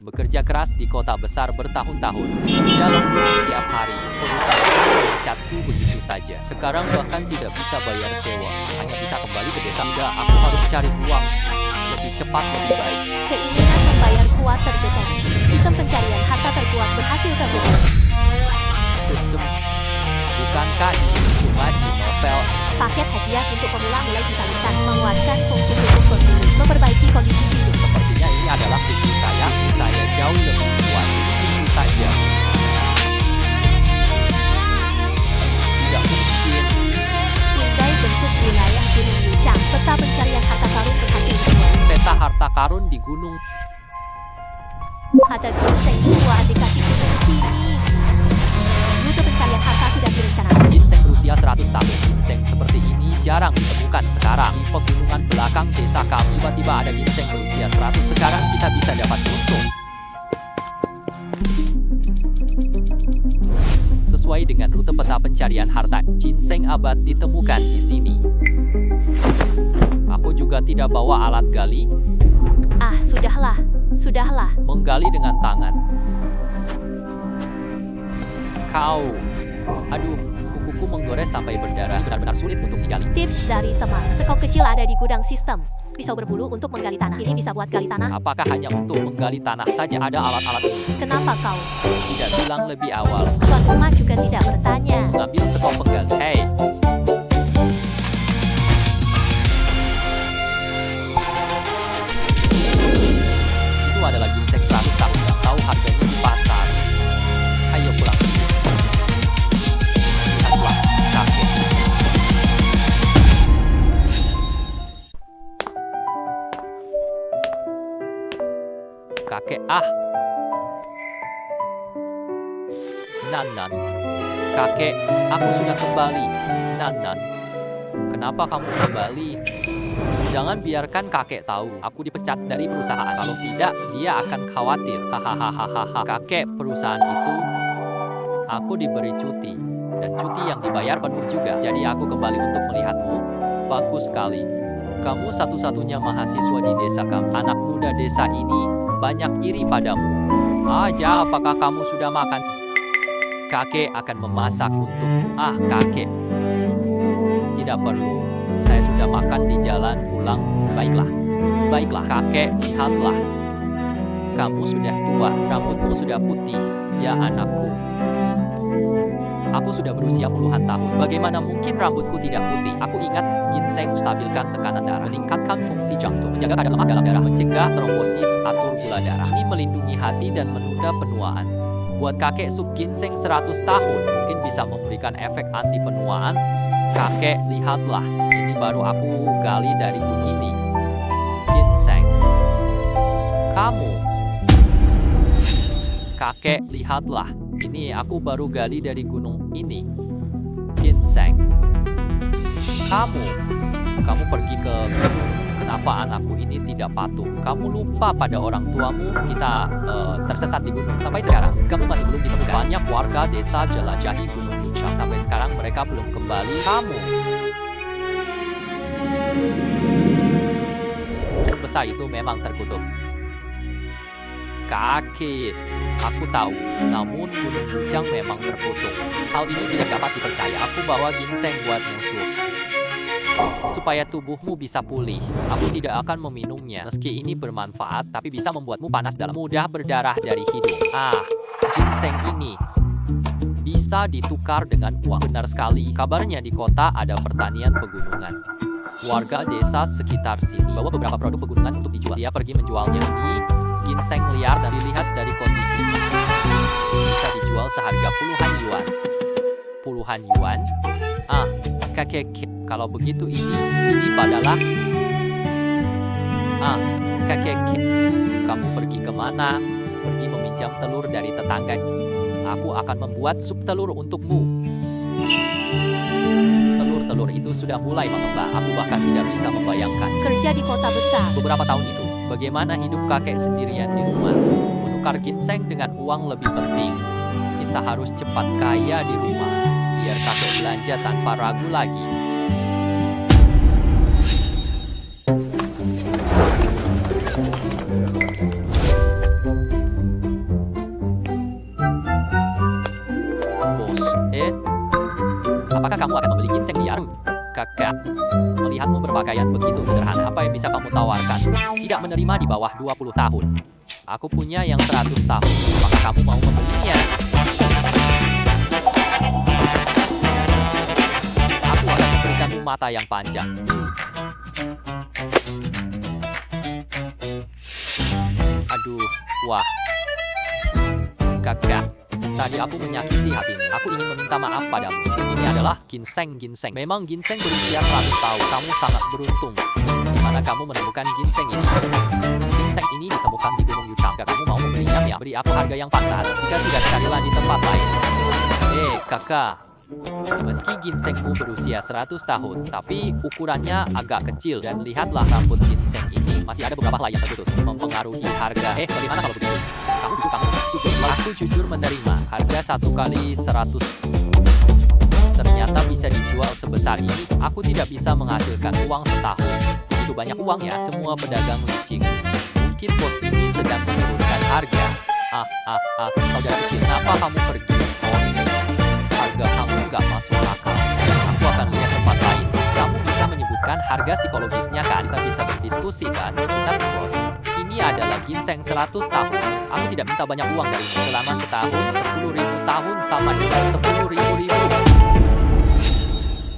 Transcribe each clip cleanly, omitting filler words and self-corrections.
Bekerja keras di kota besar bertahun-tahun, jalan setiap hari, perusahaan mencatku begitu saja. Sekarang bahkan tidak bisa bayar sewa, hanya bisa kembali ke desa. Tidak, aku harus cari uang. Lebih cepat, lebih baik. Keinginan membayar kuat terdeteksi. Sistem pencarian harta terkuat berhasil terdeteksi. Sistem, bukankah ini cuma di novel? Paket hadiah untuk pemula mulai disalurkan, menguatkan fungsi tubuh pemilih, memperbaiki kondisi fisik. Sepertinya ini adalah pintu saya jauh lebih kuat. Ini saja. Tidak mungkin. Pindai bentuk wilayah Gunung Lucang, peta pencarian harta karun berhasil dibuat. Peta harta karun di gunung. Ada ginseng tua di kaki gunung sini. Rute pencarian harta sudah direncanakan. Ginseng berusia 100 tahun. Ginseng seperti ini jarang ditemukan sekarang. Di pegunungan belakang desa kami tiba-tiba ada ginseng berusia 100. Sekarang kita bisa dapat untung. Sesuai dengan rute peta pencarian harta, ginseng abad ditemukan di sini. Aku juga tidak bawa alat gali. Ah, sudahlah. Menggali dengan tangan. Kau. Aduh, kukuku menggores sampai berdarah. Ini benar-benar sulit untuk digali. Tips dari teman, sekop kecil ada di gudang sistem. Pisau berbulu untuk menggali tanah. Ini bisa buat gali tanah. Apakah hanya untuk menggali tanah saja ada alat-alat ini? Kenapa kau? Tidak bilang lebih awal. Tuan rumah juga tidak bertanya. Mengambil sekop penggali. Hei. Itu adalah ginseng 100 tahun. Tidak tahu harganya di pasar. Ayo pulang. Lihatlah, kakek. Kakek, Nan. Kakek, aku sudah kembali. Nan. Kenapa kamu kembali? Jangan biarkan kakek tahu aku dipecat dari perusahaan. Kalau tidak, dia akan khawatir. Hahaha. Kakek, perusahaan itu aku diberi cuti. Dan cuti yang dibayar penuh juga. Jadi aku kembali untuk melihatmu. Bagus sekali. Kamu satu-satunya mahasiswa di desa kami. Anak muda desa ini banyak iri padamu. Aja, apakah kamu sudah makan? Kakek akan memasak untukmu. Kakek. Tidak perlu. Saya sudah makan di jalan pulang. Baiklah, kakek, lihatlah. Kamu sudah tua, rambutmu sudah putih. Ya anakku. Aku sudah berusia puluhan tahun. Bagaimana mungkin rambutku tidak putih? Aku ingat ginseng stabilkan tekanan darah, meningkatkan fungsi jantung, menjaga kadar lemak dalam darah, mencegah trombosis, atur gula darah. Ini melindungi hati dan menunda penuaan. Buat kakek sup ginseng 100 tahun mungkin bisa memberikan efek anti penuaan. Kakek, lihatlah. Ini baru aku gali dari gunung ini. Ginseng. Kamu. Kakek, lihatlah. Ini aku baru gali dari gunung ini. Ginseng. Kamu pergi ke gunung. Kenapa anakku ini tidak patuh? Kamu lupa pada orang tuamu. Kita tersesat di gunung. Sampai sekarang, kamu masih belum ditemukan. Banyak warga desa jelajahi gunung Lucang. Sampai sekarang mereka belum kembali. Kamu. Gunung besar itu memang terkutuk. Kakek, aku tahu. Namun Gunung Lucang memang terkutuk. Hal ini tidak dapat dipercaya. Aku bawa ginseng buat musuh. Supaya tubuhmu bisa pulih. Aku tidak akan meminumnya. Meski ini bermanfaat, tapi bisa membuatmu panas dalam. Mudah berdarah dari hidung. Ginseng ini bisa ditukar dengan uang. Benar sekali. Kabarnya di kota ada pertanian pegunungan. Warga desa sekitar sini bawa beberapa produk pegunungan untuk dijual. Dia pergi menjualnya di ginseng liar dan dilihat dari kondisi. Bisa dijual seharga puluhan yuan. Puluhan yuan? Kakek, kalau begitu ini adalah. Kakek, kamu pergi kemana? Pergi meminjam telur dari tetangga. Aku akan membuat sup telur untukmu. Telur itu sudah mulai mengembang. Aku bahkan tidak bisa membayangkan. Kerja di kota besar. Beberapa tahun itu, bagaimana hidup kakek sendirian di rumah? Menukar ginseng dengan uang lebih penting. Kita harus cepat kaya di rumah. Biar kakek belanja tanpa ragu lagi. ginseng liar. Kakak, melihatmu berpakaian begitu sederhana, apa yang bisa kamu tawarkan? Tidak menerima di bawah 20 tahun. Aku punya yang 100 tahun. Apakah kamu mau membelinya? Aku akan memberikanmu mata yang panjang. Aduh, wah. Kakak, tadi aku menyakiti hatimu. Aku ingin meminta maaf padamu. Ini adalah ginseng. Memang ginseng berusia 100 tahun. Kamu sangat beruntung. Di mana kamu menemukan ginseng ini? Ginseng ini ditemukan di Gunung Yuchang. Kamu mau membelinya ya? Beri aku harga yang pantas. Jika tidak keadilan di tempat lain. Kakak. Meski ginsengmu berusia 100 tahun, tapi ukurannya agak kecil. Dan lihatlah rambut ginseng ini. Masih ada beberapa helai yang terputus. Mempengaruhi harga. Bagaimana kalau begitu? Kamu jujur. Aku jujur menerima. Harga 1 kali 100. Ternyata bisa dijual sebesar ini. Aku tidak bisa menghasilkan uang setahun. Begitu banyak uang ya, semua pedagang licik. Mungkin bos ini sedang menurunkan harga. Saudara kecil, kenapa kamu pergi, bos? Harga kamu nggak masuk akal. Aku akan lihat tempat lain. Kamu bisa menyebutkan harga psikologisnya kan? Kita bisa berdiskusi kan? Kita bos. Ini adalah ginseng 100 tahun. Aku tidak minta banyak uang darimu. Selama setahun, 10.000 tahun sama dengan 10.000.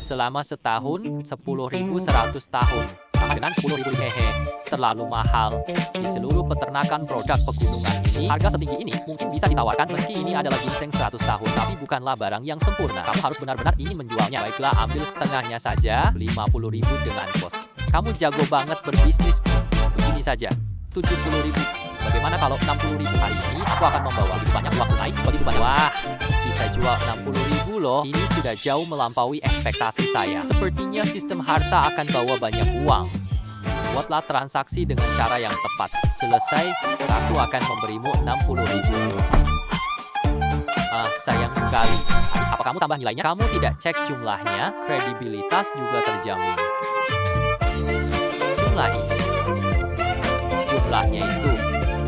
Selama setahun, 10.100 tahun. Sama dengan 10.000. Terlalu mahal. Di seluruh peternakan produk pegunungan ini, harga setinggi ini mungkin bisa ditawarkan meski ini adalah ginseng 100 tahun. Tapi bukanlah barang yang sempurna. Kamu harus benar-benar ingin menjualnya. Baiklah, ambil setengahnya saja, 50.000 dengan kos. Kamu jago banget berbisnis. Begini saja, 70.000. Bagaimana kalau 60.000? Hari ini aku akan membawa begitu banyak uang tunai, begitu banyak. Wah, bisa jual 60.000 loh. Ini sudah jauh melampaui ekspektasi saya. Sepertinya sistem harta akan bawa banyak uang. Buatlah transaksi dengan cara yang tepat. Selesai, aku akan memberimu 60.000. Sayang sekali. Apa kamu tambah nilainya? Kamu tidak cek jumlahnya, kredibilitas juga terjamin. Jumlahnya itu,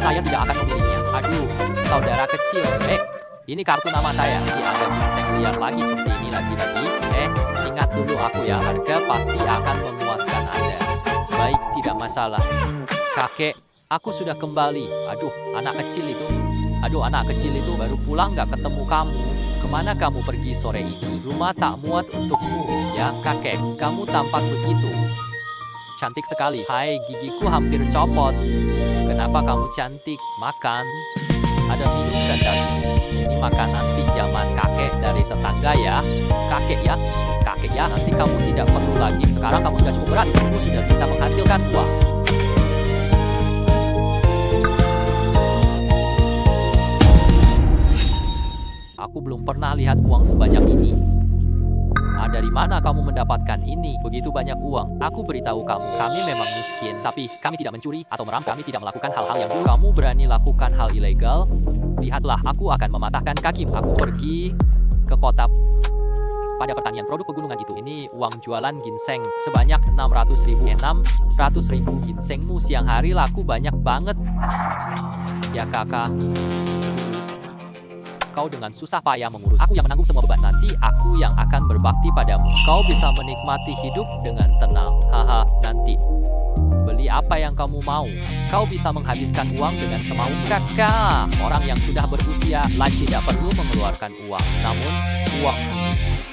saya tidak akan memilihnya. Aduh, saudara kecil. Ini kartu nama saya. Ada ginseng liar lagi seperti ini lagi. Ingat dulu aku ya, harga pasti akan memuaskan Anda. Baik, tidak masalah. Kakek, aku sudah kembali. Aduh, anak kecil itu baru pulang nggak ketemu kamu. Kemana kamu pergi sore ini? Rumah tak muat untukmu. Ya, kakek, kamu tampak begitu. Cantik sekali. Hai, gigiku hampir copot. Kenapa kamu cantik? Makan. Ada minum dan daging. Ini makanan pinjaman kakek dari tetangga ya. Kakek ya, nanti kamu tidak perlu lagi. Sekarang kamu sudah cukup berat. Kamu sudah bisa menghasilkan uang. Aku belum pernah lihat uang sebanyak ini. Dari mana kamu mendapatkan ini? Begitu banyak uang. Aku beritahu kamu, kami memang miskin, tapi kami tidak mencuri atau merampok. Kami tidak melakukan hal-hal yang buruk. Kamu berani lakukan hal ilegal? Lihatlah, aku akan mematahkan kakimu. Aku pergi ke kota pada pertanian produk pegunungan itu. Ini uang jualan ginseng sebanyak 600.000. 600.000 ginsengmu siang hari laku banyak banget. Ya kakak. Kau dengan susah payah mengurus. Aku yang menanggung semua beban. Nanti aku yang akan berbakti padamu. Kau bisa menikmati hidup dengan tenang. Nanti. Beli apa yang kamu mau. Kau bisa menghabiskan uang dengan semau. Kakak, orang yang sudah berusia lagi tidak perlu mengeluarkan uang. Namun, uang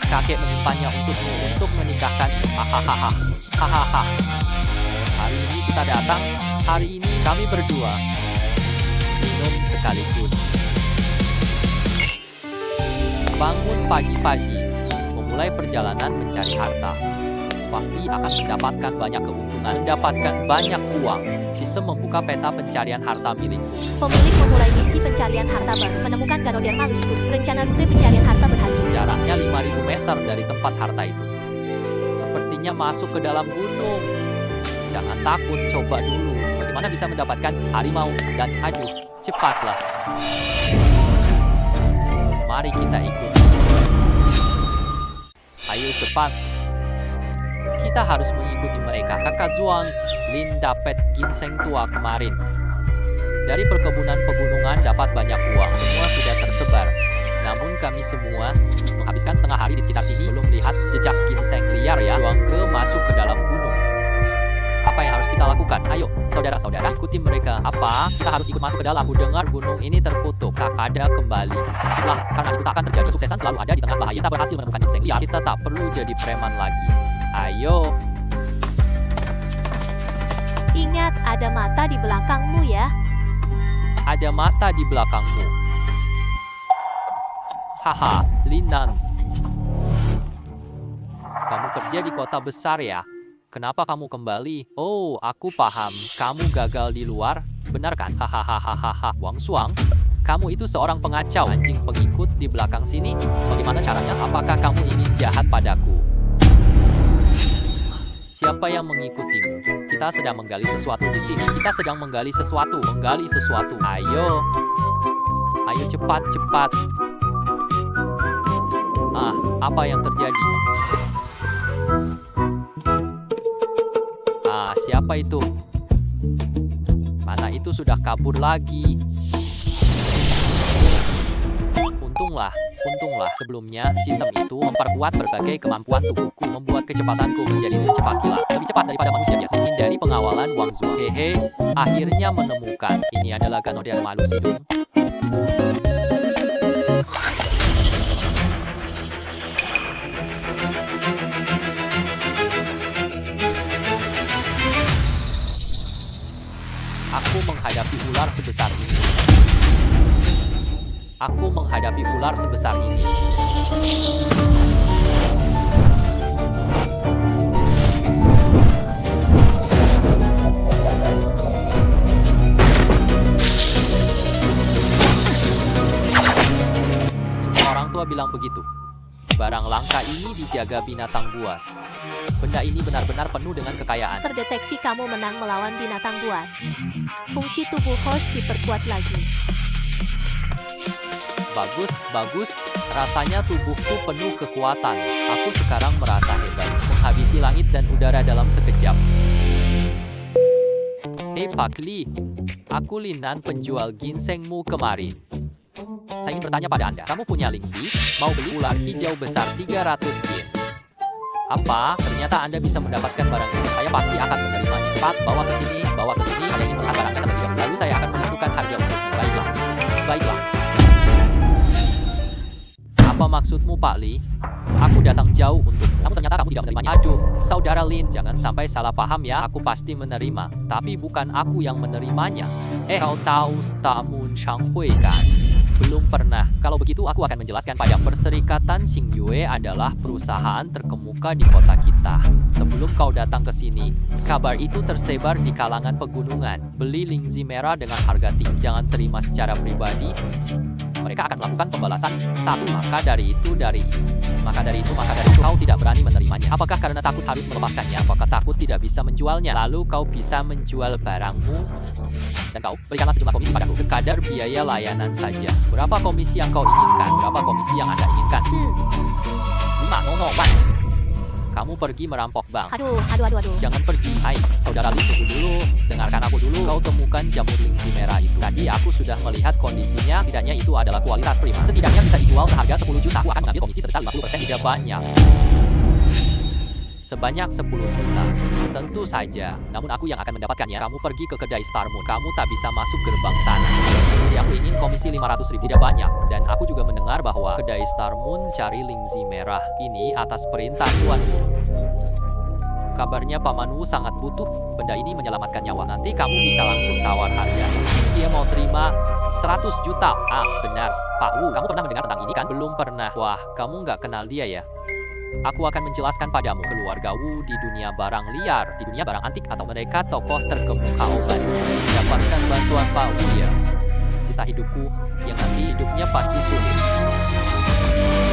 kakek menyimpannya untukmu untuk menikahkanmu. Hari ini kita datang. Hari ini kami berdua minum sekaligus. Bangun pagi-pagi, memulai perjalanan mencari harta. Pasti akan mendapatkan banyak keuntungan, mendapatkan banyak uang. Sistem membuka peta pencarian harta milikmu. Pemilik memulai misi pencarian harta baru, menemukan Ganoderma Lusku. Rencana rute pencarian harta berhasil. Jaraknya 5.000 meter dari tempat harta itu. Sepertinya masuk ke dalam gunung. Jangan takut, coba dulu. Bagaimana bisa mendapatkan harimau dan aduh, cepatlah. Mari kita ikuti. Ayo cepat. Kita harus mengikuti mereka. Kakak Zuang, Lin dapat ginseng tua kemarin. Dari perkebunan pegunungan dapat banyak uang. Semua sudah tersebar. Namun kami semua menghabiskan setengah hari di sekitar sini belum melihat jejak ginseng liar ya. Chuangke masuk ke dalam gunung. Apa yang harus kita lakukan? Ayo, saudara-saudara, ikuti mereka. Apa? Kita harus ikut masuk ke dalam. Ku dengar gunung ini terkutuk. Tak ada kembali. Itulah, karena itu tak akan terjadi. Kesuksesan selalu ada di tengah bahaya. Kita berhasil menemukan ginseng liar. Kita tak perlu jadi preman lagi. Ayo. Ingat, ada mata di belakangmu ya. Ada mata di belakangmu. Haha, Linan. Kamu kerja di kota besar ya? Kenapa kamu kembali? Oh, aku paham. Kamu gagal di luar, benar kan? Hahaha. Wang Suang, kamu itu seorang pengacau. Anjing pengikut di belakang sini. Bagaimana caranya? Apakah kamu ingin jahat padaku? Siapa yang mengikutimu? Kita sedang menggali sesuatu di sini. Kita sedang menggali sesuatu. Menggali sesuatu. Ayo. Ayo cepat. Ah, apa yang terjadi? Ah, siapa itu? Mana itu sudah kabur lagi. Untunglah sebelumnya sistem itu memperkuat berbagai kemampuan tubuhku, membuat kecepatanku menjadi secepat kilat, lebih cepat daripada manusia biasa. Hindari pengawalan Wang Zuo. Hehe, akhirnya menemukan. Ini adalah Ganoderma lucidum. Aku menghadapi ular sebesar ini. Semua orang tua bilang begitu. Barang langka ini dijaga binatang buas. Benda ini benar-benar penuh dengan kekayaan. Terdeteksi kamu menang melawan binatang buas. Fungsi tubuh host diperkuat lagi. Bagus. Rasanya tubuhku penuh kekuatan. Aku sekarang merasa hebat. Menghabisi langit dan udara dalam sekejap. Hei Pak Li, aku Linan penjual ginsengmu kemarin. Saya ingin bertanya pada Anda, kamu punya Lingzi? Mau beli ular hijau besar 300 yen? Apa? Ternyata Anda bisa mendapatkan barang itu. Saya pasti akan menerimanya. Cepat, bawa ke sini. Saya ingin melihat barangnya terlebih dahulu. Lalu saya akan menentukan harga untukmu. Baiklah. Apa maksudmu, Pak Li? Aku datang jauh namun ternyata kamu tidak menerimanya. Aduh, saudara Lin, jangan sampai salah paham ya. Aku pasti menerima, tapi bukan aku yang menerimanya. Kau tahu Stamun Shanghui kan? Belum pernah. Kalau begitu aku akan menjelaskan pada Perserikatan Xingyue adalah perusahaan terkemuka di kota kita. Sebelum kau datang ke sini, kabar itu tersebar di kalangan pegunungan. Beli Lingzi merah dengan harga tinggi, jangan terima secara pribadi. Mereka akan melakukan pembalasan satu. Maka dari itu kau tidak berani menerimanya. Apakah karena takut harus melepaskannya? Apakah takut tidak bisa menjualnya? Lalu kau bisa menjual barangmu dan kau berikanlah sejumlah komisi padaku. Sekadar biaya layanan saja. Berapa komisi yang kau inginkan? Berapa komisi yang Anda inginkan? 500 Kamu pergi merampok bank. Aduh. Jangan pergi. Hai, saudara Li, tunggu dulu. Dengarkan aku dulu. Kau temukan jamur Lingzi merah itu. Tadi aku sudah melihat kondisinya. Tidaknya itu adalah kualitas prima. Setidaknya bisa dijual seharga 10 juta. Aku akan mengambil komisi sebesar 50%. Tidak banyak. Sebanyak 10 juta. Tentu saja. Namun aku yang akan mendapatkannya. Kamu pergi ke kedai Star Moon. Kamu tak bisa masuk gerbang sana. Jadi aku ingin komisi 500.000. Tidak banyak. Dan aku juga mendengar bahwa kedai Star Moon cari Lingzi merah ini atas perintah tuanmu. Kabarnya pamanmu sangat butuh. Benda ini menyelamatkan nyawa. Nanti kamu bisa langsung tawar harga. Dia mau terima 100 juta. Ah, benar. Pak Wu, kamu pernah mendengar tentang ini kan? Belum pernah. Wah, kamu nggak kenal dia ya? Aku akan menjelaskan padamu keluarga Wu di dunia barang liar, di dunia barang antik, atau mereka tokoh terkemuka obat. Dapatkan bantuan Pak Wu ya. Sisa hidupku, yang nanti hidupnya pasti sulit.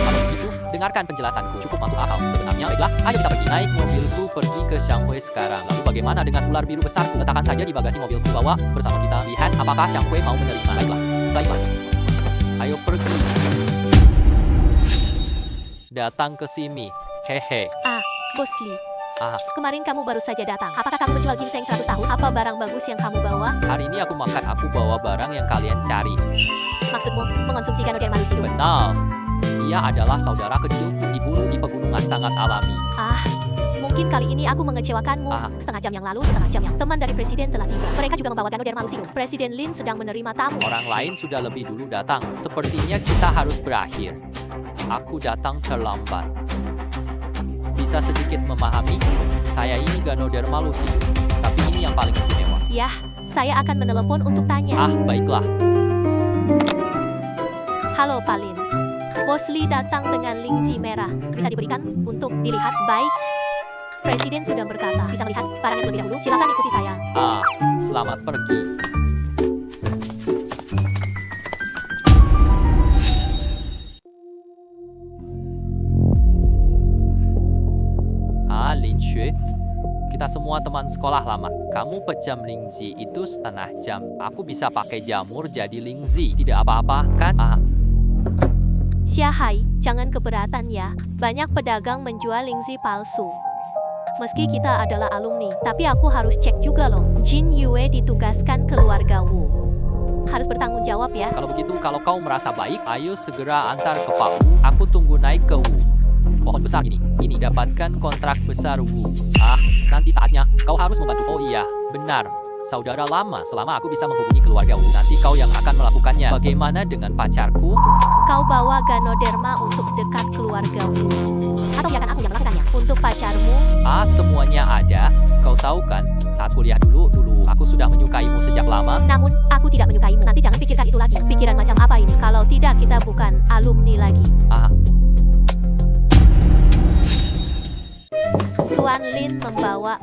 Kalau begitu, dengarkan penjelasanku. Cukup masuk akal. Sebenarnya, baiklah, ayo kita pergi. Naik mobilku pergi ke Shanghai sekarang. Lalu bagaimana dengan ular biru besarku? Letakkan saja di bagasi mobilku. Bawa bersama kita. Lihat apakah Shanghai mau menerima. Baiklah. Ayo pergi. Datang ke sini. Hehe. Bos Li. Kemarin kamu baru saja datang. Apakah kamu menjual ginseng 100 tahun? Apa barang bagus yang kamu bawa? Hari ini aku bawa barang yang kalian cari. Maksud maksudmu mengonsumsi Ganoderma lucidum? Benar. Dia adalah saudara kecilku, diburu di pegunungan sangat alami. Ah, mungkin kali ini aku mengecewakanmu. Setengah jam yang teman dari presiden telah tiba. Mereka juga membawa Ganoderma lucidum. Presiden Lin sedang menerima tamu. Orang lain sudah lebih dulu datang. Sepertinya kita harus berakhir. Aku datang terlambat. Bisa sedikit memahami? Saya ini Ganoderma lucidum, tapi ini yang paling istimewa. Yah, saya akan menelepon untuk tanya. Baiklah. Halo Palin. Bos Li datang dengan lingzi merah. Bisa diberikan untuk dilihat? Baik. Presiden sudah berkata, bisa melihat barangnya terlebih dahulu. Silakan ikuti saya. Selamat pergi. Lin Xue. Kita semua teman sekolah lama. Kamu pejam lingzi itu setengah jam. Aku bisa pakai jamur jadi lingzi. Tidak apa-apa, kan? Xiahai, jangan keberatan ya. Banyak pedagang menjual lingzi palsu. Meski kita adalah alumni, tapi aku harus cek juga loh. Jin Yue ditugaskan keluarga Wu. Harus bertanggung jawab ya. Kalau begitu, kalau kau merasa baik, ayo segera antar ke Pak Wu. Aku tunggu naik ke Wu. Pohon besar ini dapatkan kontrak besar Wu. Nanti saatnya kau harus membantu. Oh iya, benar. Saudara lama, selama aku bisa menghubungi keluarga Wu, nanti kau yang akan melakukannya. Bagaimana dengan pacarku? Kau bawa Ganoderma untuk dekat keluarga Wu. Atau biarkan aku yang melakukannya. Untuk pacarmu? Semuanya ada. Kau tahu kan, saat kuliah dulu aku sudah menyukaimu sejak lama. Namun, aku tidak menyukaimu. Nanti jangan pikirkan itu lagi. Pikiran macam apa ini? Kalau tidak, kita bukan alumni lagi. Tuan Lin membawa.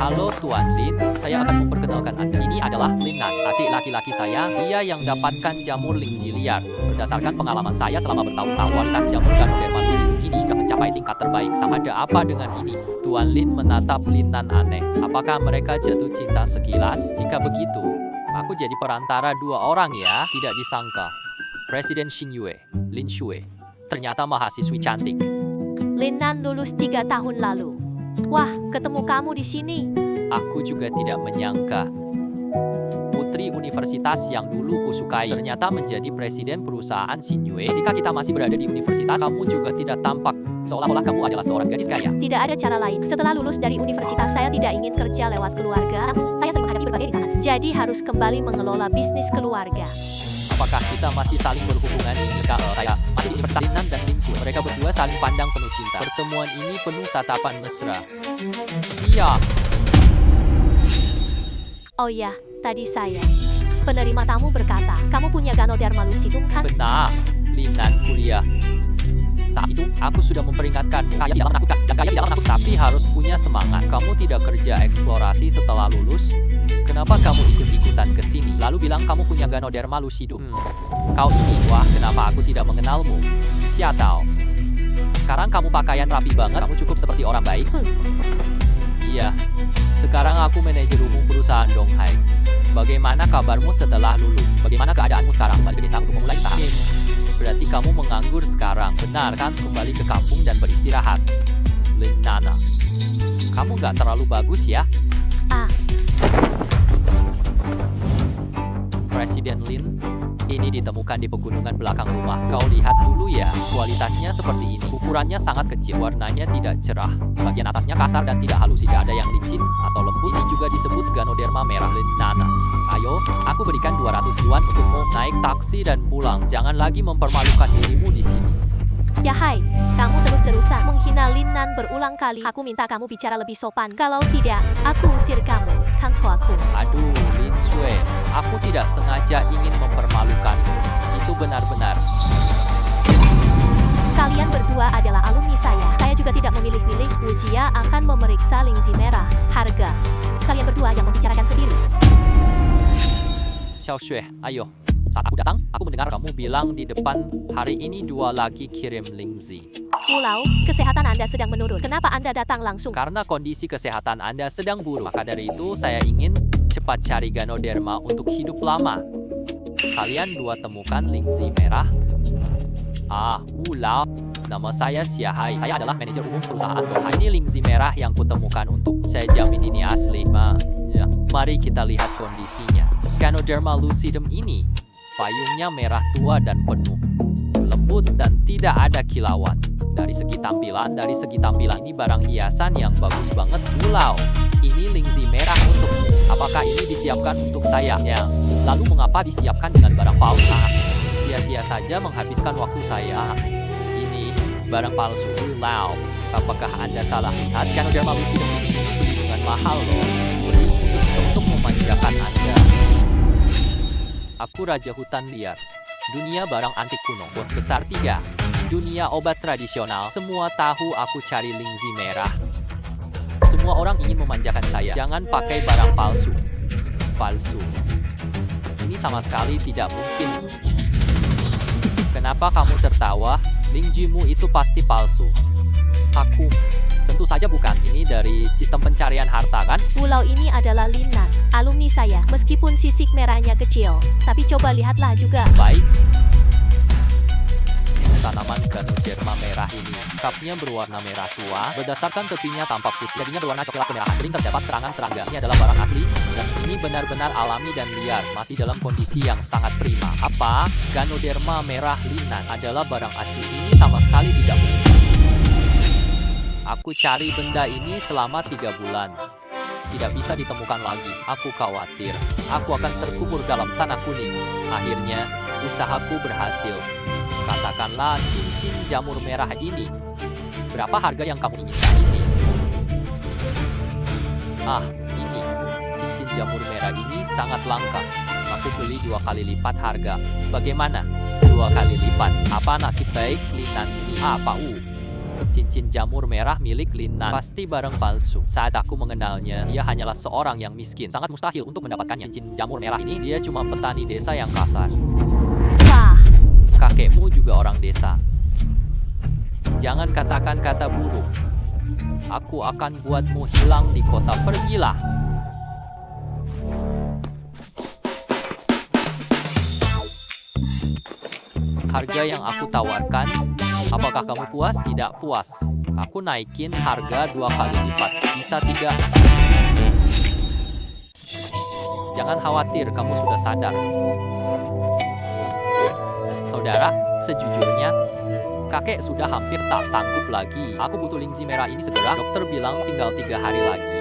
Halo Tuan Lin, saya akan memperkenalkan Anda. Ini adalah Lin Nan, adik laki-laki saya. Dia yang dapatkan jamur lingzi liar. Berdasarkan pengalaman saya selama bertahun-tahun, kualitas jamur Ganoderma lucidum ini sudah mencapai tingkat terbaik. Ada apa dengan ini? Tuan Lin menatap Lin Nan aneh. Apakah mereka jatuh cinta sekilas? Jika begitu, aku jadi perantara dua orang ya. Tidak disangka. Presiden Xin Yue, Lin Xue, ternyata mahasiswi cantik. Lin Nan lulus 3 tahun lalu. Wah, ketemu kamu di sini. Aku juga tidak menyangka. Putri universitas yang dulu kusukai ternyata menjadi presiden perusahaan Xin Yue. Jika kita masih berada di universitas, kamu juga tidak tampak seolah-olah kamu adalah seorang gadis kaya. Tidak ada cara lain. Setelah lulus dari universitas, saya tidak ingin kerja lewat keluarga. Saya sering menghadapi berbagai rintangan. Jadi harus kembali mengelola bisnis keluarga. Apakah kita masih saling berhubungan? Saya masih di Universitas Lin Nan dan Lin Xue. Mereka berdua saling pandang penuh cinta. Pertemuan ini penuh tatapan mesra. Siap. Oh ya, tadi saya. Penerima tamu berkata, kamu punya Ganoderma lucidum kan? Benar, Lin Nan kuliah. Saat itu, aku sudah memperingatkanmu. Kaya tidak menakutkan, dan kaya tidak menakut. Tapi harus punya semangat. Kamu tidak kerja eksplorasi setelah lulus? Kenapa kamu ikut-ikutan ke sini? Lalu bilang kamu punya Ganoderma lucidum. Kau ini, wah, kenapa aku tidak mengenalmu? Siatao. Sekarang kamu pakaian rapi banget. Kamu cukup seperti orang baik. Iya. Sekarang aku manajer umum perusahaan Donghai. Bagaimana kabarmu setelah lulus? Bagaimana keadaanmu sekarang? Balik ke desa untuk memulai usaha. Berarti kamu menganggur sekarang, benar kan? Kembali ke kampung dan beristirahat. Lin Nana, kamu nggak terlalu bagus ya? Presiden Lin, ini ditemukan di pegunungan belakang rumah. Kau lihat dulu ya, kualitasnya seperti ini. Ukurannya sangat kecil, warnanya tidak cerah. Bagian atasnya kasar dan tidak halus, tidak ada yang licin atau lembut. Ini juga disebut Ganoderma merah Lin Nana. Ayo, aku berikan 200 yuan untukmu naik taksi dan pulang. Jangan lagi mempermalukan dirimu di sini. Ya hai, kamu terus-terusan menghina Lin Nan berulang kali. Aku minta kamu bicara lebih sopan. Kalau tidak, aku usir kamu. Kanto aku. Aduh, Lin Xue, aku tidak sengaja ingin mempermalukanmu. Itu benar-benar. Kalian berdua adalah alumni saya. Saya juga tidak memilih-milih. Wujia akan memeriksa lingzi merah. Harga. Kalian berdua yang membicarakan sendiri. Xiao Xue, ayo. Saat aku datang, aku mendengar kamu bilang di depan, hari ini 2 lagi kirim lingzi. Pulau, kesehatan Anda sedang menurun. Kenapa Anda datang langsung? Karena kondisi kesehatan Anda sedang buruk. Maka dari itu, saya ingin cepat cari Ganoderma untuk hidup lama. Kalian 2 temukan lingzi merah. Pulau. Nama saya Xiahai. Saya adalah manajer umum perusahaan Donghai. Ini lingzi merah yang kutemukan untuk. Saya jamin ini asli, Ma. Ya. Mari kita lihat kondisinya. Ganoderma lucidum ini, payungnya merah tua dan penuh, lembut dan tidak ada kilauan. Dari segi tampilan ini barang hiasan yang bagus banget. Pulau, ini lingzi merah untukmu. Apakah ini disiapkan untuk saya? Ya. Lalu mengapa disiapkan dengan barang palsu? Sia-sia saja menghabiskan waktu saya. Ini barang palsu. Pulau, apakah Anda salah lihat? Ganoderma lucidum ini beli dengan mahal loh. Beli khusus untuk memanjakan Anda. Aku Raja Hutan Liar. Dunia barang antik kuno. Bos besar 3. Dunia obat tradisional. Semua tahu aku cari lingzi merah. Semua orang ingin memanjakan saya. Jangan pakai barang palsu. Palsu. Ini sama sekali tidak mungkin. Kenapa kamu tertawa? Lingzimu itu pasti palsu. Aku. Tentu saja bukan. Ini dari sistem pencarian harta kan? Pulau ini adalah Linan, alumni saya. Meskipun sisik merahnya kecil, tapi coba lihatlah juga. Baik. Tanaman Ganoderma merah ini, kapnya berwarna merah tua, berdasarkan tepinya tampak putih, jadinya berwarna coklat kemerahan. Sering terdapat serangan serangga. Ini adalah barang asli, dan ini benar-benar alami dan liar, masih dalam kondisi yang sangat prima. Apa? Ganoderma merah Linan adalah barang asli. Ini sama sekali tidak mungkin. Aku cari benda ini selama 3 bulan. Tidak bisa ditemukan lagi. Aku khawatir. Aku akan terkubur dalam tanah kuning. Akhirnya, usahaku berhasil. Katakanlah cincin jamur merah ini. Berapa harga yang kamu inginkan ini? Ah, ini. Cincin jamur merah ini sangat langka. Aku beli 2 kali lipat harga. Bagaimana? 2 kali lipat. Apa nasib baik Linan ini? Apa cincin jamur merah milik Linan. Pasti barang palsu. Saat aku mengenalnya, dia hanyalah seorang yang miskin. Sangat mustahil untuk mendapatkannya. Cincin jamur merah ini, dia cuma petani desa yang kasar. Wah, Kakekmu juga orang desa. Jangan katakan kata buruk. Aku akan buatmu hilang di kota. Pergilah. Harga yang aku tawarkan, apakah kamu puas? Tidak puas. Aku naikin harga 2 kali lipat. Bisa 3? Jangan khawatir, kamu sudah sadar. Saudara, sejujurnya, kakek sudah hampir tak sanggup lagi. Aku butuh lingzi merah ini segera. Dokter bilang tinggal 3 hari lagi.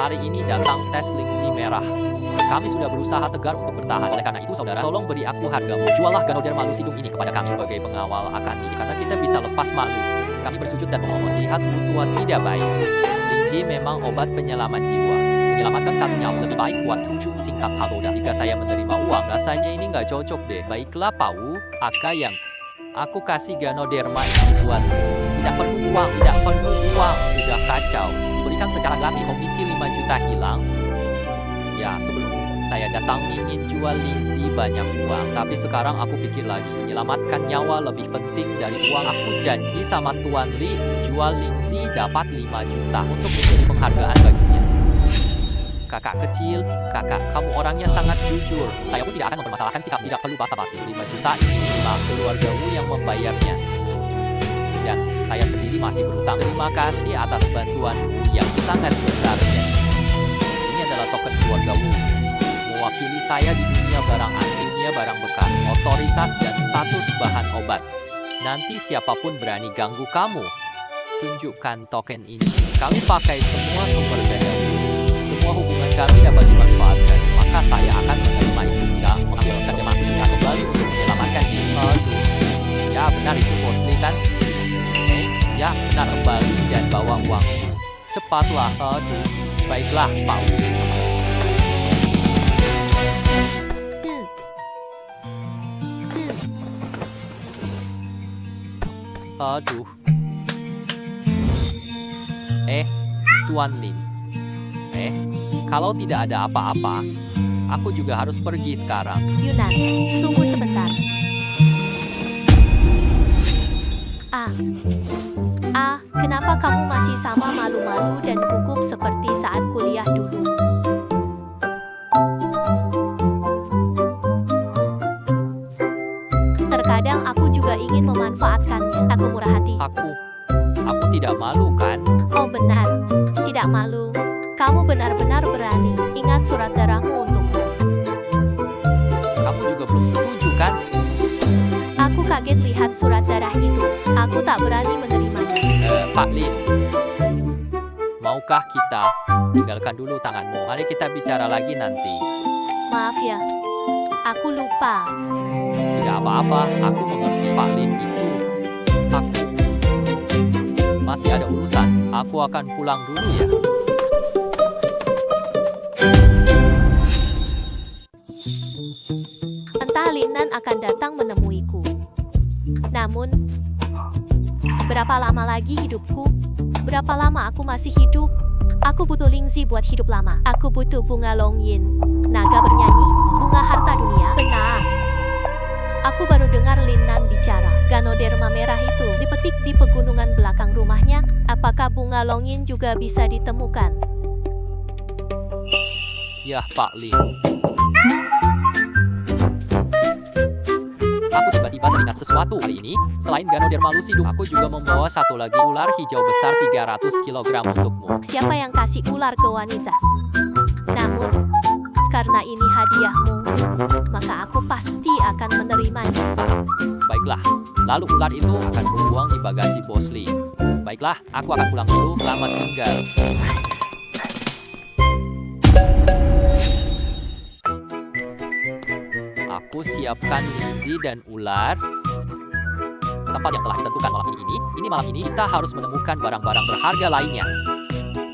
Hari ini datang tes lingzi merah. Kami sudah berusaha tegar untuk bertahan. Oleh karena itu, saudara, tolong beri aku hargamu. Jualah Ganoderma lucidum ini kepada kami sebagai pengawal akan ini. Karena kita bisa lepas malu. Kami bersujud dan memohon. Lihat tua tidak baik. Lingzi memang obat penyelamat jiwa. Menyelamatkan satu nyawa lebih baik buat 7 tingkat pagoda. Jika saya menerima uang, rasanya ini nggak cocok deh. Baiklah, Pau. Akayang. Aku kasih Ganoderma ini buatmu. Tidak perlu uang, tidak perlu uang. Sudah kacau. Berikan secara gratis, komisi 5 juta hilang. Ya, sebelum saya datang ingin jual lingzi banyak uang. Tapi sekarang aku pikir lagi, menyelamatkan nyawa lebih penting dari uang. Aku janji sama Tuan Li, jual lingzi dapat 5 juta untuk menjadi penghargaan baginya. Kakak kecil, kakak, kamu orangnya sangat jujur. Saya pun tidak akan mempermasalahkan sikap, tidak perlu basa-basi. 5 juta ini keluargamu yang membayarnya. Dan saya sendiri masih berutang. Terima kasih atas bantuanmu yang sangat besar. Ini adalah token keluargamu. Mewakili saya di dunia barang antik, dunia barang bekas, otoritas dan status bahan obat. Nanti siapapun berani ganggu kamu, tunjukkan token ini. Kami pakai semua sumber daya. Semua hubungan kami dapat dimanfaatkan. Maka saya akan menerima itu. Tidak mengambilkan demokrasinya kembali untuk menyelamatkan diri. Ya benar itu bos Lee kan? Ya benar, kembali dan bawa uang. Cepatlah. Baiklah, Pak. Aduh. Tuan Lin. Kalau tidak ada apa-apa, aku juga harus pergi sekarang. Yunan, tunggu sebentar. Kenapa kamu masih sama malu-malu dan gugup seperti saat kuliah dulu? Terkadang aku juga ingin memanfaatkannya. Aku murah hati. Aku tidak malu kan? Oh benar, tidak malu. Kamu benar-benar berani. Ingat surat darahmu untukku. Kamu juga belum setuju kan? Aku kaget lihat surat darah itu. Aku tak berani menerimanya. Pak Lin, maukah kita tinggalkan dulu tanganmu? Mari kita bicara lagi nanti. Maaf ya. Aku lupa. Tidak apa-apa, aku mengerti Pak Lin itu. Aku masih ada urusan. Aku akan pulang dulu ya. Entah Linan akan datang menemuiku. Namun, berapa lama lagi hidupku? Berapa lama aku masih hidup? Aku butuh Lingzi buat hidup lama. Aku butuh bunga Longyin. Naga bernyanyi, bunga harta dunia. Benar. Aku baru dengar Linan bicara. Ganoderma merah itu dipetik di pegunungan belakang rumahnya. Apakah bunga Longyin juga bisa ditemukan? Ya, Pak Lin. Aku tiba-tiba teringat sesuatu hari ini. Selain Ganoderma lucidum, aku juga membawa satu lagi ular hijau besar 300 kg untukmu. Siapa yang kasih ular ke wanita? Namun, karena ini hadiahmu, maka aku pasti akan menerimanya. Baiklah, lalu ular itu akan berbuang di bagasi Bosley. Baiklah, aku akan pulang dulu. Selamat tinggal. Aku siapkan Lingzi dan ular ke tempat yang telah ditentukan malam ini. Ini malam ini kita harus menemukan barang-barang berharga lainnya.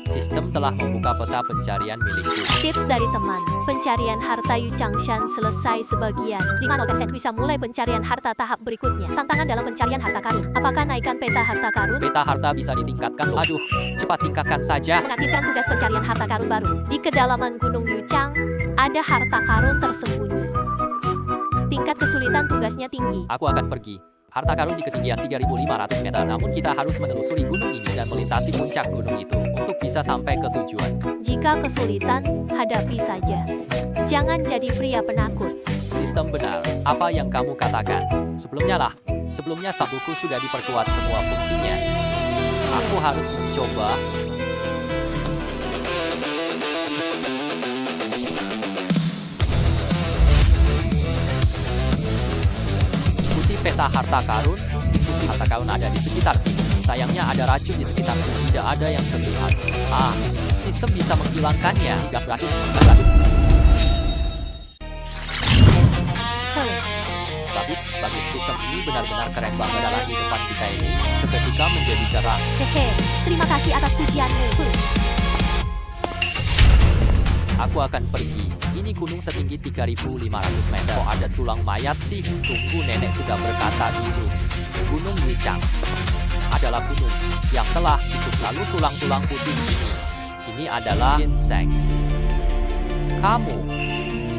Sistem telah membuka peta pencarian milikku. Tips dari teman, pencarian harta Yu Changshan selesai sebagian. 5% bisa mulai pencarian harta tahap berikutnya. Tantangan dalam pencarian harta karun. Apakah naikkan peta harta karun? Peta harta bisa ditingkatkan. Aduh, cepat tingkatkan saja. Mengaktifkan tugas pencarian harta karun baru. Di kedalaman Gunung Yuchang, ada harta karun tersembunyi. Tingkat kesulitan tugasnya tinggi. Aku akan pergi. Harta karun di ketinggian 3.500 meter. Namun kita harus menelusuri gunung ini dan melintasi puncak gunung itu untuk bisa sampai ke tujuan. Jika kesulitan, hadapi saja. Jangan jadi pria penakut. Sistem benar. Apa yang kamu katakan? Sebelumnya sabukku sudah diperkuat semua fungsinya. Aku harus mencoba. Peta harta karun, ikuti harta karun ada di sekitar sini. Sayangnya ada racun di sekitar sini, tidak ada yang terlihat. Sistem bisa menghilangkannya. Gas racun, gas racun. Bagus. Sistem ini benar-benar keren banget. Jalan di depan kita ini seketika menjadi cerah. Hehe, terima kasih atas pujianmu. Aku akan pergi. Ini gunung setinggi 3.500 meter. Kok ada tulang mayat sih? Tunggu, nenek sudah berkata dulu. Gunung Yuchang adalah gunung yang telah hidup. Lalu tulang-tulang putih ini adalah ginseng.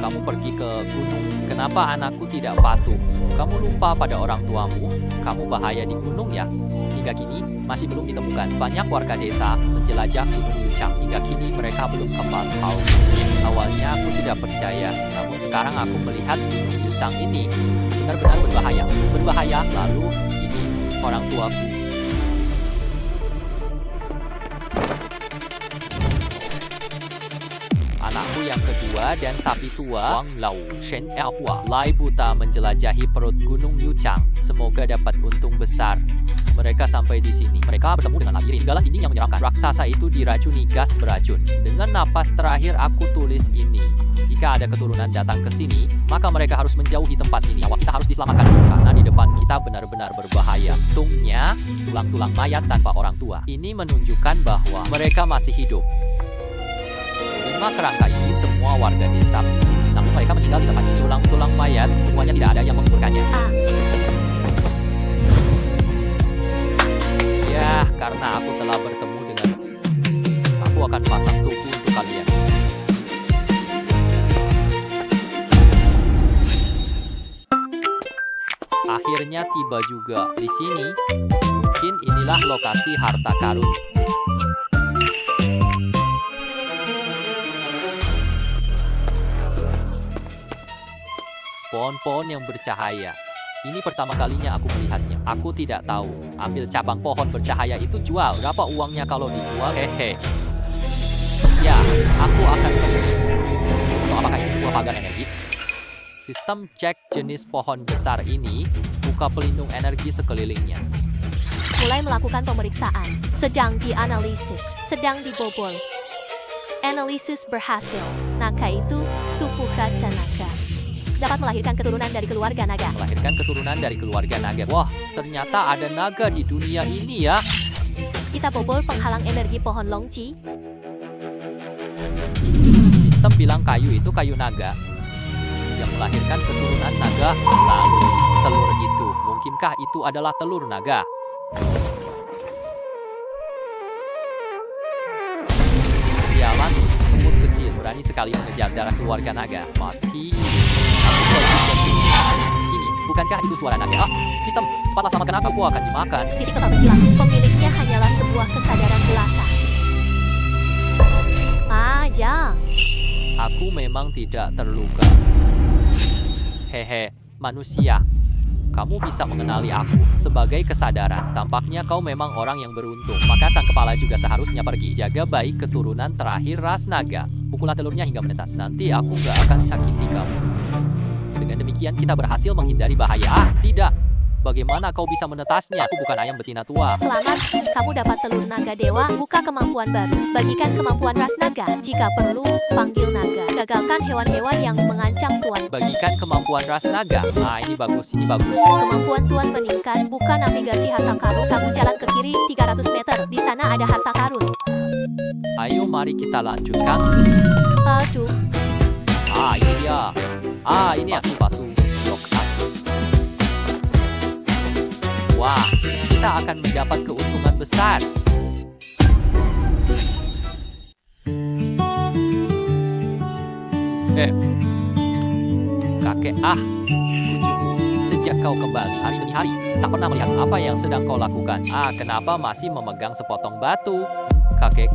Kamu pergi ke gunung. Kenapa anakku tidak patuh? Kamu lupa pada orang tuamu? Kamu bahaya di gunung ya? Hingga kini masih belum ditemukan. Banyak warga desa menjelajah gunung Yuchang. Hingga kini mereka belum kembali. Awalnya aku tidak percaya, namun sekarang aku melihat gunung Yuchang ini benar-benar berbahaya. Lalu ini orang tuaku. Anakku yang kedua dan sapi tua, Wang Lao Shen Hua, Lai buta menjelajahi perut gunung Yuchang. Semoga dapat untung besar. Mereka sampai di sini. Mereka bertemu dengan labirin. Galah ini yang menyeramkan. Raksasa itu diracuni gas beracun. Dengan napas terakhir aku tulis ini. Jika ada keturunan datang ke sini, maka mereka harus menjauhi tempat ini. Nyawa kita harus diselamatkan karena di depan kita benar-benar berbahaya. Untungnya, tulang-tulang mayat tanpa orang tua. Ini menunjukkan bahwa mereka masih hidup. 5 kerangka ini semua warga desa. Namun mereka meninggal di tempat ini. Tulang-tulang mayat, semuanya tidak ada yang menguburkannya. Ya, karena aku telah bertemu dengan... Aku akan pasang tubuh untuk kalian. Akhirnya tiba juga di sini. Mungkin inilah lokasi harta karun. Pohon-pohon yang bercahaya. Ini pertama kalinya aku melihatnya. Aku tidak tahu. Ambil cabang pohon bercahaya itu jual. Berapa uangnya kalau dijual? Hehe. Ya, aku akan menemuimu. Atau apakah ini sebuah pagar energi? Sistem cek jenis pohon besar ini, buka pelindung energi sekelilingnya. Mulai melakukan pemeriksaan. Sedang dianalisis. Sedang dibobol. Analisis berhasil. Naga itu tubuh Raja Naga. Dapat melahirkan keturunan dari keluarga naga. Melahirkan keturunan dari keluarga naga. Wah, ternyata ada naga di dunia ini ya. Kita bobol penghalang energi pohon Longji. Sistem bilang kayu itu kayu naga yang melahirkan keturunan naga. Lalu, telur itu, mungkinkah itu adalah telur naga? Sialan, semut kecil berani sekali mengejar darah keluarga naga. Mati. Aku pergi ke sini. Ini, bukankah itu suara naga? Sistem, cepatlah selamatkan aku akan dimakan. Titik kota berkilau. Pemiliknya hanyalah sebuah kesadaran belaka. Aja. Aku memang tidak terluka. Hehe, manusia. Kamu bisa mengenali aku sebagai kesadaran. Tampaknya kau memang orang yang beruntung. Maka sang kepala juga seharusnya pergi. Jaga baik keturunan terakhir ras naga. Pukullah telurnya hingga menetas. Nanti aku gak akan sakiti kamu. Dengan demikian kita berhasil menghindari bahaya. Tidak. Bagaimana kau bisa menetasnya? Aku bukan ayam betina tua. Selamat, kamu dapat telur naga dewa. Buka kemampuan baru. Bagikan kemampuan ras naga. Jika perlu, panggil naga. Gagalkan hewan-hewan yang mengancam tuan. Bagikan kemampuan ras naga. Ini bagus, ini bagus. Kemampuan tuan meningkat. Buka navigasi harta karun. Kamu jalan ke kiri 300 meter. Di sana ada harta karun. Ayo mari kita lanjutkan. Aduh, Ini dia. Ini aku batu blok asli. Wah, kita akan mendapat keuntungan besar. Kakek, kucingku. Sejak kau kembali hari demi hari, tak pernah melihat apa yang sedang kau lakukan. Kenapa masih memegang sepotong batu? Kakek,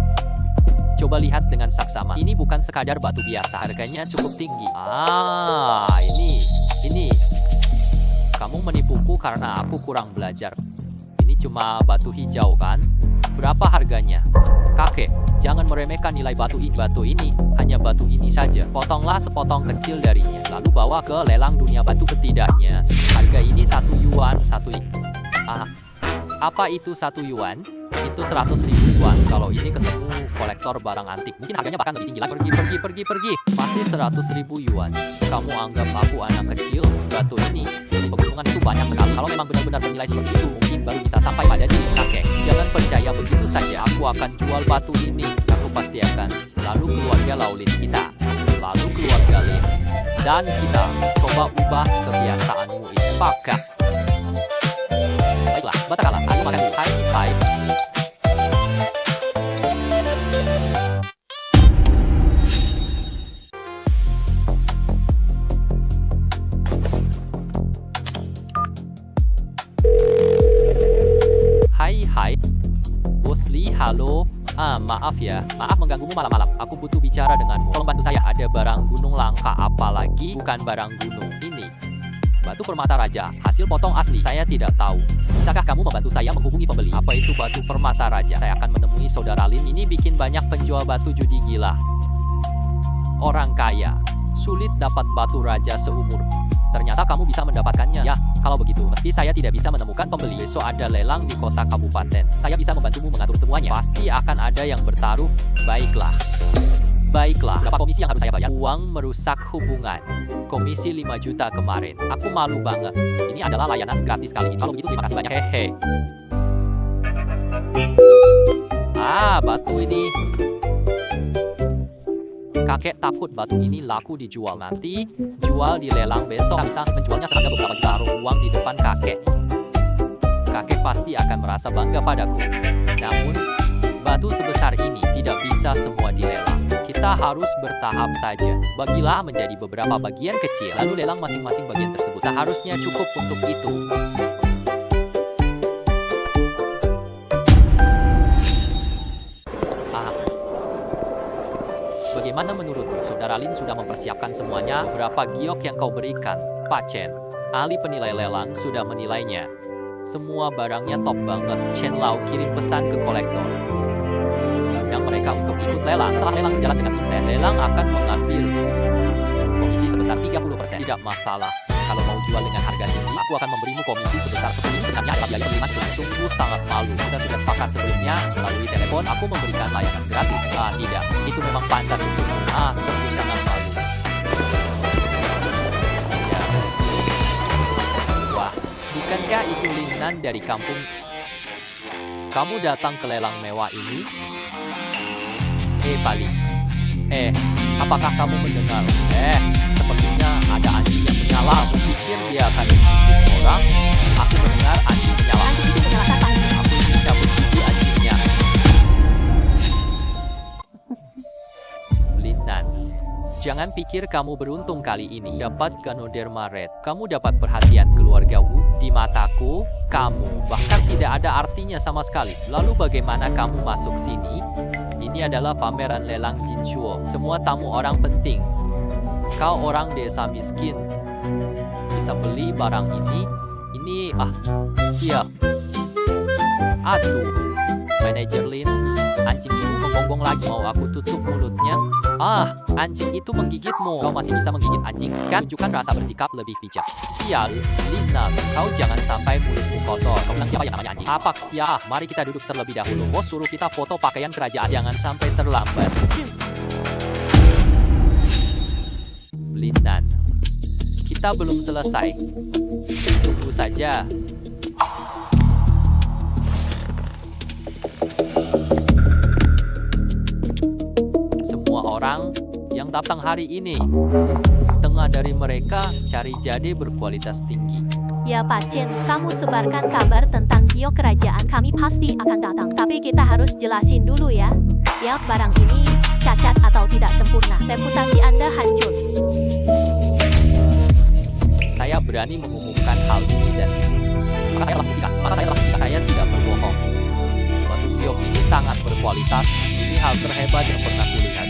coba lihat dengan saksama. Ini bukan sekadar batu biasa, harganya cukup tinggi. Ini. Kamu menipuku karena aku kurang belajar. Ini cuma batu hijau kan? Berapa harganya? Kakek, jangan meremehkan nilai batu ini. Batu ini, hanya batu ini saja. Potonglah sepotong kecil darinya, lalu bawa ke lelang dunia batu. Setidaknya, harga ini 1 yuan, apa itu 1 yuan? Itu 100.000 yuan. Kalau ini ketemu kolektor barang antik, mungkin harganya bahkan lebih tinggi lagi. Pergi. Masih 100.000 yuan. Kamu anggap aku anak kecil? Batu ini di pegunungan itu banyak sekali. Kalau memang benar-benar bernilai seperti itu, mungkin baru bisa sampai pada diri kakek. Jangan percaya begitu saja. Aku akan jual batu ini. Aku pasti akan. Lalu keluarga Laulin kita. Lalu keluarga Lin. Dan kita coba ubah kebiasaanmu itu. Pakat. Baiklah, Batakala. Ayo makan dulu. Hai. Hai. Bos Lee, halo. Maaf ya. Maaf mengganggumu malam-malam. Aku butuh bicara denganmu. Tolong bantu saya. Ada barang gunung langka, apalagi bukan barang gunung ini. Batu permata raja, hasil potong asli. Saya tidak tahu. Bisakah kamu membantu saya menghubungi pembeli? Apa itu batu permata raja? Saya akan menemui saudara Lin. Ini bikin banyak penjual batu judi gila. Orang kaya. Sulit dapat batu raja seumur. Ternyata kamu bisa mendapatkannya. Ya, kalau begitu, meski saya tidak bisa menemukan pembeli, besok ada lelang di kota kabupaten. Saya bisa membantumu mengatur semuanya. Pasti akan ada yang bertaruh. Baiklah. Berapa komisi yang harus saya bayar? Uang merusak hubungan. Komisi 5 juta kemarin. Aku malu banget. Ini adalah layanan gratis kali ini. Kalau begitu, terima kasih banyak. Hehe. Batu ini. Kakek takut batu ini laku dijual nanti. Jual di lelang besok. Bisa menjualnya seharga beberapa juta. Taruh uang di depan kakek. Kakek pasti akan merasa bangga padaku. Namun, batu sebesar ini tidak bisa semua dilelang. Kita harus bertahap saja. Bagilah menjadi beberapa bagian kecil. Lalu lelang masing-masing bagian tersebut. Seharusnya cukup untuk itu. Bagaimana menurutmu? Saudara Lin sudah mempersiapkan semuanya. Berapa giok yang kau berikan? Pak Chen, ahli penilai lelang, sudah menilainya. Semua barangnya top banget. Chen Lao kirim pesan ke kolektor. Yang mereka mereka untuk ikut lelang. Setelah lelang berjalan dengan sukses, lelang akan mengambil komisi sebesar 30%. Tidak masalah. Kalau mau jual dengan harga tinggi, aku akan memberimu komisi sebesar 10. Ini sebenarnya adalah biaya pengiriman. Sungguh sangat malu. Kita sudah sepakat sebelumnya melalui telepon. Aku memberikan layanan gratis. Tidak. Itu memang pantas untukmu. Sungguh sangat malu. Ya. Wah, bukankah itu Lin Nan dari kampung? Kamu datang ke lelang mewah ini? Pali. Apakah kamu mendengar? Sepertinya ada anjing yang menyala. Aku pikir dia akan menggigit orang. Aku mendengar anjing menyala. Anjing itu menyalakan Pak. Aku ingin cabut gigi anjingnya. Lin Nan, jangan pikir kamu beruntung kali ini dapat Ganoderma Red. Kamu dapat perhatian keluarga Wu. Di mataku, kamu bahkan tidak ada artinya sama sekali. Lalu bagaimana kamu masuk sini? Ini adalah pameran lelang Jinshuo. Semua tamu orang penting. Kau orang desa miskin. Bisa beli barang ini. Siap. Aduh. Manajer Lin, anjing itu menggonggong lagi. Mau aku tutup mulutnya? Anjing itu menggigitmu. Kau masih bisa menggigit anjing, kan? Tunjukkan rasa bersikap lebih bijak. Sial, Lin Nan, kau jangan sampai mulutmu kotor. Kau bilang siapa yang namanya anjing? Apaksia? Mari kita duduk terlebih dahulu. Bos suruh kita foto pakaian kerajaan. Jangan sampai terlambat. Lin Nan, kita belum selesai. Tunggu saja. Orang yang datang hari ini, setengah dari mereka cari jade berkualitas tinggi. Ya Pak Chen, kamu sebarkan kabar tentang giok kerajaan. Kami pasti akan datang. Tapi kita harus jelasin dulu ya. Ya, barang ini cacat atau tidak sempurna. Reputasi Anda hancur. Saya berani mengumumkan hal ini dan maka saya telah buktikan. Saya tidak berbohong. Batu giok ini sangat berkualitas. Ini hal terhebat yang pernah kulihat.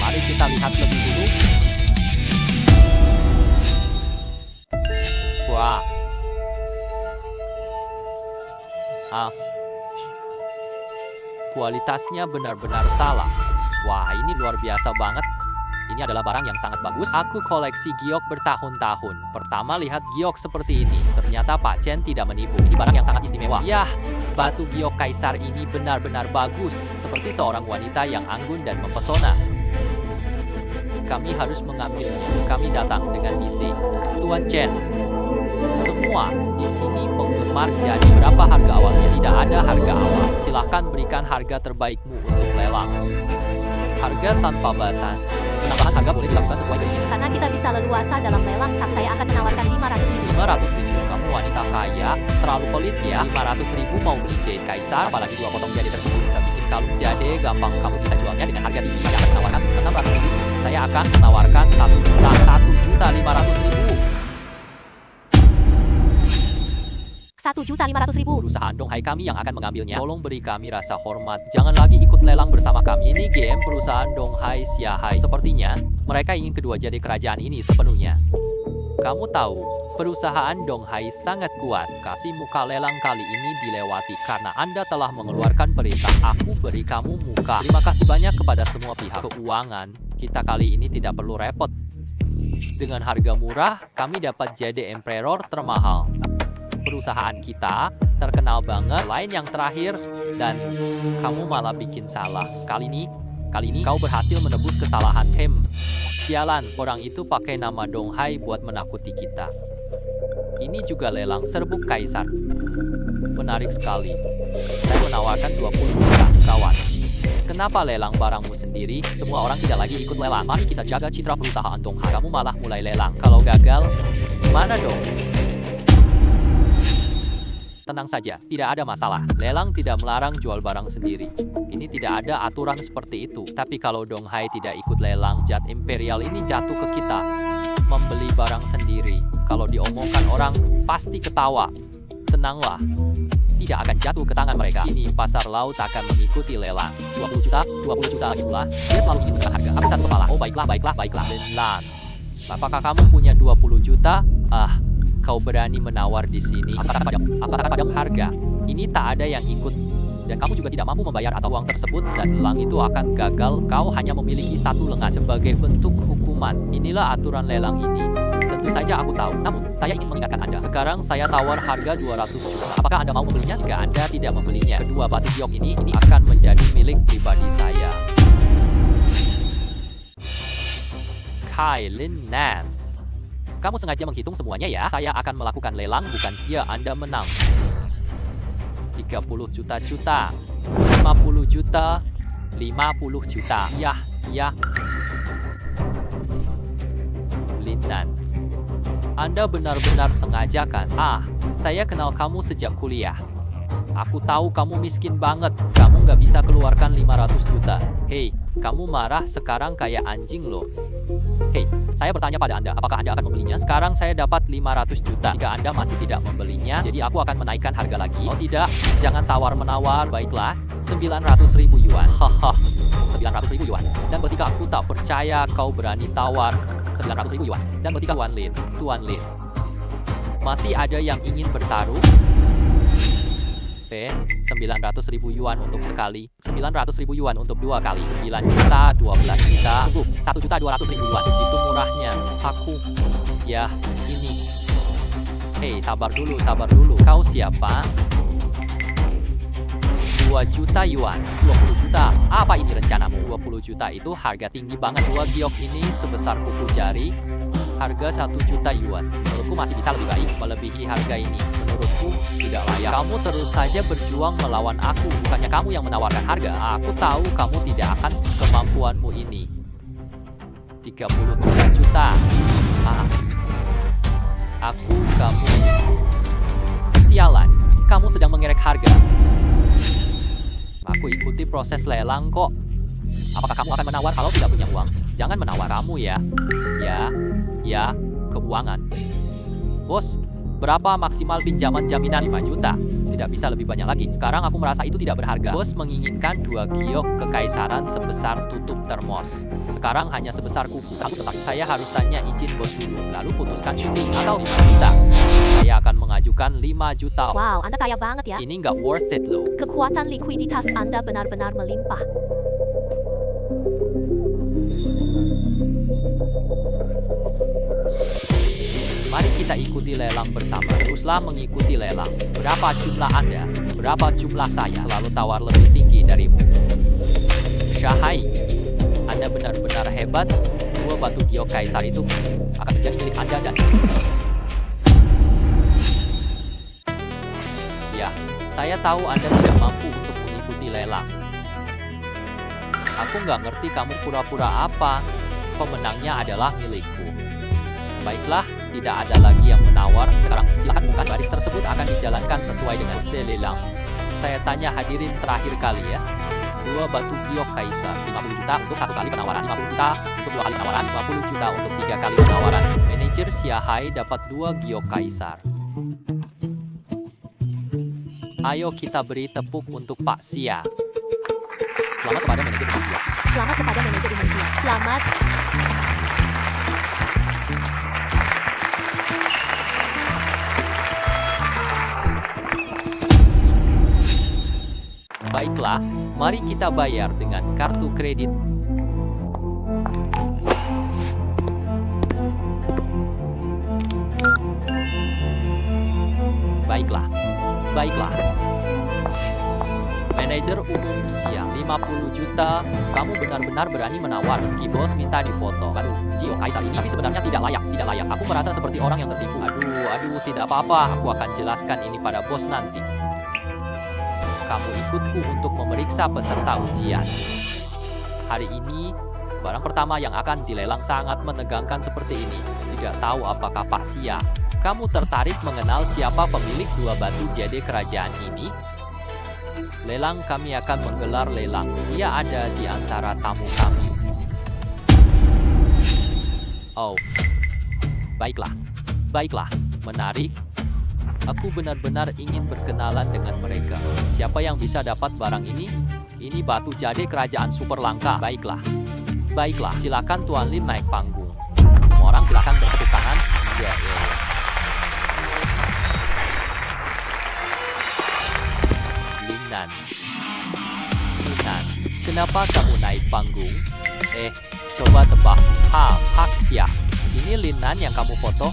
Mari kita lihat lebih dulu. Wah. Kualitasnya benar-benar salah. Wah, ini luar biasa banget. Ini adalah barang yang sangat bagus. Aku koleksi giok bertahun-tahun. Pertama lihat giok seperti ini. Ternyata Pak Chen tidak menipu. Ini barang yang sangat istimewa. Yah, batu giok kaisar ini benar-benar bagus. Seperti seorang wanita yang anggun dan mempesona. Kami harus mengambilnya. Kami datang dengan misi. Tuan Chen, semua di sini penggemar jadi. Berapa harga awalnya? Tidak ada harga awal. Silahkan berikan harga terbaikmu untuk lelang. Harga tanpa batas. Penambahan harga boleh dilakukan sesuai keinginan. Karena kita bisa leluasa dalam lelang, saya akan menawarkan 500.000. 500.000. Kamu wanita kaya, terlalu pelit ya. 500.000 mau beli jade kaisar, apalagi 2 potong jade tersebut bisa bikin kalung jade gampang. Kamu bisa jualnya dengan harga tinggi. Saya akan menawarkan 600.000. Saya akan menawarkan 1.500.000. 1.500.000. Perusahaan Donghai kami yang akan mengambilnya. Tolong beri kami rasa hormat. Jangan lagi ikut lelang bersama kami. Ini game perusahaan Donghai Siahai. Sepertinya mereka ingin kedua jade kerajaan ini sepenuhnya. Kamu tahu, perusahaan Donghai sangat kuat. Kasih muka lelang kali ini dilewati karena Anda telah mengeluarkan perintah. Aku beri kamu muka. Terima kasih banyak kepada semua pihak keuangan. Kita kali ini tidak perlu repot. Dengan harga murah, kami dapat jade Emperor termahal. Perusahaan kita terkenal banget. Lain yang terakhir, dan kamu malah bikin salah. Kali ini kau berhasil menebus kesalahan. Sialan, orang itu pakai nama Donghai buat menakuti kita. Ini juga lelang serbuk kaisar. Menarik sekali. Saya menawarkan 20 juta, kawan. Kenapa lelang barangmu sendiri? Semua orang tidak lagi ikut lelang. Mari kita jaga citra perusahaan Donghai. Kamu malah mulai lelang. Kalau gagal, gimana dong? Tenang saja, tidak ada masalah. Lelang tidak melarang jual barang sendiri. Ini tidak ada aturan seperti itu. Tapi kalau Donghai tidak ikut lelang, jade imperial ini jatuh ke kita. Membeli barang sendiri. Kalau diomongkan orang, pasti ketawa. Tenanglah. Tidak akan jatuh ke tangan mereka. Ini pasar laut akan mengikuti lelang. 20 juta lagi pula. Dia selalu ingin menekan harga. Aku satu kepala. Oh baiklah. Lelang. Apakah kamu punya 20 juta? Kau berani menawar di sini. Aku katakan padamu harga. Ini tak ada yang ikut Dan kamu juga tidak mampu membayar atau uang tersebut dan lelang itu akan gagal. Kau hanya memiliki satu lengan sebagai bentuk hukuman. Inilah aturan lelang ini. Tentu saja aku tahu, namun saya ingin mengingatkan Anda. Sekarang saya tawar harga 200 juta. Apakah Anda mau membelinya? Jika Anda tidak membelinya, kedua batu giok ini akan menjadi milik pribadi saya. Kailin Nan. Kamu sengaja menghitung semuanya ya? Saya akan melakukan lelang, bukan dia. Anda menang. 30 juta, 50 juta, 50 juta. Ya. Linnan. Anda benar-benar sengaja kan? Saya kenal kamu sejak kuliah. Aku tahu kamu miskin banget. Kamu nggak bisa keluarkan 500 juta. Hei, kamu marah sekarang kayak anjing loh. Hei, saya bertanya pada Anda, apakah Anda akan membelinya? Sekarang saya dapat 500 juta. Jika Anda masih tidak membelinya, jadi aku akan menaikkan harga lagi. Oh tidak, jangan tawar-menawar. Baiklah, 900.000 yuan. Haha, 900.000 yuan. Dan ketika aku tak percaya kau berani tawar 900.000 yuan. Dan ketika Tuan Lin, masih ada yang ingin bertaruh? 900.000 yuan untuk sekali, 900.000 yuan untuk 2 kali, 9 juta, 12 juta, cukup, 1.200.000 yuan, itu murahnya. Aku, ya, ini. Hei, sabar dulu, kau siapa? 2 juta yuan, 20 juta, apa ini rencanamu? 20 juta itu harga tinggi banget. 2 giok ini sebesar kuku jari, harga 1 juta yuan. Menurutku masih bisa lebih baik, melebihi harga ini. Menurutku tidak layak. Kamu terus saja berjuang melawan aku, bukannya kamu yang menawarkan harga. Aku tahu kamu tidak akan kemampuanmu ini. 33 juta. Kamu. Sialan, kamu sedang mengerek harga. Aku ikuti proses lelang kok. Apakah kamu akan menawar kalau tidak punya uang? Jangan menawar kamu ya. Ya, keuangan. Bos, berapa maksimal pinjaman jaminan? 5 juta. Tidak bisa lebih banyak lagi. Sekarang aku merasa itu tidak berharga. Bos menginginkan 2 giok kekaisaran sebesar tutup termos. Sekarang hanya sebesar kuku. Saya harus tanya izin bos dulu, lalu putuskan syuting atau 5 juta. Saya akan mengajukan 5 juta. Wow, Anda kaya banget ya. Ini nggak worth it loh. Kekuatan likuiditas Anda benar-benar melimpah. Mari kita ikuti lelang bersama. Teruslah mengikuti lelang. Berapa jumlah Anda? Berapa jumlah saya? Selalu tawar lebih tinggi darimu. Syahai, Anda benar-benar hebat. 2 batu giok kaisar itu akan menjadi milik Anda dan... Ya, saya tahu Anda tidak mampu untuk mengikuti lelang. Aku nggak ngerti kamu pura-pura apa. Pemenangnya adalah milikku. Baiklah, tidak ada lagi yang menawar. Sekarang, silakan bukan baris tersebut akan dijalankan sesuai dengan lelang. Saya tanya hadirin terakhir kali ya. 2 batu giok kaisar, 50 juta untuk 1 kali penawaran, 50 juta untuk 2 kali penawaran, 50 juta untuk 3 kali penawaran. Manajer Siahai dapat 2 giok kaisar. Ayo kita beri tepuk untuk Pak Sia. Selamat kepada manajer Sia. Selamat kepada manajer Sia. Selamat. Baiklah, mari kita bayar dengan kartu kredit. Baiklah. Manajer umum Sia, 50 juta. Kamu benar-benar berani menawar meski bos minta difoto. Aduh, Gio Kaisar ini sebenarnya tidak layak. Aku merasa seperti orang yang tertipu. Aduh, tidak apa-apa. Aku akan jelaskan ini pada bos nanti. Kamu ikutku untuk memeriksa peserta ujian. Hari ini, barang pertama yang akan dilelang sangat menegangkan seperti ini. Tidak tahu apakah Pak Sia, kamu tertarik mengenal siapa pemilik 2 batu jade kerajaan ini? Lelang kami akan menggelar lelang. Dia ada di antara tamu kami. Oh, baiklah, menarik. Aku benar-benar ingin berkenalan dengan mereka. Siapa yang bisa dapat barang ini? Ini batu jade kerajaan super langka. Baiklah, silakan Tuan Lin naik panggung. Semua orang silakan bertepuk tangan. Ya. Linnan. Kenapa kamu naik panggung? Coba tebak. Pak Xia. Ini Lin Nan yang kamu foto?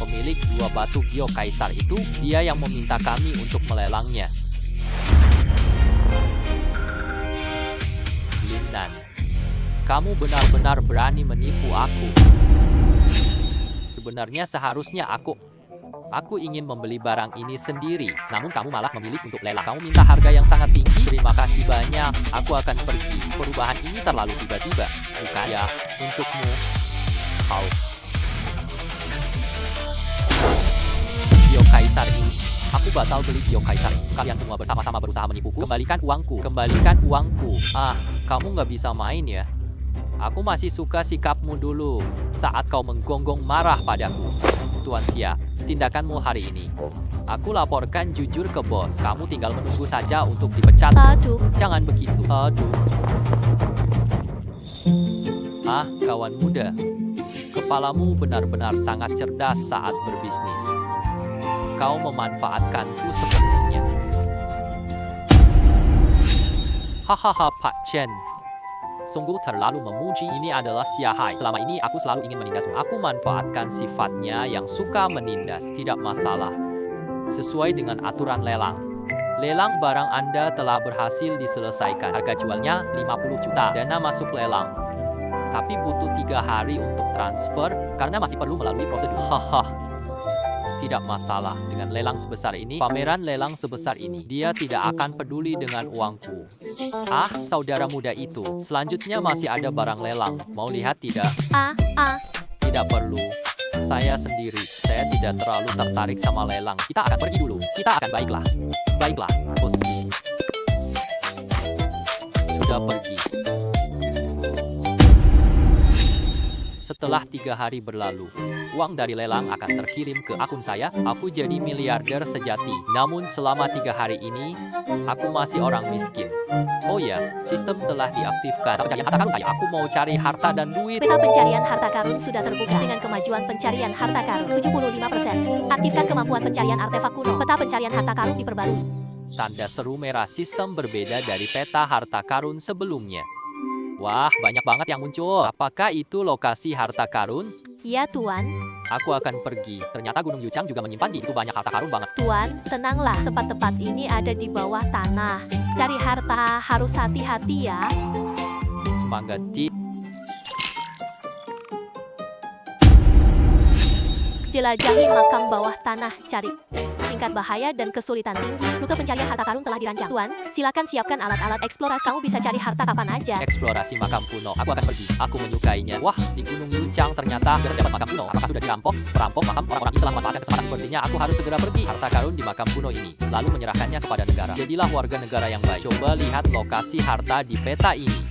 Pemilik dua batu Gyo Kaisar itu, dia yang meminta kami untuk melelangnya. Lin Nan, kamu benar-benar berani menipu aku. Sebenarnya seharusnya aku ingin membeli barang ini sendiri, namun kamu malah memilih untuk lelang. Kamu minta harga yang sangat tinggi. Terima kasih banyak. Aku akan pergi. Perubahan ini terlalu tiba-tiba. Bukan ya, untukmu. Kau. Gyo Kaisar ini. Aku batal beli Gyo Kaisar. Kalian semua bersama-sama berusaha menipuku. Kembalikan uangku. Kembalikan uangku. Kamu nggak bisa main ya. Aku masih suka sikapmu dulu saat kau menggonggong marah padaku. Tuan Xia, tindakanmu hari ini. Aku laporkan jujur ke bos. Kamu tinggal menunggu saja untuk dipecat. Aduh. Jangan begitu. Aduh. Kawan muda. Kepalamu benar-benar sangat cerdas saat berbisnis. Kau memanfaatkanku sepenuhnya. Hahaha, Pak Chen. Sungguh terlalu memuji. Ini adalah Xia Hai. Selama ini aku selalu ingin menindasmu. Aku manfaatkan sifatnya yang suka menindas. Tidak masalah. Sesuai dengan aturan lelang. Lelang barang Anda telah berhasil diselesaikan. Harga jualnya 50 juta. Dana masuk lelang. Tapi butuh 3 hari untuk transfer karena masih perlu melalui prosedur. Tidak masalah dengan lelang sebesar ini. Pameran lelang sebesar ini. Dia tidak akan peduli dengan uangku. Saudara muda itu. Selanjutnya masih ada barang lelang. Mau lihat tidak? Tidak perlu. Saya sendiri. Saya tidak terlalu tertarik sama lelang. Kita akan pergi dulu. Kita akan baiklah. Baiklah, bos. Sudah pergi. Setelah 3 hari berlalu, uang dari lelang akan terkirim ke akun saya. Aku jadi miliarder sejati. Namun selama 3 hari ini, aku masih orang miskin. Oh ya, sistem telah diaktifkan. Pencarian harta karun saya. Aku mau cari harta dan duit. Peta pencarian harta karun sudah terbuka dengan kemajuan pencarian harta karun 75%. Aktifkan kemampuan pencarian artefak kuno. Peta pencarian harta karun diperbarui. Tanda seru merah. Sistem berbeda dari peta harta karun sebelumnya. Wah, banyak banget yang muncul. Apakah itu lokasi harta karun? Ya, Tuan. Aku akan pergi. Ternyata Gunung Yuchang juga menyimpan di itu banyak harta karun banget. Tuan, tenanglah. Tempat-tempat ini ada di bawah tanah. Cari harta harus hati-hati ya. Semangat, Di. Jelajahi makam bawah tanah. Cari tingkat bahaya dan kesulitan tinggi. Rute pencarian harta karun telah dirancang. Tuan, silakan siapkan alat-alat eksplorasi. Kamu bisa cari harta kapan aja. Eksplorasi makam kuno. Aku akan pergi. Aku menyukainya. Wah, di Gunung Yuchang ternyata terdapat makam kuno. Apakah sudah dirampok? Perampok makam orang-orang ini telah memanfaatkan kesempatan. Sepertinya aku harus segera pergi. Harta karun di makam kuno ini. Lalu menyerahkannya kepada negara. Jadilah warga negara yang baik. Coba lihat lokasi harta di peta ini.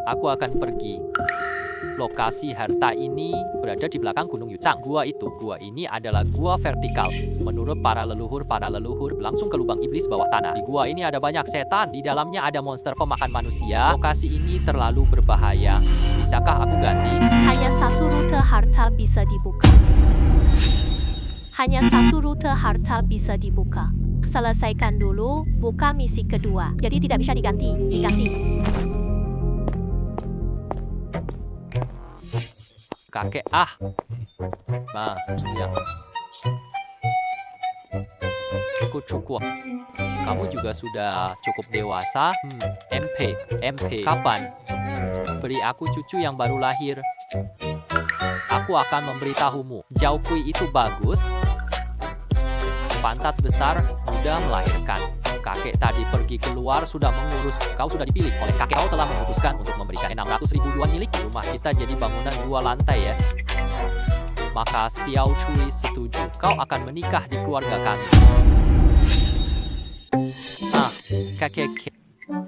Aku akan pergi. Lokasi harta ini berada di belakang Gunung Yuchang. Gua ini adalah gua vertikal. Menurut para leluhur langsung ke lubang iblis bawah tanah. Di gua ini ada banyak setan. Di dalamnya ada monster pemakan manusia. Lokasi ini terlalu berbahaya. Bisakah aku ganti? Hanya satu rute harta bisa dibuka. Hanya satu rute harta bisa dibuka. Selesaikan dulu, buka misi kedua. Jadi tidak bisa diganti. Kakek, ya. Cukup. Kamu juga sudah cukup dewasa. MP, kapan? Beri aku cucu yang baru lahir. Aku akan memberitahumu. Zhao Kui itu bagus. Pantat besar, mudah melahirkan. Kakek tadi pergi keluar sudah mengurus. Kau sudah dipilih oleh kakek. Kau telah memutuskan untuk memberikan 600.000 yuan milik. Rumah kita jadi bangunan 2 lantai ya. Maka Xiao Cui setuju. Kau akan menikah di keluarga kami. Kakek.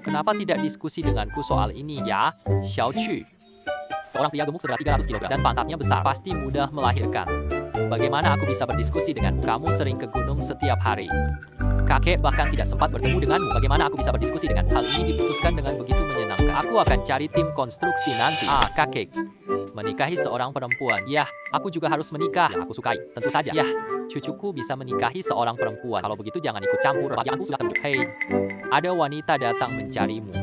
Kenapa tidak diskusi denganku soal ini ya, Xiao Cui? Seorang pria gemuk seberat 300 kg dan pantatnya besar. Pasti mudah melahirkan. Bagaimana aku bisa berdiskusi denganmu? Kamu sering ke gunung setiap hari. Kakek bahkan tidak sempat bertemu denganmu. Bagaimana aku bisa berdiskusi dengan hal ini? Diputuskan dengan begitu menyenangkan. Aku akan cari tim konstruksi nanti. Kakek. Menikahi seorang perempuan. Yah, aku juga harus menikah. Yang aku sukai, tentu saja. Yah, cucuku bisa menikahi seorang perempuan. Kalau begitu jangan ikut campur. Bagianku sudah terwujud. Hei, ada wanita datang mencarimu.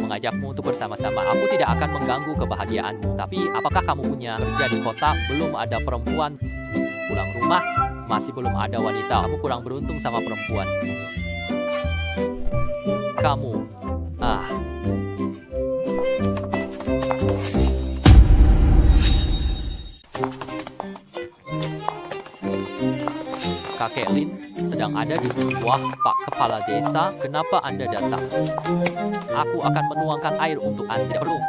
Mengajakmu untuk bersama-sama. Aku tidak akan mengganggu kebahagiaanmu. Tapi apakah kamu punya kerja di kota? Belum ada perempuan. Pulang rumah, masih belum ada wanita. Kamu kurang beruntung sama perempuan. Kamu, Kakek Lin sedang ada di sini. Wah, Pak Kepala Desa, kenapa Anda datang? Aku akan menuangkan air untuk Anda. Tidak perlu.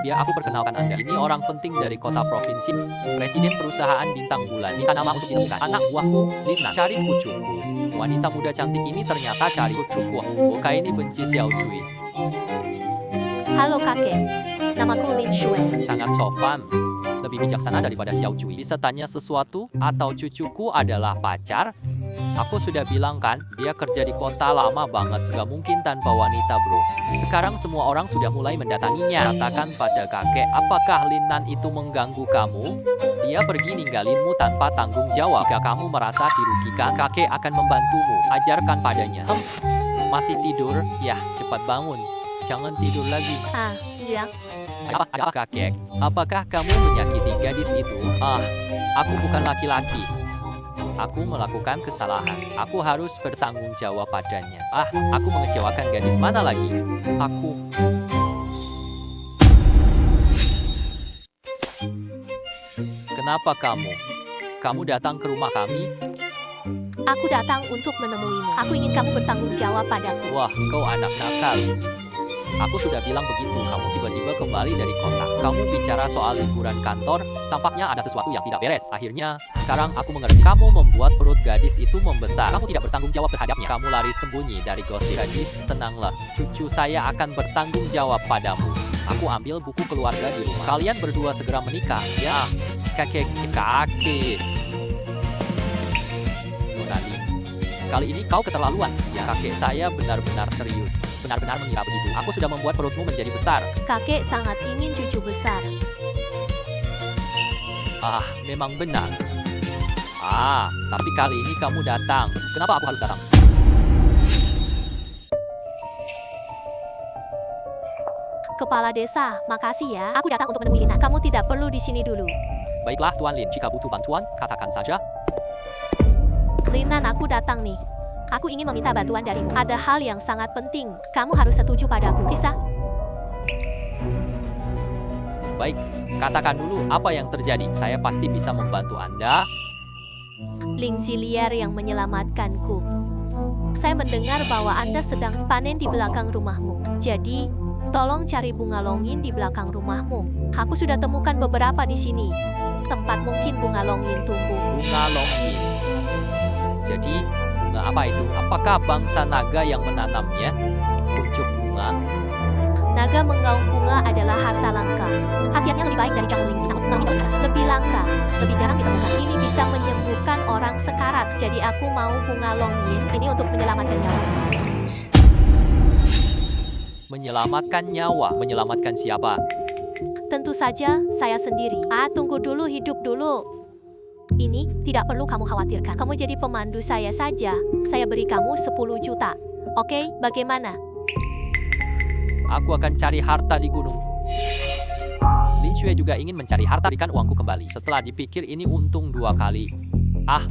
Biar aku perkenalkan Anda. Ini orang penting dari kota provinsi. Presiden perusahaan bintang bulan. Minta nama untuk ditemukan. Anak buahku, Lina. Cari kucuku. Wanita muda cantik ini ternyata cari kucuku. Buka ini benci Xiao Cui. Halo kakek, namaku Lin Shue. Sangat sopan. Lebih bijaksana daripada Xiao Cui. Bisa tanya sesuatu? Atau cucuku adalah pacar? Aku sudah bilang kan, dia kerja di kota lama banget. Gak mungkin tanpa wanita bro. Sekarang semua orang sudah mulai mendatanginya. Katakan pada kakek, apakah Linan itu mengganggu kamu? Dia pergi ninggalinmu tanpa tanggung jawab. Jika kamu merasa dirugikan, kakek akan membantumu. Ajarkan padanya. Masih tidur? Yah, cepat bangun. Jangan tidur lagi. Ya. Apa kakek? Apakah kamu menyakiti gadis itu? Aku bukan laki-laki. Aku melakukan kesalahan. Aku harus bertanggung jawab padanya. Aku mengecewakan gadis mana lagi? Kenapa kamu? Kamu datang ke rumah kami? Aku datang untuk menemuimu. Aku ingin kamu bertanggung jawab padaku. Wah, kau anak nakal. Aku sudah bilang begitu, kamu tiba-tiba kembali dari kota. Kamu bicara soal liburan kantor, tampaknya ada sesuatu yang tidak beres. Akhirnya, sekarang aku mengerti. Kamu membuat perut gadis itu membesar. Kamu tidak bertanggung jawab terhadapnya. Kamu lari sembunyi dari gosip. Gadis, tenanglah. Cucu saya akan bertanggung jawab padamu. Aku ambil buku keluarga di rumah. Kalian berdua segera menikah. Ya, kakek. Nonali, kali ini kau keterlaluan. Ya, kakek saya benar-benar serius. Benar-benar mengira begitu. Aku sudah membuat perutmu menjadi besar. Kakek sangat ingin cucu besar. Memang benar. Tapi kali ini kamu datang. Kenapa aku harus datang? Kepala desa, makasih ya. Aku datang untuk menemui Lina. Kamu tidak perlu di sini dulu. Baiklah, Tuan Lin. Jika butuh bantuan, katakan saja. Linan, aku datang nih. Aku ingin meminta bantuan darimu. Ada hal yang sangat penting. Kamu harus setuju padaku. Bisa? Baik, katakan dulu apa yang terjadi. Saya pasti bisa membantu Anda. Ling Zilier yang menyelamatkanku. Saya mendengar bahwa Anda sedang panen di belakang rumahmu. Jadi, tolong cari bunga longin di belakang rumahmu. Aku sudah temukan beberapa di sini. Tempat mungkin bunga longin tumbuh. Bunga longin. Jadi, bunga apa itu? Apakah bangsa naga yang menanamnya? Kuncup bunga. Naga menggaung bunga adalah harta langka. Khasiatnya lebih baik dari jamu lingsi, namun lebih langka, lebih jarang ditemukan. Ini bisa menyembuhkan orang sekarat. Jadi aku mau bunga longin ini untuk menyelamatkan nyawa. Menyelamatkan nyawa? Menyelamatkan siapa? Tentu saja, saya sendiri. Tunggu dulu, hidup dulu. Ini tidak perlu kamu khawatirkan. Kamu jadi pemandu saya saja. Saya beri kamu 10 juta. Oke, bagaimana? Aku akan cari harta di gunung. Lin Shue juga ingin mencari harta, berikan uangku kembali. Setelah dipikir ini untung 2 kali.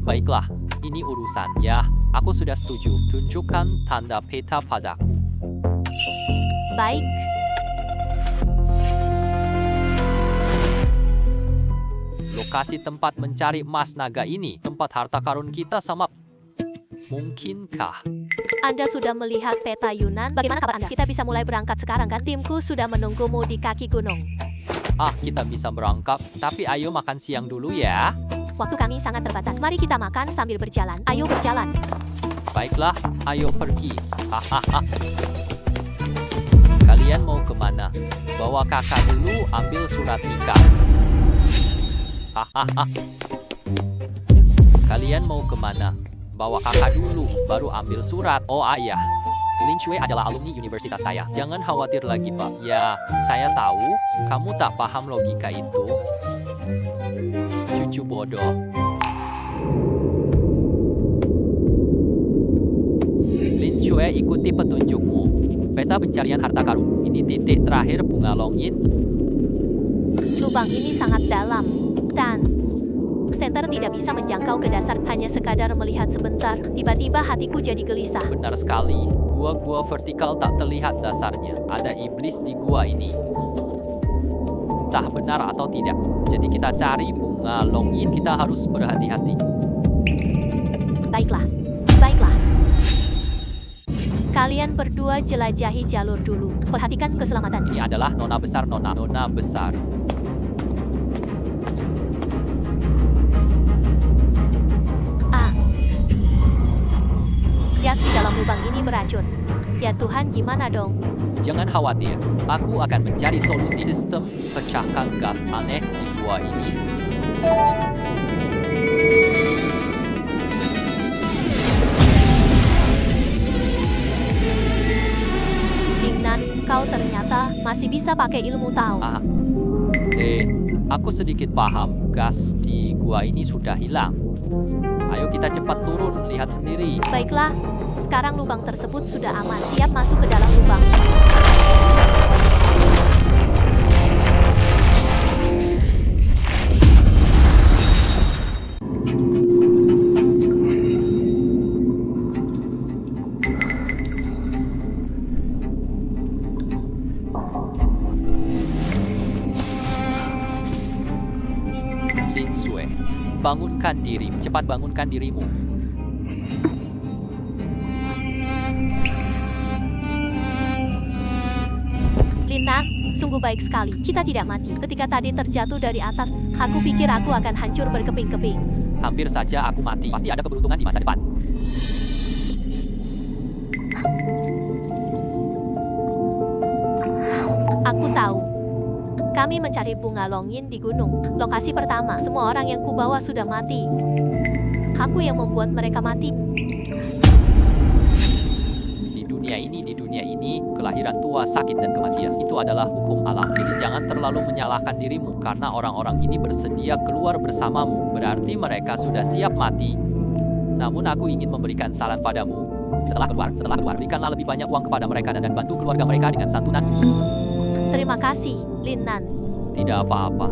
Baiklah. Ini urusan. Ya, aku sudah setuju. Tunjukkan tanda peta padaku. Baik. Lokasi tempat mencari emas naga ini, tempat harta karun kita sama. Mungkinkah? Anda sudah melihat peta Yunan. Bagaimana kabar Anda? Kita bisa mulai berangkat sekarang kan? Timku sudah menunggumu di kaki gunung. Kita bisa berangkat, tapi ayo makan siang dulu ya. Waktu kami sangat terbatas. Mari kita makan sambil berjalan. Ayo berjalan. Baiklah, ayo pergi. Kalian mau kemana? Bawa kakak dulu, ambil surat nikah. Kalian mau kemana? Bawa kakak dulu, baru ambil surat. Oh ayah. Lin Shui adalah alumni universitas saya. Jangan khawatir lagi, Pak. Ya, saya tahu kamu tak paham logika itu. Cucu bodoh. Lin Shui, ikuti petunjukmu. Peta pencarian harta karun. Ini titik terakhir bunga Longyin. Lubang ini sangat dalam, dan Center tidak bisa menjangkau ke dasar, hanya sekadar melihat sebentar. Tiba-tiba hatiku jadi gelisah. Benar sekali. Gua vertikal tak terlihat dasarnya. Ada iblis di gua ini. Entah benar atau tidak. Jadi kita cari bunga Longyin, kita harus berhati-hati. Baiklah, baiklah. Kalian berdua jelajahi jalur dulu. Perhatikan keselamatan. Ini adalah nona besar, nona besar. Lihat di dalam lubang ini beracun. Ya Tuhan, gimana dong? Jangan khawatir, aku akan mencari solusi sistem pecahkan gas aneh di gua ini. Lingnan, kau ternyata masih bisa pakai ilmu tahu. Aku sedikit paham. Gas di gua ini sudah hilang. Ayo kita cepat turun, lihat sendiri. Baiklah, sekarang lubang tersebut sudah aman. Siap masuk ke dalam lubang. Lin Shui, bangunkan diri, cepat bangunkan dirimu. Lingnan, sungguh baik sekali. Kita tidak mati. Ketika tadi terjatuh dari atas, aku pikir aku akan hancur berkeping-keping. Hampir saja aku mati. Pasti ada keberuntungan di masa depan. Aku tahu. Kami mencari bunga Longyin di gunung. Lokasi pertama, semua orang yang kubawa sudah mati. Aku yang membuat mereka mati. Di dunia ini, kelahiran tua, sakit, dan kematian itu adalah hukum alam. Jadi jangan terlalu menyalahkan dirimu, karena orang-orang ini bersedia keluar bersamamu. Berarti mereka sudah siap mati. Namun aku ingin memberikan saran padamu. Setelah keluar, berikanlah lebih banyak uang kepada mereka dan bantu keluarga mereka dengan santunan. Terima kasih, Lingnan. Tidak apa-apa.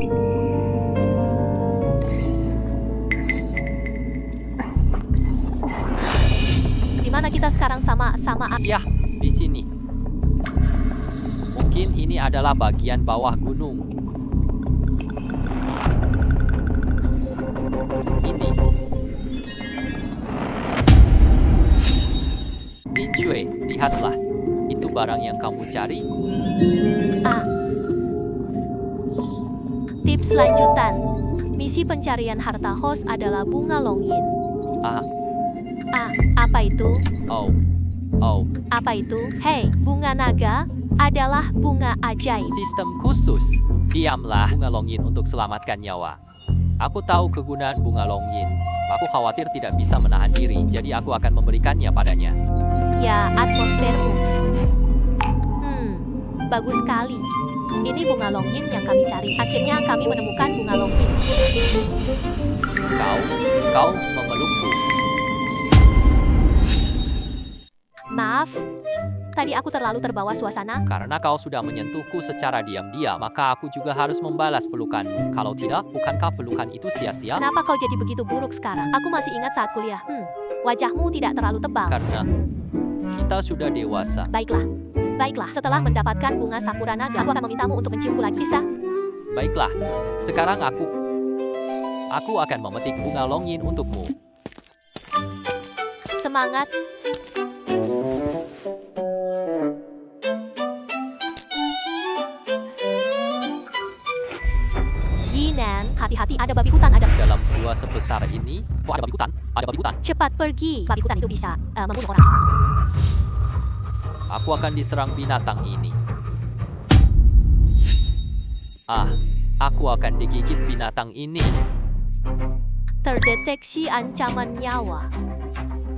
Di mana kita sekarang sama. Ya, di sini. Mungkin ini adalah bagian bawah gunung. Ini. Lin Shui, lihatlah. Itu barang yang kamu cari. Tips lanjutan. Misi pencarian harta host adalah bunga Longyin. Apa itu? Oh. Apa itu? Hei, bunga naga adalah bunga ajaib. Sistem khusus. Diamlah, bunga Longyin untuk selamatkan nyawa. Aku tahu kegunaan bunga Longyin. Aku khawatir tidak bisa menahan diri, jadi aku akan memberikannya padanya. Ya, atmosfermu. Bagus sekali. Ini bunga Longyin yang kami cari. Akhirnya kami menemukan bunga Longyin. Kau memelukku. Maaf, tadi aku terlalu terbawa suasana. Karena kau sudah menyentuhku secara diam-diam, maka aku juga harus membalas pelukanmu. Kalau tidak, bukankah pelukan itu sia-sia? Kenapa kau jadi begitu buruk sekarang? Aku masih ingat saat kuliah. Wajahmu tidak terlalu tebal. Karena kita sudah dewasa. Baiklah, setelah mendapatkan bunga sakura naga, aku akan memintamu untuk menciumku lagi, bisa? Baiklah, sekarang aku akan memetik bunga Longyin untukmu. Semangat. Yinan, hati-hati, ada babi hutan, ada. Dalam gua sebesar ini, kok ada babi hutan? Ada babi hutan. Cepat pergi. Babi hutan itu bisa membunuh orang. Aku akan diserang binatang ini. Aku akan digigit binatang ini. Terdeteksi ancaman nyawa.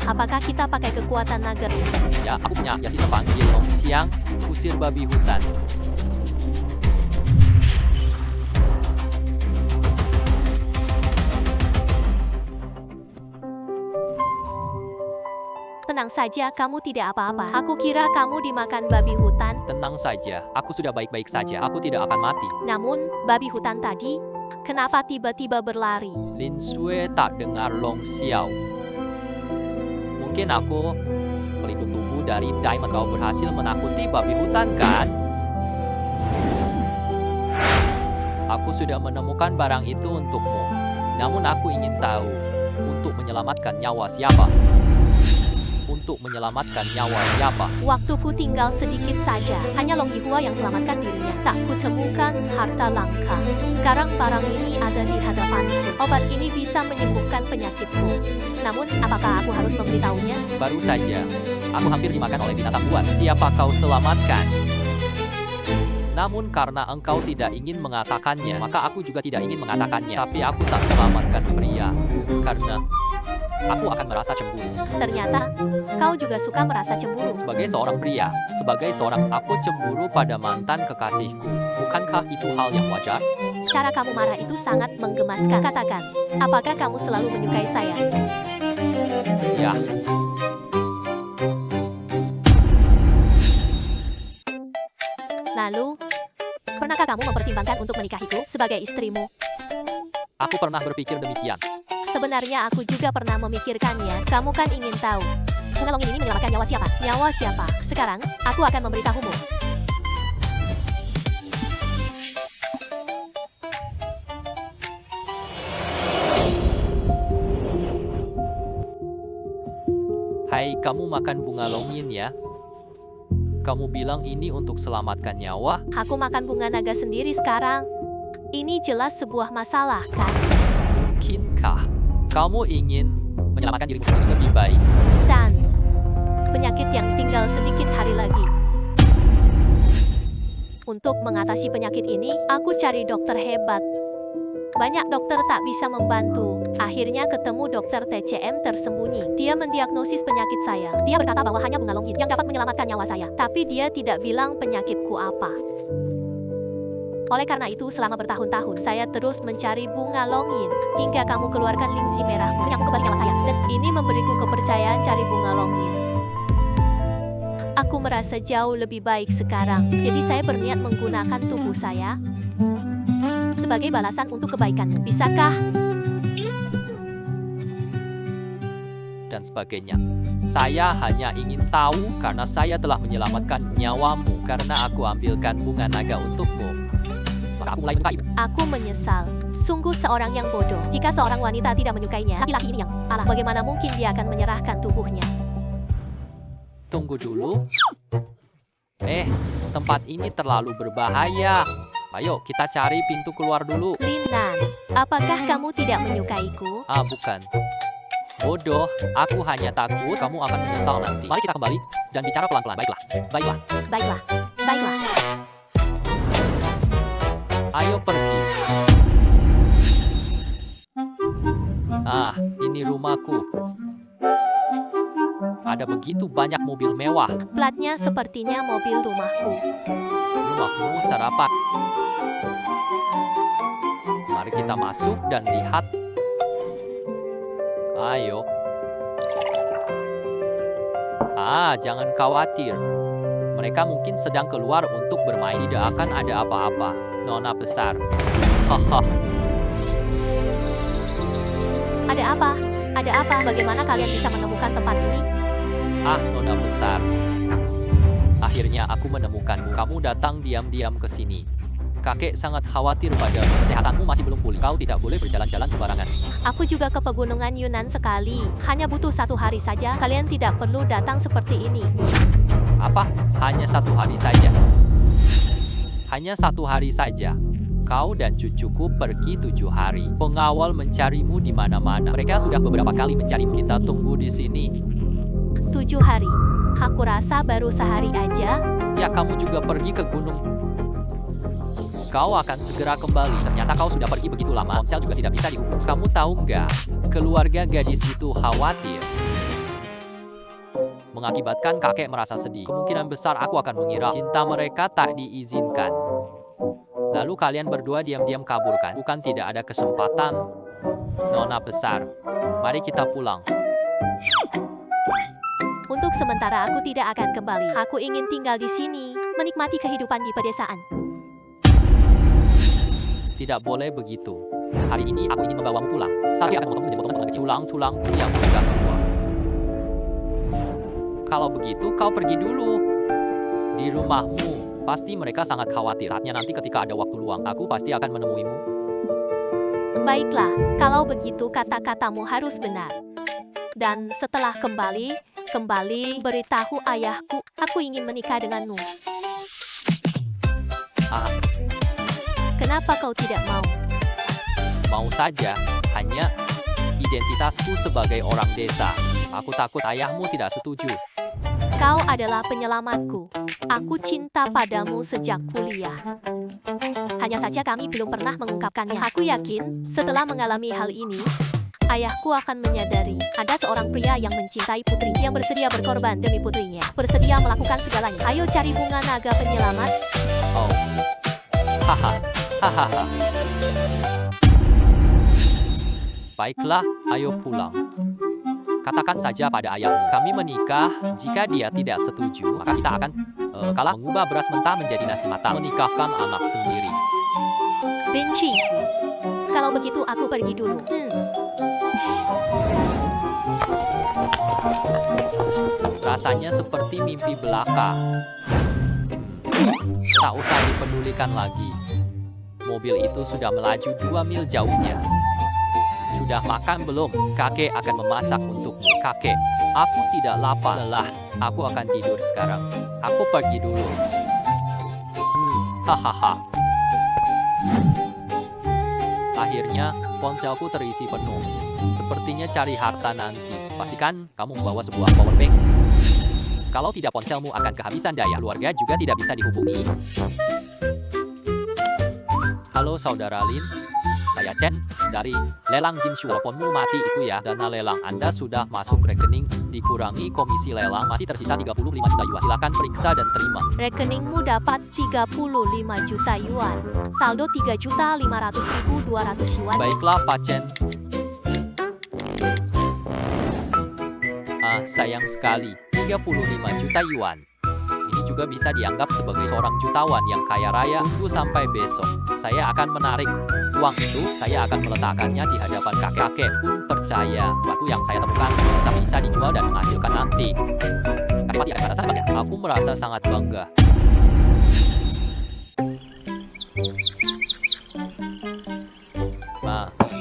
Apakah kita pakai kekuatan naga? Ya, aku punya ya sistem panggil Long Xiang, usir babi hutan. Tenang saja, kamu tidak apa-apa. Aku kira kamu dimakan babi hutan. Tenang saja, aku sudah baik-baik saja. Aku tidak akan mati. Namun, babi hutan tadi, kenapa tiba-tiba berlari? Lin Sui tak dengar Long Xiao. Mungkin aku pelindung tubuh dari Diamond. Kau berhasil menakuti babi hutan, kan? Aku sudah menemukan barang itu untukmu. Namun aku ingin tahu, untuk menyelamatkan nyawa siapa? Untuk menyelamatkan nyawa siapa? Waktuku tinggal sedikit saja. Hanya Long Yihua yang selamatkan dirinya. Tak kutemukan harta langka. Sekarang barang ini ada di hadapanku. Obat ini bisa menyembuhkan penyakitmu. Namun, apakah aku harus memberitahunya? Baru saja, aku hampir dimakan oleh binatang buas. Siapa kau selamatkan? Namun karena engkau tidak ingin mengatakannya, maka aku juga tidak ingin mengatakannya. Tapi aku tak selamatkan pria, karena aku akan merasa cemburu. Ternyata, kau juga suka merasa cemburu. Sebagai seorang pria, sebagai seorang aku cemburu pada mantan kekasihku. Bukankah itu hal yang wajar? Cara kamu marah itu sangat menggemaskan. Katakan, apakah kamu selalu menyukai saya? Ya, Lalu, pernahkah kamu mempertimbangkan untuk menikahiku sebagai istrimu? aku pernah berpikir demikian. Sebenarnya aku juga pernah memikirkannya. Kamu kan ingin tahu. Bunga longin ini menyelamatkan nyawa siapa? Nyawa siapa? Sekarang, aku akan memberitahumu. Hai, kamu makan bunga longin ya? Kamu bilang ini untuk selamatkan nyawa? Aku makan bunga naga sendiri sekarang. Ini jelas sebuah masalah, kan? Mungkinkah kamu ingin menyelamatkan dirimu sendiri lebih baik? Dan penyakit yang tinggal sedikit hari lagi. Untuk mengatasi penyakit ini, aku cari dokter hebat. Banyak dokter tak bisa membantu. Akhirnya ketemu dokter TCM tersembunyi. Dia mendiagnosis penyakit saya. Dia berkata bahwa hanya bunga longin yang dapat menyelamatkan nyawa saya. Tapi dia tidak bilang penyakitku apa. Oleh karena itu, selama bertahun-tahun, saya terus mencari bunga longin. Hingga kamu keluarkan lingsi merah, menyambut kembali nyawa saya. Dan ini memberiku kepercayaan cari bunga longin. Aku merasa jauh lebih baik sekarang. Jadi saya berniat menggunakan tubuh saya sebagai balasan untuk kebaikanmu. Bisakah? Dan sebagainya. Saya hanya ingin tahu karena saya telah menyelamatkan nyawamu karena aku ambilkan bunga naga untukmu. Maka aku mulai menyukai. Aku menyesal. Sungguh seorang yang bodoh. Jika seorang wanita tidak menyukainya, laki-laki ini yang alah, bagaimana mungkin dia akan menyerahkan tubuhnya? Tunggu dulu. Tempat ini terlalu berbahaya. Ayo, kita cari pintu keluar dulu. Linan, apakah kamu tidak menyukaiku? Bukan. Bodoh, aku hanya takut kamu akan menyesal nanti. Mari kita kembali dan bicara pelan-pelan. Baiklah, baiklah. Baiklah, baiklah. Ayo pergi. Ini rumahku. Ada begitu banyak mobil mewah. Platnya sepertinya mobil rumahku. Rumahmu sarapan. Mari kita masuk dan lihat. Ayo. Jangan khawatir. Mereka mungkin sedang keluar untuk bermain. Tidak akan ada apa-apa. Nona besar. Haha. Ada apa? Ada apa? Bagaimana kalian bisa menemukan tempat ini? Nona besar. Akhirnya aku menemukanmu. Kamu datang diam-diam ke sini. Kakek sangat khawatir padamu. Kesehatanmu masih belum pulih. Kau tidak boleh berjalan-jalan sembarangan. Aku juga ke pegunungan Yunan sekali. Hanya butuh 1 hari saja. Kalian tidak perlu datang seperti ini. Apa? Hanya 1 hari saja. Hanya 1 hari saja. Kau dan cucuku pergi 7 hari. Pengawal mencarimu di mana-mana. Mereka sudah beberapa kali mencarimu. Kita tunggu di sini. 7 hari. Aku rasa baru sehari aja. Ya, kamu juga pergi ke gunung. Kau akan segera kembali. Ternyata kau sudah pergi begitu lama. Ponsel juga tidak bisa dihubungi. Kamu tahu nggak? Keluarga gadis itu khawatir. mengakibatkan kakek merasa sedih. Kemungkinan besar aku akan mengira cinta mereka tak diizinkan. Lalu kalian berdua diam-diam kaburkan. Bukan tidak ada kesempatan. Nona besar, mari kita pulang. Untuk sementara aku tidak akan kembali. Aku ingin tinggal di sini, menikmati kehidupan di pedesaan. Tidak boleh begitu. Hari ini aku ingin membawamu pulang. Saya akan memotongmu menjadi potongan kecil tulang-tulangku yang sudah tua. Kalau begitu kau pergi dulu. Di rumahmu, pasti mereka sangat khawatir. Saatnya nanti ketika ada waktu luang, aku pasti akan menemuimu. Baiklah, kalau begitu kata-katamu harus benar. Dan setelah kembali beritahu ayahku, aku ingin menikah denganmu. Ah, Kenapa kau tidak mau? mau saja, hanya identitasku sebagai orang desa. Aku takut ayahmu tidak setuju. Kau adalah penyelamatku. Aku cinta padamu sejak kuliah. Hanya saja kami belum pernah mengungkapkannya. Aku yakin, setelah mengalami hal ini, ayahku akan menyadari ada seorang pria yang mencintai putri, yang bersedia berkorban demi putrinya, bersedia melakukan segalanya. Ayo cari bunga naga penyelamat. Oh, haha, hahaha. Baiklah, ayo pulang. Katakan saja pada ayahmu, kami menikah. Jika dia tidak setuju, maka kita akan kalah mengubah beras mentah menjadi nasi matang, menikahkan anak sendiri. Benci. Kalau begitu aku pergi dulu. Rasanya seperti mimpi belaka. Tak usah dipedulikan lagi. Mobil itu sudah melaju 2 mil jauhnya. Sudah makan belum? Kakek akan memasak untukmu. Kakek, aku tidak lapar. Lelah, aku akan tidur sekarang. Aku pergi dulu. Hahaha. Akhirnya, ponselku terisi penuh. Sepertinya cari harta nanti. Pastikan kamu membawa sebuah power bank. Kalau tidak, ponselmu akan kehabisan daya. Keluarga juga tidak bisa dihubungi. Halo saudara Lin, saya Chen dari lelang Jinshu. Teleponmu mati itu ya. Dana lelang Anda sudah masuk rekening, dikurangi komisi lelang, masih tersisa 35 juta yuan. Silakan periksa dan terima. Rekeningmu dapat 35 juta yuan. Saldo 3.500.200 yuan. Baiklah Pak Chen. Sayang sekali, 35 juta yuan. Ini juga bisa dianggap sebagai seorang jutawan yang kaya raya. Tunggu sampai besok. Saya akan menarik uang itu, saya akan meletakkannya di hadapan kakek pun percaya. Waktu yang saya temukan, tapi bisa dijual dan menghasilkan nanti. Tapi pasti ada rasa sangat bangga. Aku merasa sangat bangga.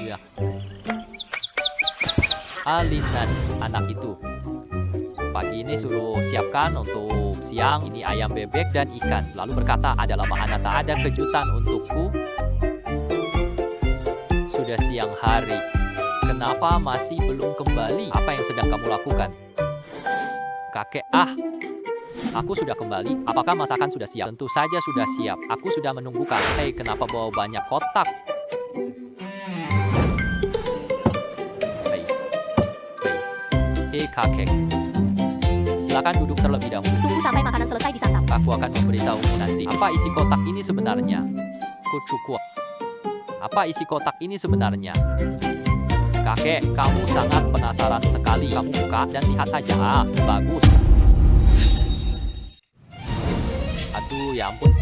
Ya. Alinan, anak itu. Pagi ini suruh siapkan untuk siang ini ayam bebek dan ikan. Lalu berkata, adalah Mahana, tak ada kejutan untukku. Sudah siang hari. Kenapa masih belum kembali? Apa yang sedang kamu lakukan? Kakek, aku sudah kembali. Apakah masakan sudah siap? Tentu saja sudah siap. Aku sudah menunggu kakek. Hei, kenapa bawa banyak kotak? Hei kakek. Silakan duduk terlebih dahulu. Tunggu sampai makanan selesai disantap. Aku akan memberitahu nanti. Apa isi kotak ini sebenarnya? Kucukuk. Apa isi kotak ini sebenarnya? Kakek, kamu sangat penasaran sekali. Kamu buka dan lihat saja. Bagus. Aduh, ya ampun.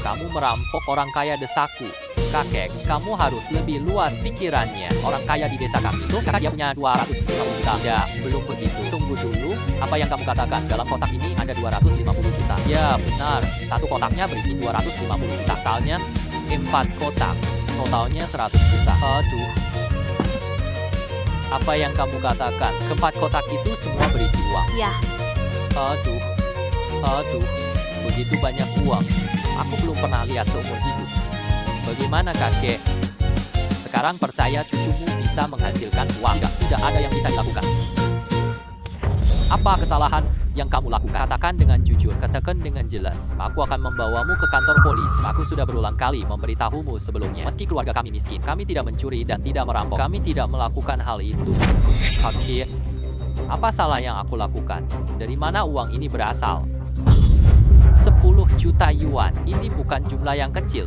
Kamu merampok orang kaya desaku. Kakek, kamu harus lebih luas pikirannya. Orang kaya di desa kami itu, kakak dia punya 250 juta. Ya, belum begitu. Tunggu dulu. Apa yang kamu katakan? Dalam kotak ini ada 250 juta. Ya, benar. Satu kotaknya berisi 250 juta. Totalnya 4 kotak. Totalnya 100 juta. Aduh. Apa yang kamu katakan? Keempat kotak itu semua berisi uang. Ya, Aduh. Begitu banyak uang. Aku belum pernah lihat seumur hidup. Bagaimana kakek? Sekarang percaya cucumu bisa menghasilkan uang. Tidak ada yang bisa dilakukan. Apa kesalahan yang kamu lakukan? Katakan dengan jujur, katakan dengan jelas. Aku akan membawamu ke kantor polis. Aku sudah berulang kali memberitahumu sebelumnya. Meski keluarga kami miskin, kami tidak mencuri dan tidak merampok. Kami tidak melakukan hal itu. Kakek, Apa salah yang aku lakukan? Dari mana uang ini berasal? 10 juta yuan, ini bukan jumlah yang kecil.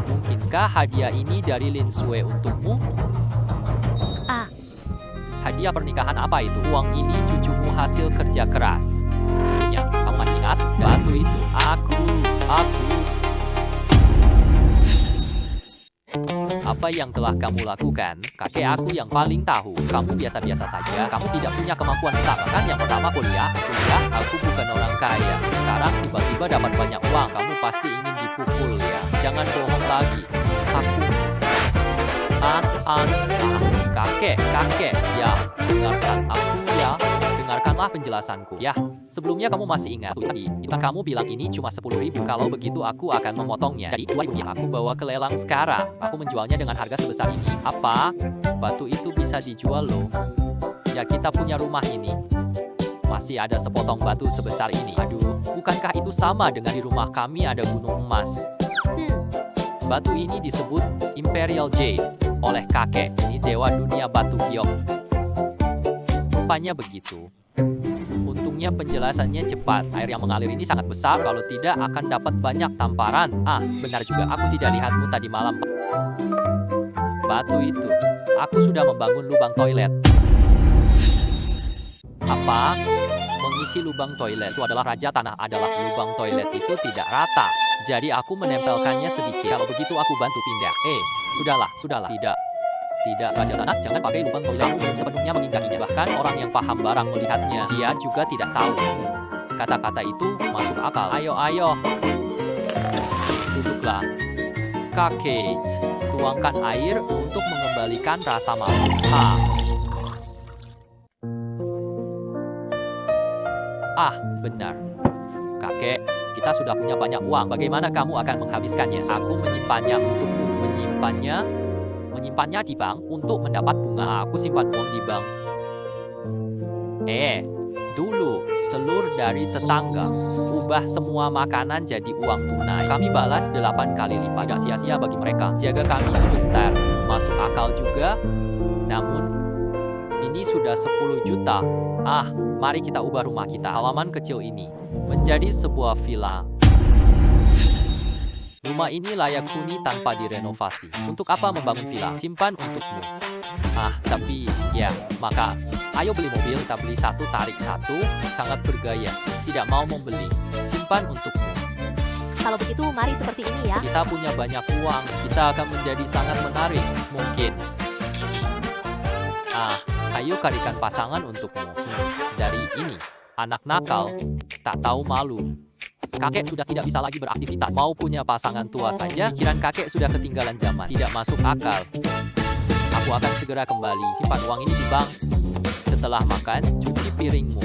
Mungkinkah hadiah ini dari Lin Sue untukmu? Ah, Hadiah pernikahan apa itu? Uang ini cucumu hasil kerja keras. Sebelumnya, kamu masih ingat? Batu itu. Aku. Apa yang telah kamu lakukan? Kakek aku yang paling tahu. Kamu biasa-biasa saja. Kamu tidak punya kemampuan besar. Bahkan yang pertama kuliah. Aku bukan orang kaya. Sekarang tiba-tiba dapat banyak uang. Kamu pasti ingin dipukul ya. Jangan bohong lagi. Aku. Kakek. Ya, dengarkan aku ya. Dengarkanlah penjelasanku. Ya, sebelumnya kamu masih ingat tadi, kamu bilang ini cuma 10.000. Kalau begitu aku akan memotongnya. Jadi 2.000 aku bawa ke lelang sekarang. Aku menjualnya dengan harga sebesar ini. Apa? Batu itu bisa dijual loh. Ya, kita punya rumah ini. Masih ada sepotong batu sebesar ini. Aduh, bukankah itu sama dengan di rumah kami ada gunung emas? Batu ini disebut Imperial Jade oleh kakek. Ini dewa dunia batu giok. Rupanya begitu. Untungnya penjelasannya cepat. Air yang mengalir ini sangat besar, kalau tidak akan dapat banyak tamparan. Benar juga, aku tidak lihatmu tadi malam. Batu itu. Aku sudah membangun lubang toilet. Apa? Mengisi lubang toilet itu adalah raja tanah adalah lubang toilet itu tidak rata. Jadi aku menempelkannya sedikit. Kalau begitu aku bantu pindah. Sudahlah. Tidak, raja tanah, jangan pakai lubang toilet. Kamu belum sepenuhnya menginjakinya. Bahkan orang yang paham barang melihatnya, dia juga tidak tahu. Kata-kata itu masuk akal. Ayo. Duduklah. Kakek, tuangkan air untuk mengembalikan rasa malu. Benar. Kakek, kita sudah punya banyak uang. Bagaimana kamu akan menghabiskannya? Aku menyimpannya untukmu. Menyimpannya di bank untuk mendapat bunga. Aku simpan uang di bank. Dulu, telur dari tetangga. Ubah semua makanan jadi uang tunai. Kami balas 8 kali lipat. Tidak sia-sia bagi mereka. Jaga kami sebentar. Masuk akal juga. Namun, ini sudah 10 juta. Mari kita ubah rumah kita, halaman kecil ini, menjadi sebuah villa. Rumah ini layak huni tanpa direnovasi. Untuk apa membangun villa? Simpan untukmu. Tapi, ya, maka, ayo beli mobil, kita beli satu, tarik satu, sangat bergaya. Tidak mau membeli, simpan untukmu. kalau begitu mari seperti ini ya. Kita punya banyak uang, kita akan menjadi sangat menarik, mungkin. Ayo carikan pasangan untukmu. Dari ini, anak nakal, tak tahu malu. Kakek sudah tidak bisa lagi beraktivitas. Mau punya pasangan tua saja, pikiran kakek sudah ketinggalan zaman. Tidak masuk akal. Aku akan segera kembali. Simpan uang ini di bank. Setelah makan, cuci piringmu.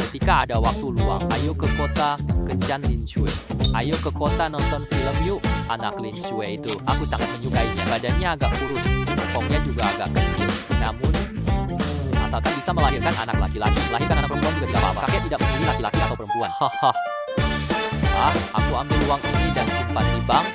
Ketika ada waktu luang, ayo ke kota, kencan Lin Sue. Ayo ke kota nonton film yuk. Anak Lin Sue itu, aku sangat menyukainya. Badannya agak kurus, bokongnya juga agak kecil. Namun, asalkan bisa melahirkan anak laki-laki. Melahirkan anak perempuan juga tidak apa-apa. Kakek tidak memilih laki-laki atau perempuan. Aku ambil uang ini dan simpan di bank.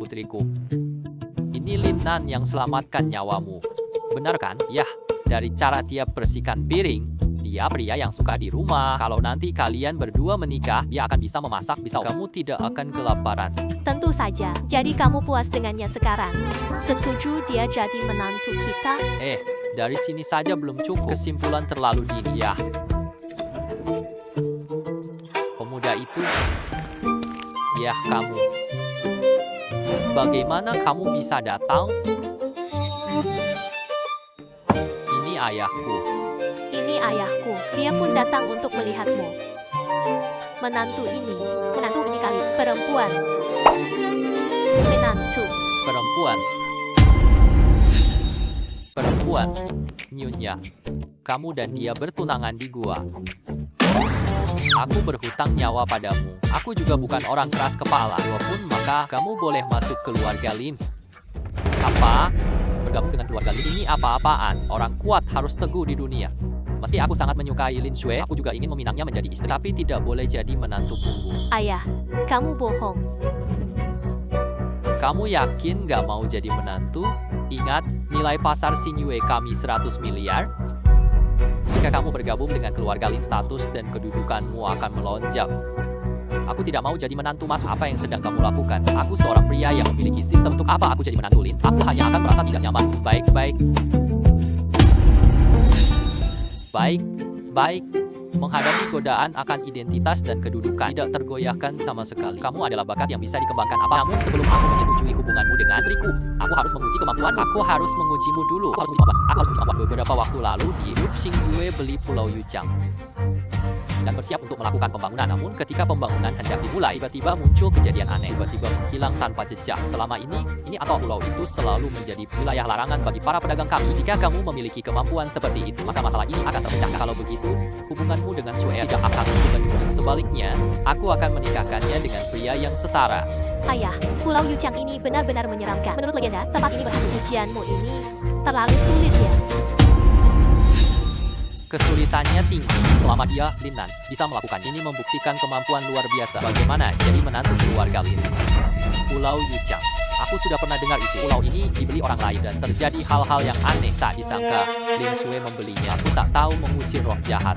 Putriku, ini Lin Nan yang selamatkan nyawamu. Benar kan? Yah, dari cara dia bersihkan piring, dia pria yang suka di rumah. Kalau nanti kalian berdua menikah, dia akan bisa memasak, kamu tidak akan kelaparan. Tentu saja. Jadi kamu puas dengannya sekarang. Setuju dia jadi menantu kita? Dari sini saja belum cukup. Kesimpulan terlalu dini ya. Pemuda itu, ya kamu. Bagaimana kamu bisa datang? Ini ayahku. Ini ayahku. Dia pun datang untuk melihatmu. Menantu ini kali perempuan. Menantu. Perempuan. Nyonya. Kamu dan dia bertunangan di gua. Aku berhutang nyawa padamu. Aku juga bukan orang keras kepala. Walaupun maka kamu boleh masuk keluarga Lin. Apa? bergabung dengan keluarga Lin. Ini apa-apaan? Orang kuat harus teguh di dunia. Meski aku sangat menyukai Lin Shui, aku juga ingin meminangnya menjadi istri, tapi tidak boleh jadi menantu punggung. Ayah, kamu bohong. Kamu yakin gak mau jadi menantu? Ingat, nilai pasar Xingyue kami 100 miliar. Jika kamu bergabung dengan keluarga Lin, status dan kedudukanmu akan melonjak. Aku tidak mau jadi menantu masuk. Apa yang sedang kamu lakukan? Aku seorang pria yang memiliki sistem. Untuk apa aku jadi menantu Lin? Aku hanya akan merasa tidak nyaman. Baik. Menghadapi godaan akan identitas dan kedudukan tidak tergoyahkan sama sekali. Kamu adalah bakat yang bisa dikembangkan. Namun sebelum aku menyetujui hubunganmu dengan istriku, aku harus menguji kemampuan. Aku harus mengujimu dulu. Aku harus menguji kemampuan. Beberapa waktu lalu di Xingyue beli Pulau Yuchang dan bersiap untuk melakukan pembangunan. Namun ketika pembangunan hendak dimulai, tiba-tiba muncul kejadian aneh. Tiba-tiba menghilang tanpa jejak. Selama ini atau pulau itu selalu menjadi wilayah larangan bagi para pedagang kami. Jika kamu memiliki kemampuan seperti itu, maka masalah ini akan terpecah. Kalau begitu, hubunganmu dengan Sue tidak akan berubah. Sebaliknya, aku akan menikahkannya dengan pria yang setara. Ayah, Pulau Yuchang ini benar-benar menyeramkan. Menurut legenda, tempat ini berhantu. Ujianmu ini terlalu sulit ya. Kesulitannya tinggi. Selama dia, Lin Nan, bisa melakukan ini membuktikan kemampuan luar biasa. Bagaimana jadi menantu keluarga Lin? Pulau Yuchang. Aku sudah pernah dengar itu. Pulau ini dibeli orang lain dan terjadi hal-hal yang aneh. Tak disangka, Lin Shui membelinya. Aku tak tahu mengusir roh jahat.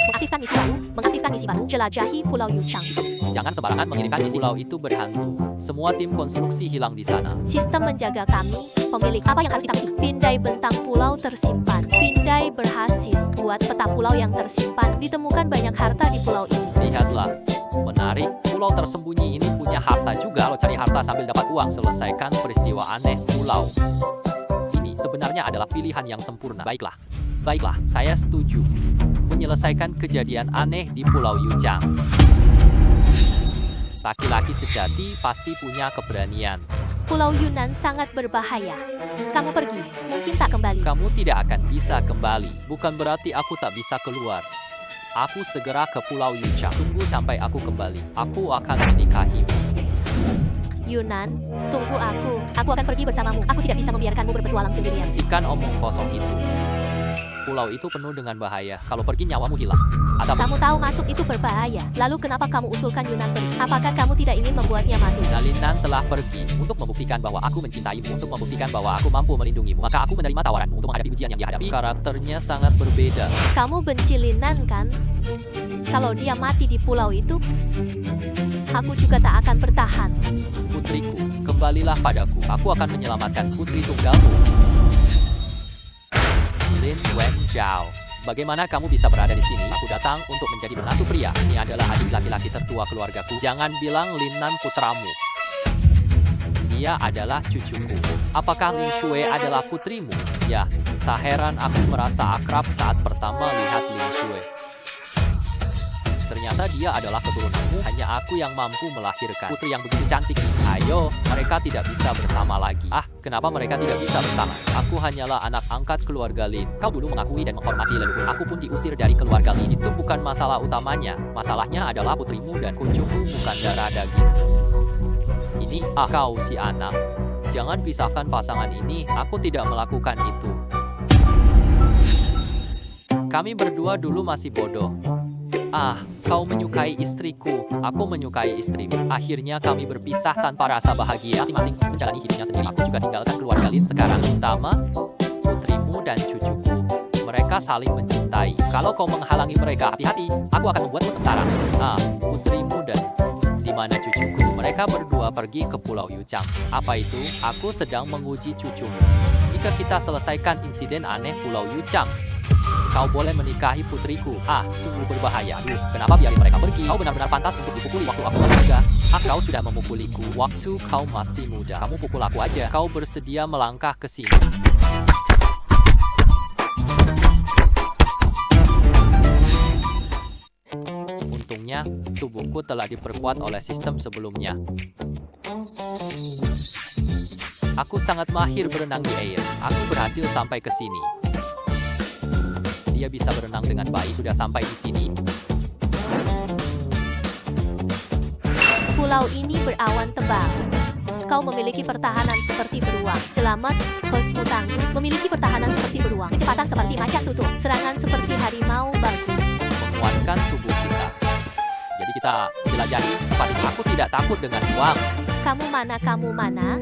Mengaktifkan misi baru. Jelajahi Pulau Yuchang. Jangan sembarangan mengirimkan misi. Pulau itu berhantu. Semua tim konstruksi hilang di sana. Sistem menjaga kami. Pemilik, apa yang harus kita pilih? Pindai bentang pulau tersimpan. Pindai berhasil. Buat peta pulau yang tersimpan. Ditemukan banyak harta di pulau ini. Lihatlah. Menarik. Pulau tersembunyi ini punya harta juga. Lo cari harta sambil dapat uang. Selesaikan peristiwa aneh pulau. Ini sebenarnya adalah pilihan yang sempurna. Baiklah, saya setuju. Menyelesaikan kejadian aneh di Pulau Yuchang. Laki-laki sejati pasti punya keberanian. Pulau Yunan sangat berbahaya. Kamu pergi, mungkin tak kembali. Kamu tidak akan bisa kembali. Bukan berarti aku tak bisa keluar. Aku segera ke Pulau Yuchang. Tunggu sampai aku kembali. Aku akan menikahimu. Yunan, tunggu aku. Aku akan pergi bersamamu. Aku tidak bisa membiarkanmu berpetualang sendirian. Ikan omong kosong itu. Pulau itu penuh dengan bahaya. Kalau pergi nyawamu hilang. Kamu tahu masuk itu berbahaya. Lalu kenapa kamu usulkan Yunan pergi? Apakah kamu tidak ingin membuatnya mati? Lin Nan telah pergi untuk membuktikan bahwa aku mencintaimu, untuk membuktikan bahwa aku mampu melindungimu. Maka aku menerima tawaranmu untuk menghadapi ujian yang dihadapi. Karakternya sangat berbeda. Kamu benci Lin Nan kan? Kalau dia mati di pulau itu, aku juga tak akan bertahan. Putriku, kembalilah padaku. Aku akan menyelamatkan putri tunggalmu. Lin Wenzhao, bagaimana kamu bisa berada di sini? Aku datang untuk menjadi menantu pria. Ini adalah adik laki-laki tertua keluargaku. Jangan bilang Lin Nan putramu. Dia adalah cucuku. Apakah Lin Shui adalah putrimu? Ya, tak heran aku merasa akrab saat pertama lihat Lin Shui. Ternyata dia adalah keturunanmu. Hanya aku yang mampu melahirkan putri yang begitu cantik ini. Ayo, mereka tidak bisa bersama lagi. Kenapa mereka tidak bisa bersama? Aku hanyalah anak angkat keluarga Lin. Kau dulu mengakui dan menghormati leluhur. Aku pun diusir dari keluarga Lin. Itu bukan masalah utamanya. Masalahnya adalah putrimu dan kucuku bukan darah daging. Ini, kau si anak. Jangan pisahkan pasangan ini. Aku tidak melakukan itu. Kami berdua dulu masih bodoh. Kau menyukai istriku, aku menyukai istrimu. Akhirnya kami berpisah tanpa rasa bahagia. Masing-masing menjalani hidupnya sendiri. Aku juga tinggalkan keluarga Lin sekarang. Terutama putrimu dan cucuku. Mereka saling mencintai. Kalau kau menghalangi mereka, hati-hati. Aku akan membuatmu sengsara. Putrimu dan di mana cucuku? Mereka berdua pergi ke Pulau Yuchang. Apa itu? Aku sedang menguji cucumu. Jika kita selesaikan insiden aneh Pulau Yuchang, kau boleh menikahi putriku. Sungguh berbahaya. Kenapa biarin mereka pergi? Kau benar-benar pantas untuk dipukuli waktu aku masih muda. Kau sudah memukuliku waktu kau masih muda. Kamu pukul aku aja. Kau bersedia melangkah ke sini. Untungnya, tubuhku telah diperkuat oleh sistem sebelumnya. Aku sangat mahir berenang di air. Aku berhasil sampai ke sini. Dia bisa berenang dengan baik. Sudah sampai di sini. Pulau ini berawan tebal. kau memiliki pertahanan seperti beruang. Selamat, host utangku. Memiliki pertahanan seperti beruang. Kecepatan seperti macan tutul. Serangan seperti harimau bagus. Menguatkan tubuh kita. Jadi kita jelajahi tempat ini. Aku tidak takut dengan uang. Kamu mana, kamu mana?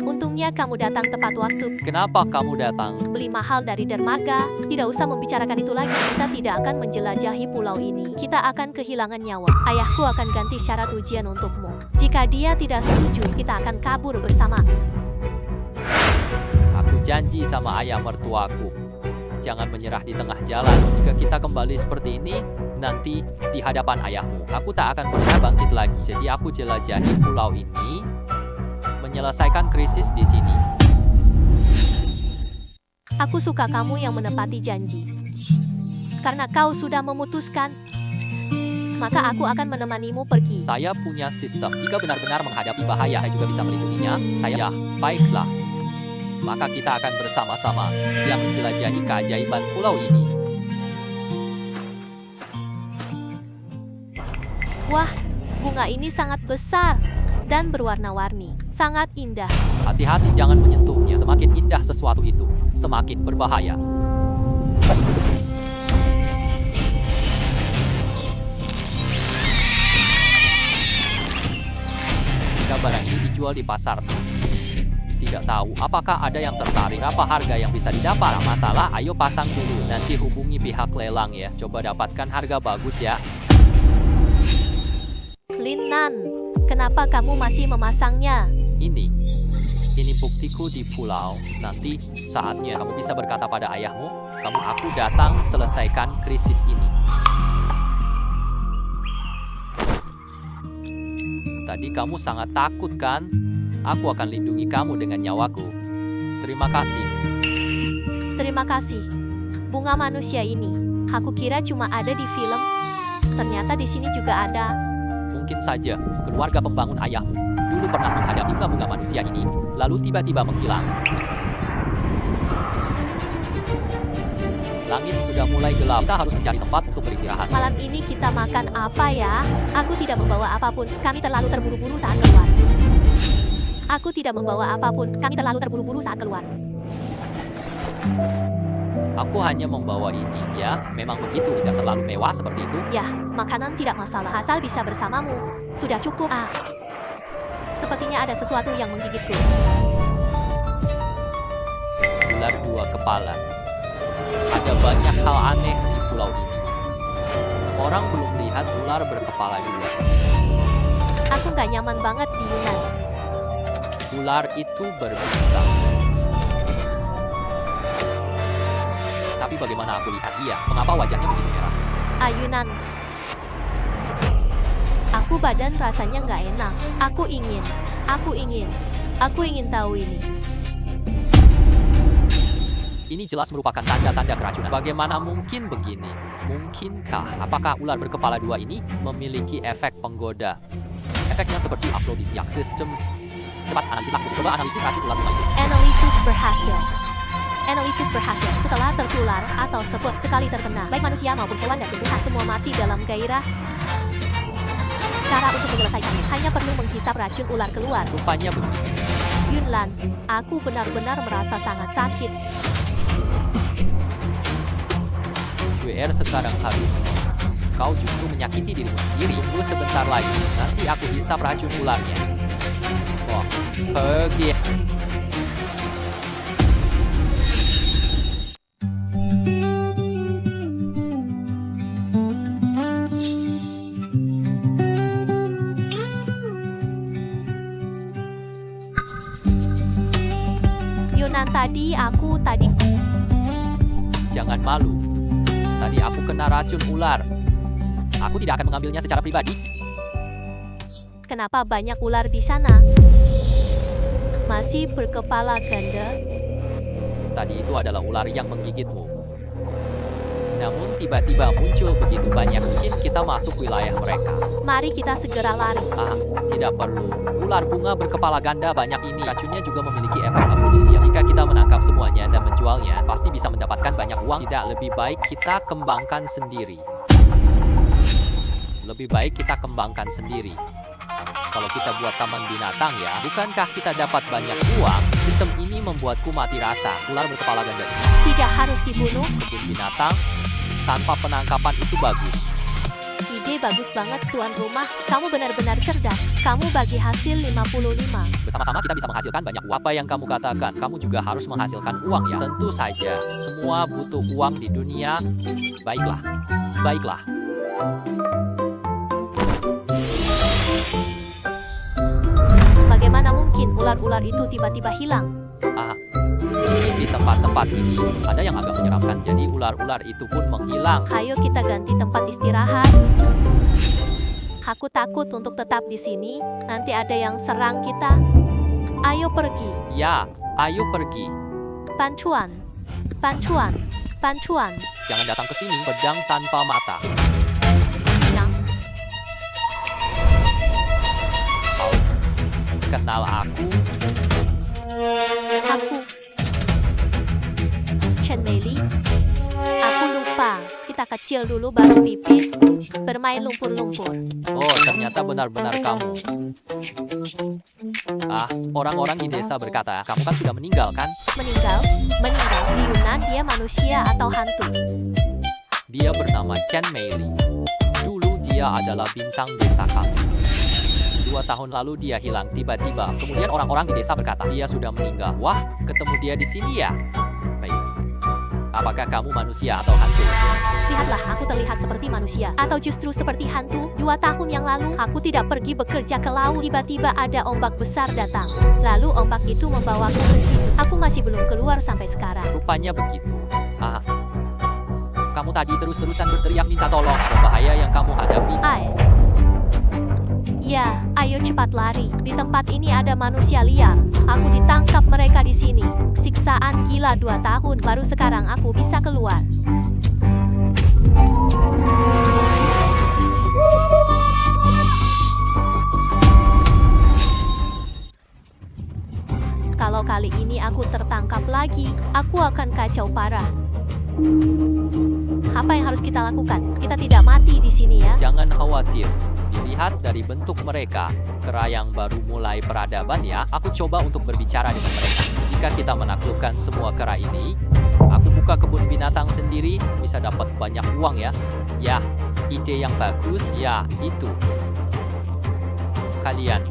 Untungnya kamu datang tepat waktu. Kenapa kamu datang? Beli mahal dari dermaga. Tidak usah membicarakan itu lagi. Kita tidak akan menjelajahi pulau ini. Kita akan kehilangan nyawa. Ayahku akan ganti syarat ujian untukmu. Jika dia tidak setuju, kita akan kabur bersama. Aku janji sama ayah mertuaku. Jangan menyerah di tengah jalan. Jika kita kembali seperti ini, nanti di hadapan ayahmu, aku tak akan pernah bangkit lagi. Jadi aku jelajahi pulau ini, menyelesaikan krisis di sini. Aku suka kamu yang menepati janji. Karena kau sudah memutuskan, maka aku akan menemanimu pergi. Saya punya sistem. Jika benar-benar menghadapi bahaya, saya juga bisa melindunginya. Saya, baiklah. Maka kita akan bersama-sama yang menjelajahi keajaiban pulau ini. Wah, bunga ini sangat besar dan berwarna-warni. Sangat indah. Hati-hati jangan menyentuhnya. Semakin indah sesuatu itu, semakin berbahaya. Jika barang ini dijual di pasar, tidak tahu apakah ada yang tertarik, berapa harga yang bisa didapat. Nah, masalah, ayo pasang dulu, nanti hubungi pihak lelang ya. Coba dapatkan harga bagus ya. Lin Nan, kenapa kamu masih memasangnya? Ini buktiku di pulau. Nanti saatnya kamu bisa berkata pada ayahmu, aku datang selesaikan krisis ini. Tadi kamu sangat takut kan? Aku akan lindungi kamu dengan nyawaku. Terima kasih. Terima kasih. Bunga manusia ini, aku kira cuma ada di film. Ternyata di sini juga ada. Mungkin saja keluarga pembangun ayahmu dulu pernah menghadapi bunga manusia ini, lalu tiba-tiba menghilang. Langit sudah mulai gelap. Kita harus mencari tempat untuk beristirahat. Malam ini kita makan apa ya? Aku tidak membawa apapun. Kami terlalu terburu-buru saat keluar. Aku tidak membawa apapun. Kami terlalu terburu-buru saat keluar. Aku hanya membawa ini, ya. Memang begitu, tidak terlalu mewah seperti itu. Ya, makanan tidak masalah. Asal bisa bersamamu. Sudah cukup. Sepertinya ada sesuatu yang menggigitku. Ular dua kepala. Ada banyak hal aneh di pulau ini. Orang belum lihat ular berkepala dua. Aku nggak nyaman banget di Yunan. Ular itu berbisa. Tapi bagaimana aku lihat dia? Mengapa wajahnya begitu merah? Ayunan. Aku badan rasanya nggak enak. Aku ingin tahu ini. Ini jelas merupakan tanda-tanda keracunan. Bagaimana mungkin begini? Mungkinkah? Apakah ular berkepala dua ini memiliki efek penggoda? Efeknya seperti afrodisiak. Sistem cepat analisis aku. Coba analisis racun ular dua itu. Analisis berhasil. Setelah tertular atau sekali terkena, baik manusia maupun hewan dan tumbuhan semua mati dalam gairah. Cara untuk menyelesaikannya hanya perlu menghisap racun ular keluar. Rupanya begitu. Yunlan, aku benar-benar merasa sangat sakit. WR sekarang harus. Kau justru menyakiti dirimu sendiri. Tunggu sebentar lagi. Nanti aku hisap racun ularnya. Wah, pergi. Yunan, tadi. Jangan malu. Tadi aku kena racun ular. Aku tidak akan mengambilnya secara pribadi. Kenapa banyak ular di sana? Masih berkepala ganda? Tadi itu adalah ular yang menggigitmu. Namun tiba-tiba muncul begitu banyak, mungkin kita masuk wilayah mereka. Mari kita segera lari. Tidak perlu. Ular bunga berkepala ganda banyak ini. Racunnya juga memiliki efek afrodisiak. Jika kita menangkap semuanya dan menjualnya, pasti bisa mendapatkan banyak uang. Tidak, lebih baik kita kembangkan sendiri. Kalau kita buat taman binatang ya, bukankah kita dapat banyak uang? Sistem ini membuatku mati rasa. Ular berkepala ganda. Tidak harus dibunuh. Kebun binatang tanpa penangkapan itu bagus. Ide bagus banget tuan rumah. Kamu benar-benar cerdas. Kamu bagi hasil 55. Bersama-sama kita bisa menghasilkan banyak uang. Apa yang kamu katakan, kamu juga harus menghasilkan uang ya. Tentu saja, semua butuh uang di dunia. Baiklah, baiklah. Bagaimana mungkin ular-ular itu tiba-tiba hilang? Di tempat-tempat ini ada yang agak menyeramkan. Jadi ular-ular itu pun menghilang. Ayo kita ganti tempat istirahat. Aku takut untuk tetap di sini. Nanti ada yang serang kita. Ayo pergi. Ya, ayo pergi. Pancuan. Pancuan. Pancuan. Jangan datang ke sini, pedang tanpa mata. Yang Kenal aku? aku. Chen Meili. Aku lupa. Kita kecil dulu baru pipis. Bermain lumpur-lumpur. Oh, ternyata benar-benar kamu. Orang-orang di desa berkata, kamu kan sudah meninggal kan? Meninggal? Meninggal. Di Yunan dia manusia atau hantu? Dia bernama Chen Meili. Dulu dia adalah bintang desa kami. 2 tahun lalu dia hilang tiba-tiba. Kemudian orang-orang di desa berkata, dia sudah meninggal. Wah, ketemu dia di sini ya? Baik. Apakah kamu manusia atau hantu? Lihatlah, aku terlihat seperti manusia. Atau justru seperti hantu. 2 tahun yang lalu, aku tidak pergi bekerja ke laut. Tiba-tiba ada ombak besar datang. Lalu ombak itu membawaku ke sini. Aku masih belum keluar sampai sekarang. Rupanya begitu. Kamu tadi terus-terusan berteriak minta tolong. Ada bahaya yang kamu hadapi. Ya, ayo cepat lari. Di tempat ini ada manusia liar. Aku ditangkap mereka di sini. Siksaan gila 2 tahun. Baru sekarang aku bisa keluar. Kalau kali ini aku tertangkap lagi, aku akan kacau parah. Apa yang harus kita lakukan? Kita tidak mati di sini ya. Jangan khawatir. Dilihat dari bentuk mereka, kera yang baru mulai peradaban ya. Aku coba untuk berbicara dengan mereka. Jika kita menaklukkan semua kera ini, aku buka kebun binatang sendiri, bisa dapat banyak uang ya. Ya, ide yang bagus. Ya, itu. Kalian.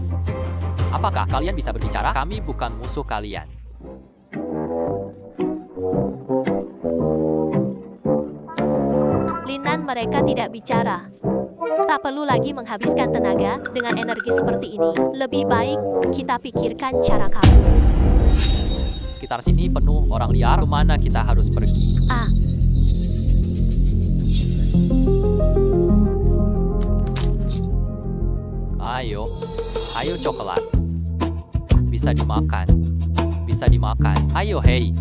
Apakah kalian bisa berbicara? Kami bukan musuh kalian. Linan, mereka tidak bicara. Tak perlu lagi menghabiskan tenaga dengan energi seperti ini. Lebih baik kita pikirkan cara kabur. Sekitar sini penuh orang liar. Kemana kita harus pergi? Ayo coklat. Bisa dimakan. Bisa dimakan. Ayo hei.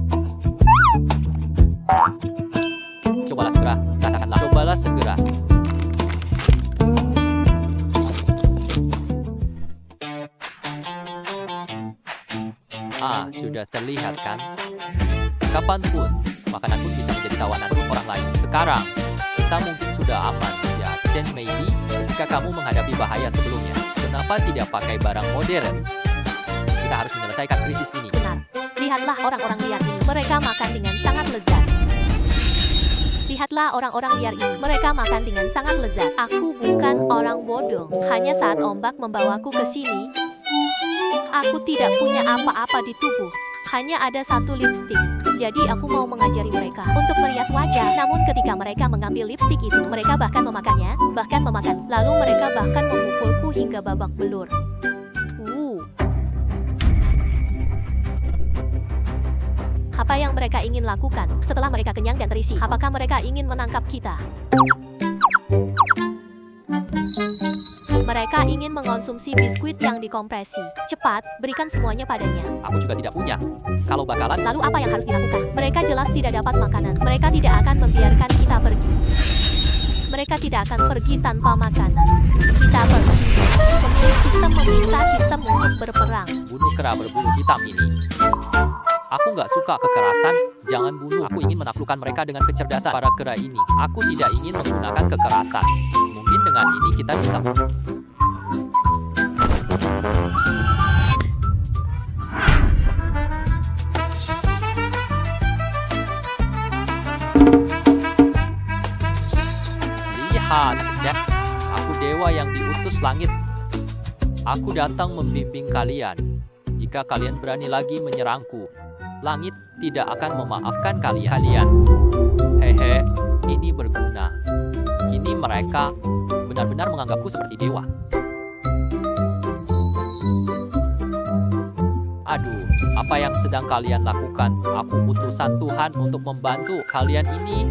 Cobalah segera. Rasakanlah. Cobalah segera. Sudah terlihat kan? Kapanpun, makanan pun bisa menjadi tawanan orang lain. Sekarang, kita mungkin sudah aman. Ya, Chen Meili, ketika kamu menghadapi bahaya sebelumnya, kenapa tidak pakai barang modern? Kita harus menyelesaikan krisis ini. Benar. Lihatlah orang-orang liar ini. Mereka makan dengan sangat lezat. Lihatlah orang-orang liar ini. Mereka makan dengan sangat lezat. Aku bukan orang bodoh. Hanya saat ombak membawaku ke sini, aku tidak punya apa-apa di tubuh. Hanya ada 1 lipstik. Jadi aku mau mengajari mereka untuk merias wajah. Namun ketika mereka mengambil lipstik itu, mereka bahkan memakannya, lalu mereka bahkan memukulku hingga babak belur. Apa yang mereka ingin lakukan setelah mereka kenyang dan terisi? Apakah mereka ingin menangkap kita? Mereka ingin mengonsumsi biskuit yang dikompresi. Cepat, berikan semuanya padanya. Aku juga tidak punya. Kalau bakalan... Lalu apa yang harus dilakukan? Mereka jelas tidak dapat makanan. Mereka tidak akan membiarkan kita pergi. Mereka tidak akan pergi tanpa makanan. Kita pergi. Pemilik sistem meminta sistem untuk berperang. Bunuh kera berbulu hitam ini. Aku nggak suka kekerasan. Jangan bunuh. Aku ingin menaklukkan mereka dengan kecerdasan. Para kera ini. Aku tidak ingin menggunakan kekerasan. Mungkin dengan ini kita bisa... Lihat, ya, aku dewa yang diutus langit. Aku datang membimbing kalian. Jika kalian berani lagi menyerangku, langit tidak akan memaafkan kalian. Hehe, ini berguna. Kini mereka benar-benar menganggapku seperti dewa. Aduh, apa yang sedang kalian lakukan? Aku utusan Tuhan untuk membantu kalian ini.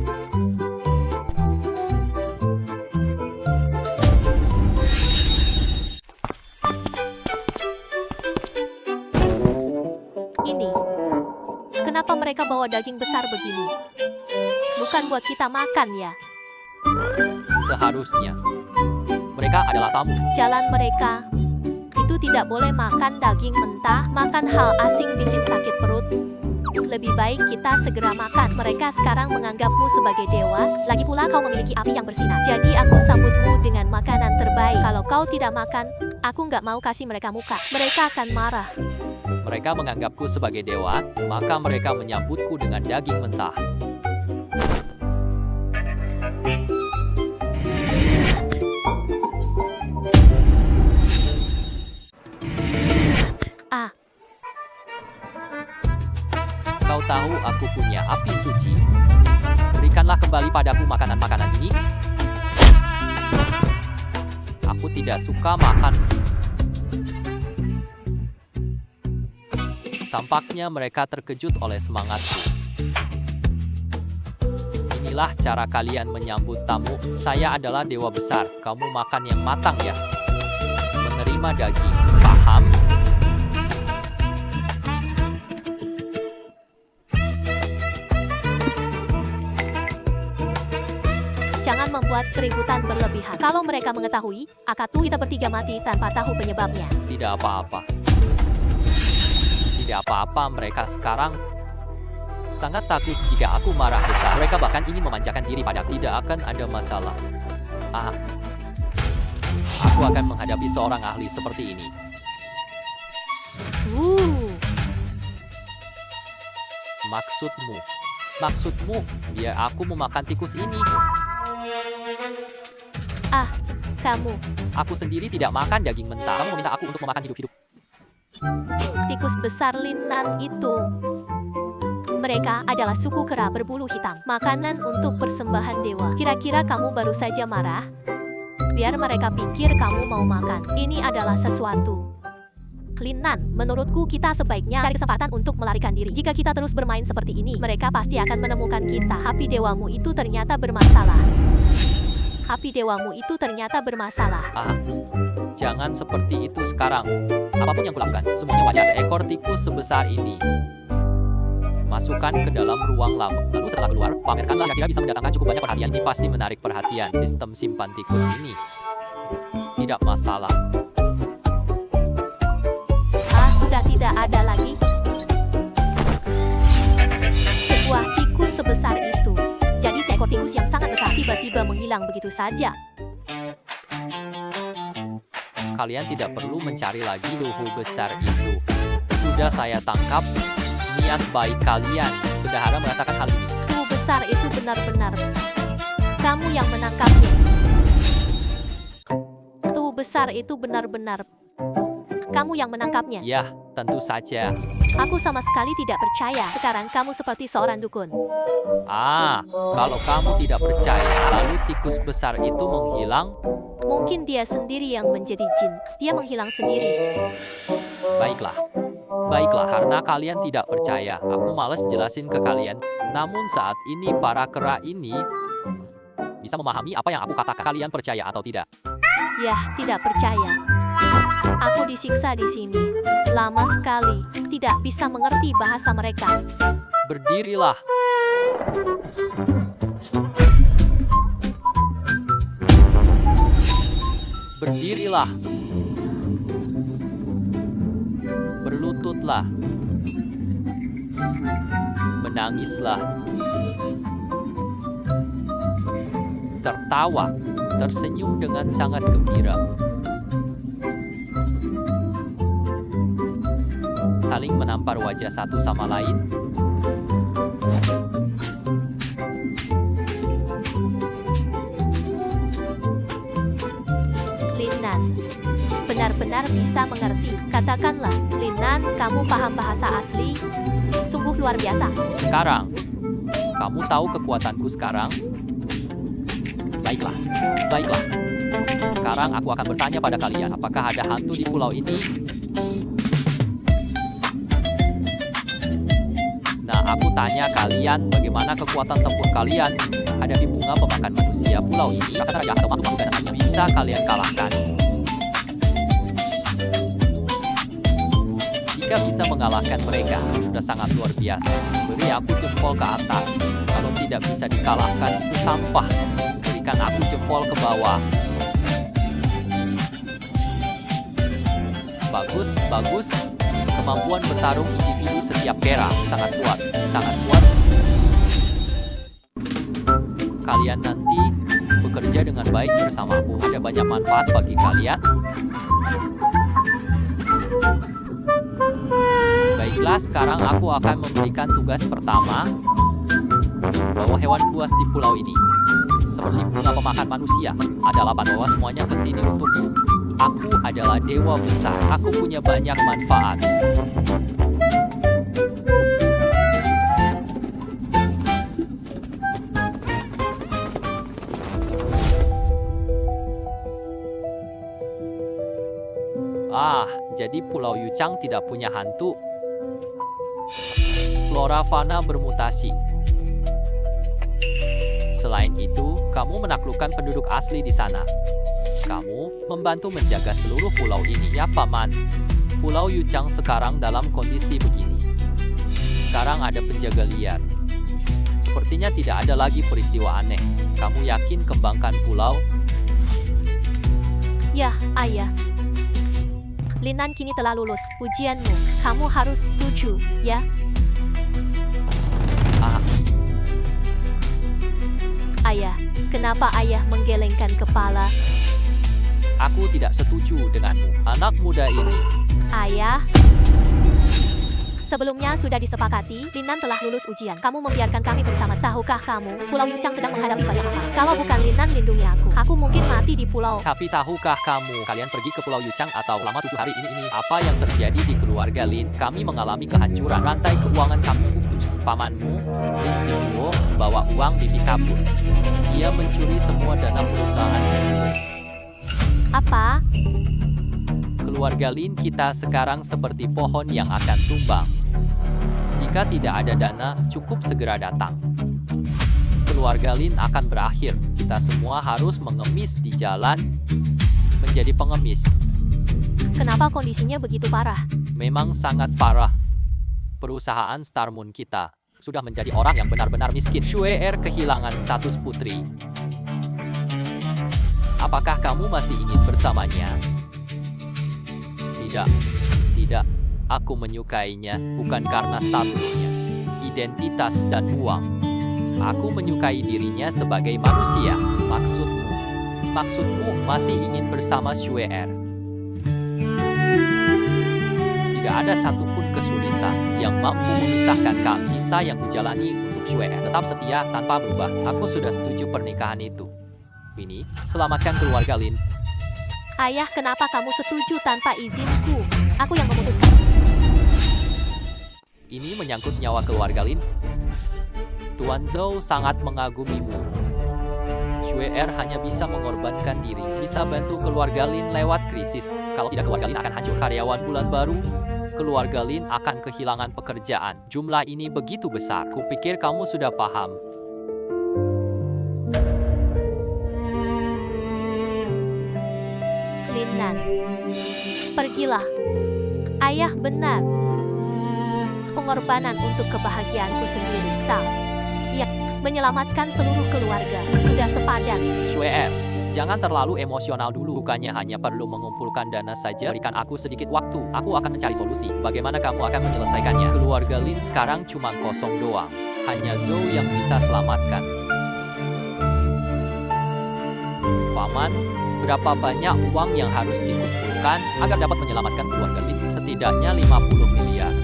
Ini. Kenapa mereka bawa daging besar begini? Bukan buat kita makan ya. Seharusnya mereka adalah tamu. Jalan mereka. Itu tidak boleh makan daging mentah, makan hal asing bikin sakit perut. Lebih baik kita segera makan. Mereka sekarang menganggapmu sebagai dewa. Lagi pula kau memiliki api yang bersinar. Jadi aku sambutmu dengan makanan terbaik. Kalau kau tidak makan, aku nggak mau kasih mereka muka. Mereka akan marah. Mereka menganggapku sebagai dewa, maka mereka menyambutku dengan daging mentah. Ah, Kau tahu aku punya api suci. Berikanlah kembali padaku makanan-makanan ini. Aku tidak suka makan. Tampaknya mereka terkejut oleh semangatku. Inilah cara kalian menyambut tamu. Saya adalah dewa besar. Kamu makan yang matang ya. Menerima daging. Paham? jangan membuat keributan berlebihan. Kalau mereka mengetahui, kita bertiga mati tanpa tahu penyebabnya. Tidak apa-apa. Tidak apa-apa, mereka sekarang sangat takut jika aku marah besar. Mereka bahkan ingin memanjakan diri padaku. Tidak akan ada masalah. Aku akan menghadapi seorang ahli seperti ini. Maksudmu, biar aku memakan tikus ini. Kamu, Aku sendiri tidak makan daging mentah. Kamu meminta aku untuk memakan hidup-hidup. tikus besar Linnan itu. Mereka adalah suku kera berbulu hitam. Makanan untuk persembahan dewa. Kira-kira kamu baru saja marah? Biar mereka pikir kamu mau makan. Ini adalah sesuatu. Linnan, menurutku kita sebaiknya cari kesempatan untuk melarikan diri. Jika kita terus bermain seperti ini, mereka pasti akan menemukan kita. Api dewamu itu ternyata bermasalah. Jangan seperti itu sekarang. Apapun yang kulakukan, semuanya wajar. Seekor tikus sebesar ini. Masukkan ke dalam ruang lama. Lalu setelah keluar, pamerkanlah. Kira-kira bisa mendatangkan cukup banyak perhatian. Ini pasti menarik perhatian. Sistem simpan tikus ini tidak masalah. Sudah tidak ada lagi. Sebuah tikus sebesar itu. Jadi seekor tikus yang sangat besar tiba-tiba menghilang begitu saja. Kalian tidak perlu mencari lagi tuhu besar itu. Sudah saya tangkap. Niat baik kalian. Bendahara merasakan hal ini. Tuhu besar itu benar-benar. Kamu yang menangkapnya. Tuhu besar itu benar-benar. Kamu yang menangkapnya. Ya, tentu saja. Aku sama sekali tidak percaya. Sekarang kamu seperti seorang dukun. Kalau kamu tidak percaya, lalu tikus besar itu menghilang. Mungkin dia sendiri yang menjadi jin. Dia menghilang sendiri. Baiklah, karena kalian tidak percaya, aku malas jelasin ke kalian. Namun saat ini para kera ini bisa memahami apa yang aku katakan. Kalian percaya atau tidak? Yah, tidak percaya. Aku disiksa di sini. Lama sekali. Tidak bisa mengerti bahasa mereka. Berdirilah. Berdirilah. Berlututlah. Menangislah. Tertawa. Tersenyum dengan sangat gembira. saling menampar wajah satu sama lain. Linnan benar-benar bisa mengerti. Katakanlah, Linnan, kamu paham bahasa asli? Sungguh luar biasa. Sekarang, kamu tahu kekuatanku sekarang? Baiklah, baiklah. Sekarang aku akan bertanya pada kalian, apakah ada hantu di pulau ini? Nah, aku tanya kalian, bagaimana kekuatan tempur kalian menghadapi bunga pemakan manusia pulau ini? Raksasa raja atau makhluk ganasnya bisa kalian kalahkan? Jika bisa mengalahkan mereka, sudah sangat luar biasa. Beri aku jempol ke atas. Kalau tidak bisa dikalahkan, itu sampah. Berikan aku jempol ke bawah. Bagus, bagus. Kemampuan bertarung individu setiap era sangat kuat, sangat kuat. Kalian nanti bekerja dengan baik bersamaku. Ada banyak manfaat bagi kalian. Baiklah, sekarang aku akan memberikan tugas pertama. Bawa hewan buas di pulau ini. Seperti bunga pemakan manusia. Ada 8, bawa semuanya ke sini untukku. Aku adalah dewa besar. Aku punya banyak manfaat. Jadi Pulau Yuchang tidak punya hantu. Flora fauna bermutasi. Selain itu, kamu menaklukkan penduduk asli di sana. Kamu membantu menjaga seluruh pulau ini, ya Paman. Pulau Yuchang sekarang dalam kondisi begini. Sekarang ada penjaga liar. Sepertinya tidak ada lagi peristiwa aneh. Kamu yakin kembangkan pulau? Ya, Ayah. Linnan kini telah lulus ujianmu. Kamu harus setuju, ya? Ayah, kenapa Ayah menggelengkan kepala? Aku tidak setuju denganmu, anak muda ini. Ayah, sebelumnya sudah disepakati, Linnan telah lulus ujian. Kamu membiarkan kami bersama. Tahukah kamu, Pulau Yuchang sedang menghadapi banyak masalah. Kalau bukan Linnan lindungi aku mungkin mati di pulau. Tapi tahukah kamu, kalian pergi ke Pulau Yuchang atau selama 7 hari ini, apa yang terjadi di keluarga Lin? Kami mengalami kehancuran, rantai keuangan kami putus. Pamanmu, Lin Jingwo, bawa uang bibi kabur. Dia mencuri semua dana perusahaan Xinhui. Apa? Keluarga Lin kita sekarang seperti pohon yang akan tumbang. Jika tidak ada dana, cukup segera datang. Keluarga Lin akan berakhir. Kita semua harus mengemis di jalan, menjadi pengemis. Kenapa kondisinya begitu parah? Memang sangat parah. Perusahaan Star Moon kita sudah menjadi orang yang benar-benar miskin. Xue Er kehilangan status putri. Apakah kamu masih ingin bersamanya? Tidak, tidak. Aku menyukainya bukan karena statusnya, identitas dan uang. Aku menyukai dirinya sebagai manusia. Maksudmu masih ingin bersama Xue Er? Tidak ada satupun kesulitan yang mampu memisahkan kami. Cinta yang kujalani untuk Xue Er tetap setia tanpa berubah. Aku sudah setuju pernikahan itu. Ini, selamatkan keluarga Lin. Ayah, kenapa kamu setuju tanpa izinku? Aku yang memutuskan. Ini menyangkut nyawa keluarga Lin. Tuan Zhou sangat mengagumimu. Xue Er hanya bisa mengorbankan diri, bisa bantu keluarga Lin lewat krisis. Kalau tidak, keluarga Lin akan hancur. Karyawan bulan baru, keluarga Lin akan kehilangan pekerjaan. Jumlah ini begitu besar. Kupikir kamu sudah paham. Linnan, pergilah. Ayah benar. Pengorbanan untuk kebahagiaanku sendiri. Ya, menyelamatkan seluruh keluarga. Sudah sepadan. Xue Er, jangan terlalu emosional dulu. Bukannya hanya perlu mengumpulkan dana saja. Berikan aku sedikit waktu. Aku akan mencari solusi. Bagaimana kamu akan menyelesaikannya? Keluarga Lin sekarang cuma kosong doang. Hanya Zhou yang bisa selamatkan. Paman, berapa banyak uang yang harus dikumpulkan agar dapat menyelamatkan keluarga Lin? Setidaknya 50 miliar.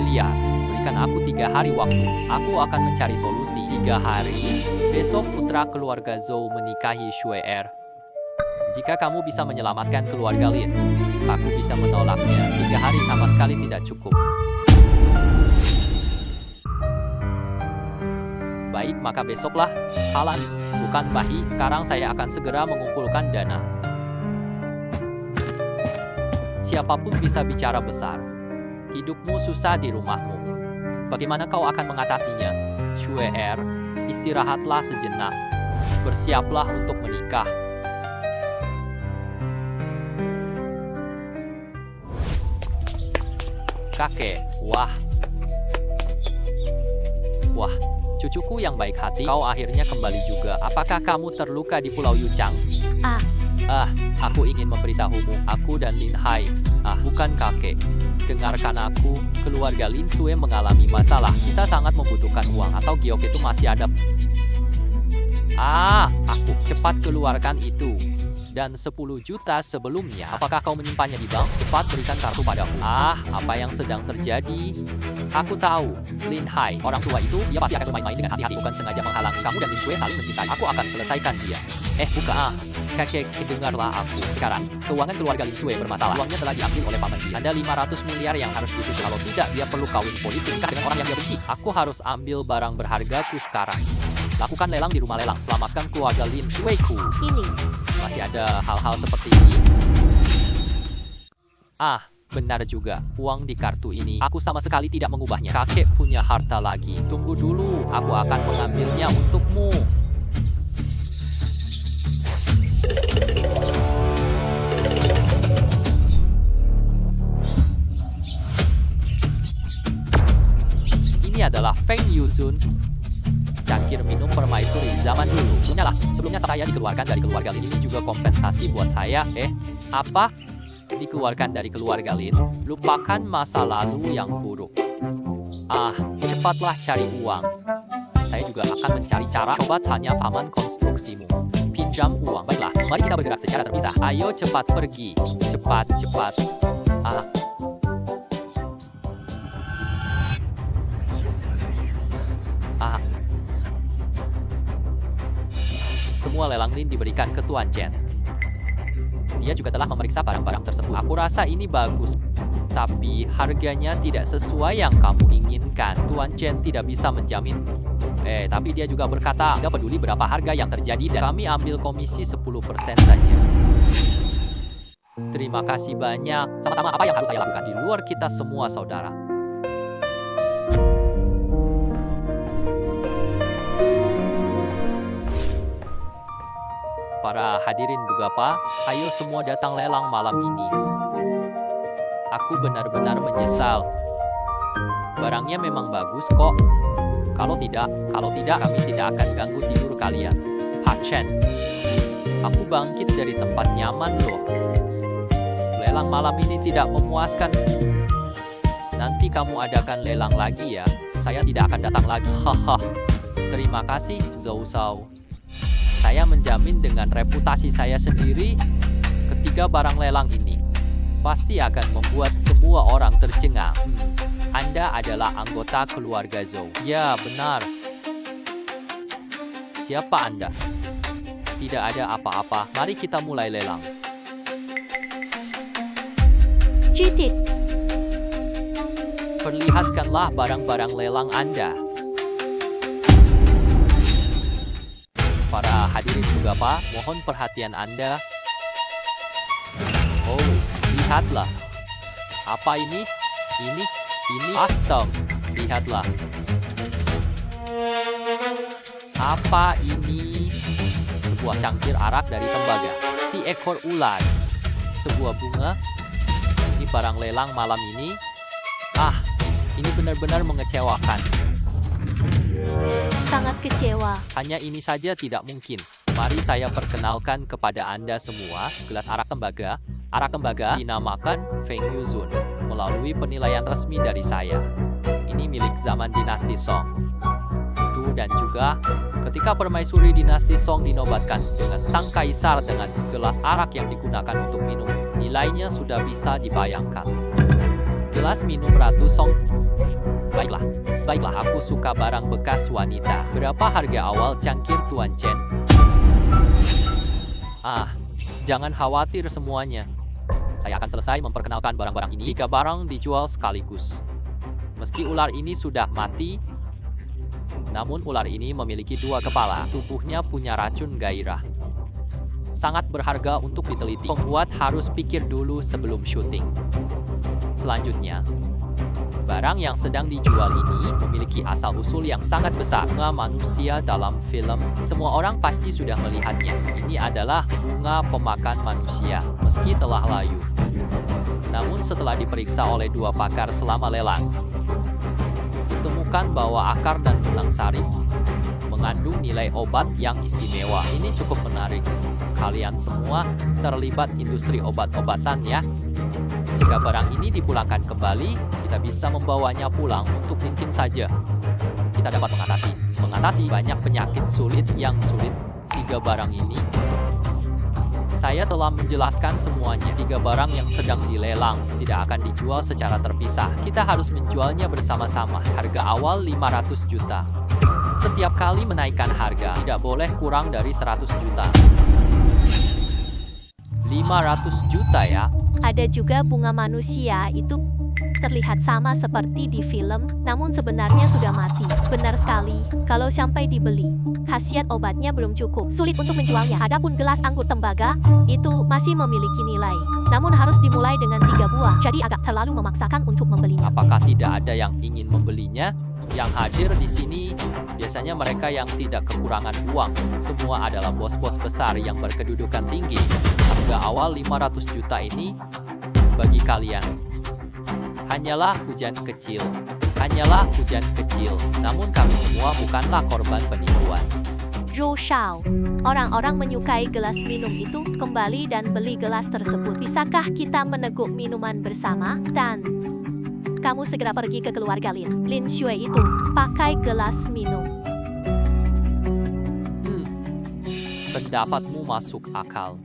miliar. Berikan aku 3 hari waktu. Aku akan mencari solusi. 3 hari, besok putra keluarga Zhou menikahi Xue Er. Jika kamu bisa menyelamatkan keluarga Lin, aku bisa menolaknya. 3 hari sama sekali tidak cukup. Baik, maka besoklah. Halan, bukan Bahi. Sekarang saya akan segera mengumpulkan dana. Siapapun bisa bicara besar. Hidupmu susah di rumahmu. Bagaimana kau akan mengatasinya? Xue Er, istirahatlah sejenak. Bersiaplah untuk menikah. Kakek, wah. Wah, cucuku yang baik hati, kau akhirnya kembali juga. Apakah kamu terluka di Pulau Yuchang? Aku ingin memberitahumu, aku dan Lin Hai. Bukan kakek. Dengarkan aku, keluarga Lin Sue mengalami masalah. Kita sangat membutuhkan uang, atau giok itu masih ada. Aku cepat keluarkan itu. Dan 10 juta sebelumnya. Apakah kau menyimpannya di bank? Cepat berikan kartu padaku. Apa yang sedang terjadi? Aku tahu, Lin Hai, orang tua itu, dia pasti akan bermain-main dengan hati-hati, bukan sengaja menghalangi kamu dan Lin Sue saling mencintai. Aku akan selesaikan dia. Bukan. Kakek, dengarlah aku. Sekarang, keuangan keluarga Lin Sue bermasalah. Uangnya telah diambil oleh paman dia. Ada 500 miliar yang harus ditutup. Kalau tidak, dia perlu kawin politik nikah dengan orang yang dia benci. Aku harus ambil barang berhargaku sekarang. Lakukan lelang di rumah lelang. Selamatkan keluarga Lin Sue-ku. Ini. Masih ada hal-hal seperti ini. Benar juga. Uang di kartu ini. Aku sama sekali tidak mengubahnya. Kakek punya harta lagi. Tunggu dulu. Aku akan mengambilnya untukmu. Ini adalah Feng Yuzun. Cangkir minum permaisuri zaman dulu. Sebelumnya saya dikeluarkan dari keluarga Lin. Ini juga kompensasi buat saya. Apa? Dikeluarkan dari keluarga Lin? Lupakan masa lalu yang buruk. Cepatlah cari uang. Saya juga akan mencari cara. Coba tanya paman konstruksimu. Pinjam uang. Baiklah, mari kita bergerak secara terpisah. Ayo cepat pergi. Cepat. Semua lelang Lin diberikan ke Tuan Chen. Dia juga telah memeriksa barang-barang tersebut. Aku rasa ini bagus, tapi harganya tidak sesuai yang kamu inginkan. Tuan Chen tidak bisa menjamin. Tapi dia juga berkata, tidak peduli berapa harga yang terjadi dan kami ambil komisi 10% saja. Terima kasih banyak. Sama-sama, apa yang harus saya lakukan? Di luar kita semua saudara. Para hadirin Bugapa, ayo semua datang lelang malam ini. Aku benar-benar menyesal. Barangnya memang bagus kok. Kalau tidak kami tidak akan ganggu tidur kalian. Pak Chen, aku bangkit dari tempat nyaman loh. Lelang malam ini tidak memuaskan. Nanti kamu adakan lelang lagi ya. Saya tidak akan datang lagi. Terima kasih, Zhou Shao. Saya menjamin dengan reputasi saya sendiri, ketiga barang lelang ini pasti akan membuat semua orang tercengang. Anda adalah anggota keluarga Zhou. Ya, benar. Siapa Anda? Tidak ada apa-apa. Mari kita mulai lelang. Citit. Perlihatkanlah barang-barang lelang Anda. Para hadirin juga Pak, mohon perhatian Anda. Lihatlah. Apa ini? Ini astaga. Lihatlah. Apa ini? Sebuah cangkir arak dari tembaga. Si ekor ular. Sebuah bunga. Ini barang lelang malam ini. Ini benar-benar mengecewakan. Sangat kecewa. Hanya ini saja tidak mungkin. Mari saya perkenalkan kepada Anda semua gelas arak tembaga. Arak tembaga dinamakan Feng Yuzun melalui penilaian resmi dari saya. Ini milik zaman dinasti Song. Dan juga ketika permaisuri dinasti Song dinobatkan dengan sang kaisar dengan gelas arak yang digunakan untuk minum, nilainya sudah bisa dibayangkan. Gelas minum Ratu Song Baiklah, baiklah, aku suka barang bekas wanita. Berapa harga awal cangkir Tuan Chen? Jangan khawatir semuanya. Saya akan selesai memperkenalkan barang-barang ini. 3 barang dijual sekaligus. Meski ular ini sudah mati, namun ular ini memiliki 2 kepala. Tubuhnya punya racun gairah. Sangat berharga untuk diteliti. Pembuat harus pikir dulu sebelum syuting. Selanjutnya, barang yang sedang dijual ini memiliki asal-usul yang sangat besar. Bunga manusia dalam film, semua orang pasti sudah melihatnya. Ini adalah bunga pemakan manusia, meski telah layu. Namun setelah diperiksa oleh 2 pakar selama lelang, ditemukan bahwa akar dan tulang sari mengandung nilai obat yang istimewa. Ini cukup menarik. Kalian semua terlibat industri obat-obatan ya. Jika barang ini dipulangkan kembali, kita bisa membawanya pulang untuk mungkin saja kita dapat mengatasi banyak penyakit sulit yang sulit. 3 barang ini, saya telah menjelaskan semuanya. 3 barang yang sedang dilelang tidak akan dijual secara terpisah. Kita harus menjualnya bersama-sama. Harga awal 500 juta. Setiap kali menaikkan harga, tidak boleh kurang dari 100 juta. 500 juta ya. Ada juga bunga manusia itu terlihat sama seperti di film, namun sebenarnya sudah mati. Benar sekali, kalau sampai dibeli, khasiat obatnya belum cukup. Sulit untuk menjualnya. Adapun gelas anggur tembaga, itu masih memiliki nilai. Namun harus dimulai dengan 3 buah, jadi agak terlalu memaksakan untuk membelinya. Apakah tidak ada yang ingin membelinya? Yang hadir di sini biasanya mereka yang tidak kekurangan uang. Semua adalah bos-bos besar yang berkedudukan tinggi. Harga awal 500 juta ini bagi kalian hanyalah hujan kecil. Hanyalah hujan kecil. Namun kami semua bukanlah korban penipuan. Zhou Shao, orang-orang menyukai gelas minum itu, kembali dan beli gelas tersebut. Bisakah kita meneguk minuman bersama? Dan kamu segera pergi ke keluarga Lin Shui itu, pakai gelas minum. Pendapatmu masuk akal.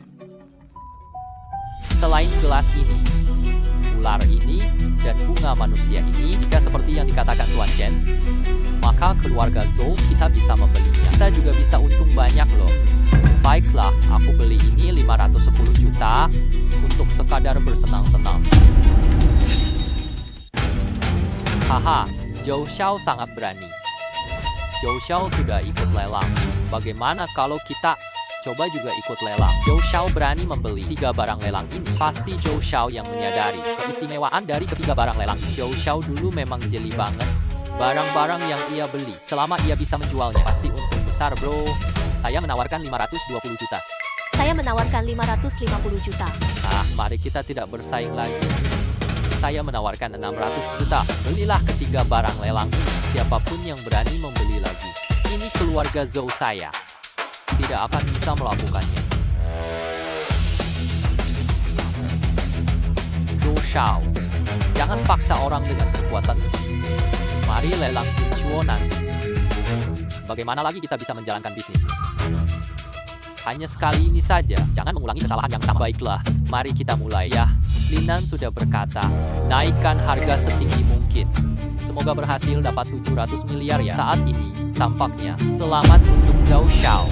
Selain gelas ini, ular ini, dan bunga manusia ini, jika seperti yang dikatakan Tuan Chen, maka keluarga Zhou kita bisa membelinya. Kita juga bisa untung banyak loh. Baiklah, aku beli ini 510 juta untuk sekadar bersenang-senang. Haha, Zhou Xiao sangat berani. Zhou Xiao sudah ikut lelang. Bagaimana kalau kita coba juga ikut lelang? Zhou Xiao berani membeli 3 barang lelang ini. Pasti Zhou Xiao yang menyadari keistimewaan dari ketiga barang lelang. Zhou Xiao dulu memang jeli banget. Barang-barang yang ia beli, selama ia bisa menjualnya, pasti untung besar bro. Saya menawarkan 520 juta. Saya menawarkan 550 juta. Mari kita tidak bersaing lagi. Saya menawarkan 600 juta. Belilah ketiga barang lelang ini. Siapapun yang berani membeli lagi. Ini keluarga Zhou saya. Tidak akan bisa melakukannya. Zhou Shao, jangan paksa orang dengan kekuatan. Mari lelang Jinchuo nanti. Bagaimana lagi kita bisa menjalankan bisnis? Hanya sekali ini saja, jangan mengulangi kesalahan yang sama. Baiklah, mari kita mulai ya. Linan sudah berkata, naikkan harga setinggi mungkin. Semoga berhasil dapat 700 miliar ya. Saat ini, tampaknya, selamat untuk Zhou Xiao.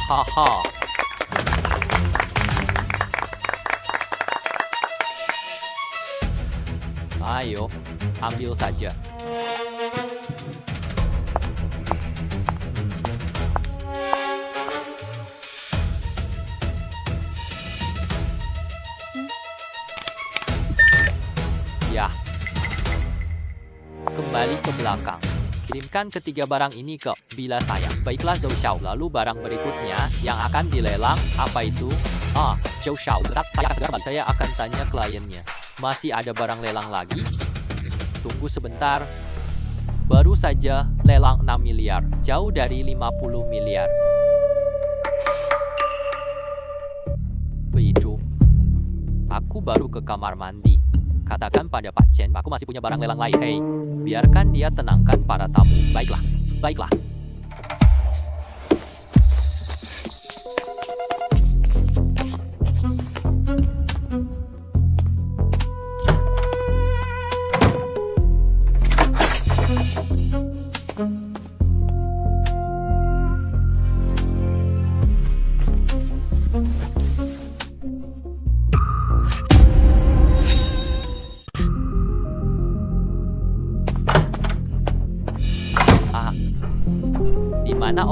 Haha. Ayo, ambil saja. Ya. Kembali ke belakang. Kirimkan ketiga barang ini ke bila sayang. Baiklah Zhou Xiao. Lalu barang berikutnya yang akan dilelang apa itu? Zhou Xiao. Saya akan segera balik. Saya akan tanya kliennya. Masih ada barang lelang lagi? Tunggu sebentar. Baru saja lelang 6 miliar. Jauh dari 50 miliar. Begitu. Aku baru ke kamar mandi. Katakan pada Pak Chen, aku masih punya barang lelang lain. Hei, biarkan dia tenangkan para tamu. Baiklah, baiklah.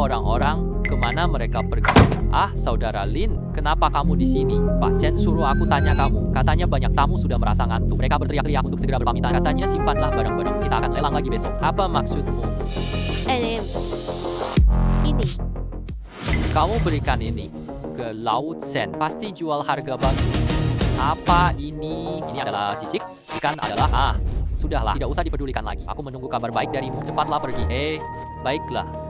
orang-orang, kemana mereka pergi? Ah, saudara Lin, kenapa kamu di sini? Pak Chen suruh aku tanya kamu. Katanya banyak tamu sudah merasa ngantuk. Mereka berteriak-teriak untuk segera berpamitan. Katanya simpanlah barang-barang. Kita akan lelang lagi besok. Apa maksudmu? Ini. Kamu berikan ini ke Laut Sen. Pasti jual harga bagus. Apa ini? Ini adalah sisik. Ikan adalah sudahlah, tidak usah dipedulikan lagi. Aku menunggu kabar baik darimu. Cepatlah pergi. Baiklah.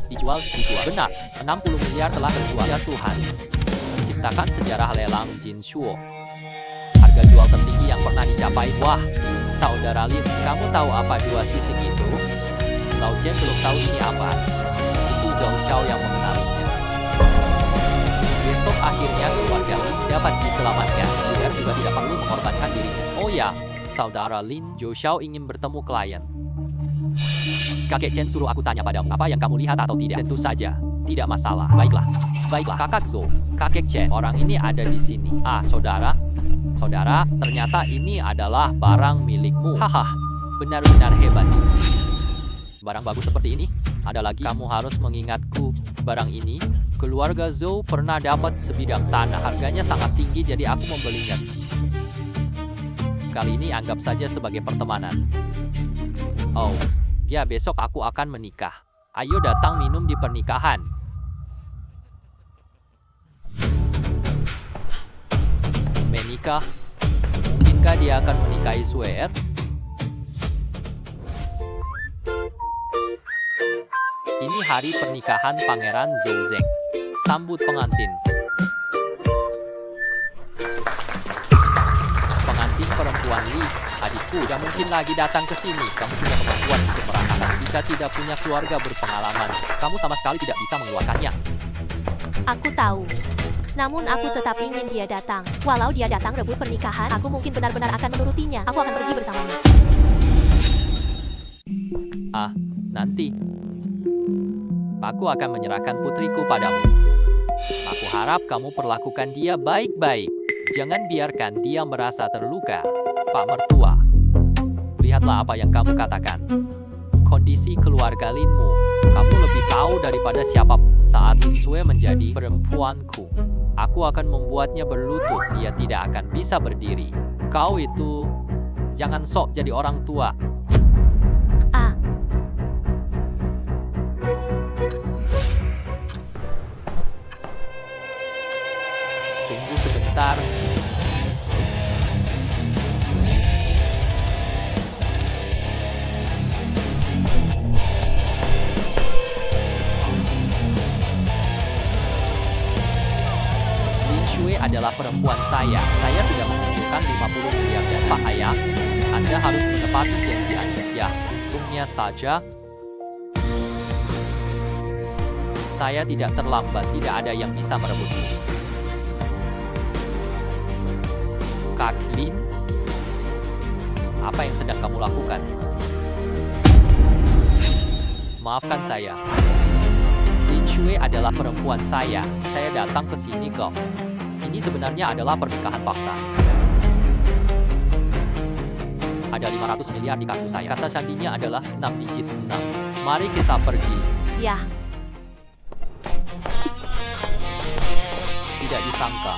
Dijual. Benar, 60 miliar telah terjual. Ya Tuhan. Menciptakan sejarah lelang Jin Shuo. Harga jual tertinggi yang pernah dicapai. Wah, saudara Lin, kamu tahu apa dua sisik itu? Lao Chen belum tahu ini apa. Itu Zhou Xiao yang mengenalinya. Besok akhirnya keluarga Lin dapat diselamatkan. Sudah juga tidak perlu mengorbankan dirinya. Oh ya, saudara Lin, Zhou Xiao ingin bertemu klien. Kakek Chen suruh aku tanya padamu, apa yang kamu lihat atau tidak? Tentu saja, tidak masalah. Baiklah, kakak Zhou, kakek Chen, orang ini ada di sini. Saudara, ternyata ini adalah barang milikmu. Haha, benar-benar hebat. Barang bagus seperti ini, ada lagi kamu harus mengingatku. Barang ini, keluarga Zhou pernah dapat sebidang tanah. Harganya sangat tinggi, jadi aku membelinya. Kali ini anggap saja sebagai pertemanan. Oh. Ya, besok aku akan menikah. Ayo datang minum di pernikahan. Menikah? Mungkinkah dia akan menikahi Suer? Ini hari pernikahan Pangeran Zhou Zeng. Sambut pengantin. Pengantin perempuan Li, adikku, tidak mungkin lagi datang ke sini. Kamu punya kemampuan untuk merasakan. Jika tidak punya keluarga berpengalaman, kamu sama sekali tidak bisa mengeluarkannya. Aku tahu. Namun aku tetap ingin dia datang. Walau dia datang rebut pernikahan, aku mungkin benar-benar akan menurutinya. Aku akan pergi bersamanya. Nanti. Aku akan menyerahkan putriku padamu. Aku harap kamu perlakukan dia baik-baik. Jangan biarkan dia merasa terluka. Pak Mertua, lihatlah apa yang kamu katakan. Kondisi keluarga Linmu, kamu lebih tahu daripada siapa. Saat Lin Sui menjadi perempuanku, aku akan membuatnya berlutut. Dia tidak akan bisa berdiri. Kau itu, jangan sok jadi orang tua. Tunggu sebentar. Adalah perempuan saya. Saya sudah mengumpulkan 50 miliar dan Pak Ayah, Anda harus menepati janji Anda. Ya, untungnya saja saya tidak terlambat. Tidak ada yang bisa merebutku. Kak Lin, apa yang sedang kamu lakukan? Maafkan saya. Lin Shui adalah perempuan saya. Saya datang ke sini kok. Ini sebenarnya adalah pernikahan paksa. Ada 500 miliar di kartu saya. Kata sandinya adalah 6 digit 6. Mari kita pergi. Ya. Tidak disangka.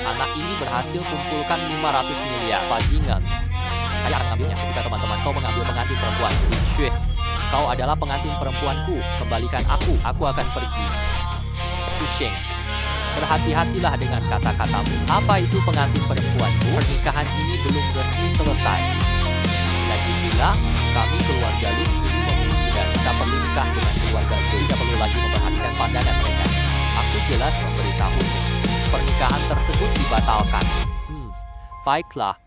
Anak ini berhasil kumpulkan 500 miliar. Bajingan. Saya akan mengambilnya ketika teman-teman kau mengambil pengantin perempuan. Lin Shui, kau adalah pengantin perempuanku. Kembalikan aku. Aku akan pergi. Pushing. Berhati-hatilah dengan kata-katamu. Apa itu pengantin perempuanku? Pernikahan ini belum resmi selesai. Lagi pula, kami keluarga Lin ini memiliki dan kita perlu nikah dengan keluarga Zhou. Tidak perlu lagi memperhatikan pandangan mereka. Aku jelas memberitahumu. Pernikahan tersebut dibatalkan. Baiklah.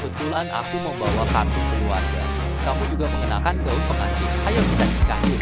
Kebetulan aku membawa kartu keluarga. Kamu juga mengenakan gaun pengantin. Ayo kita nikah yuk.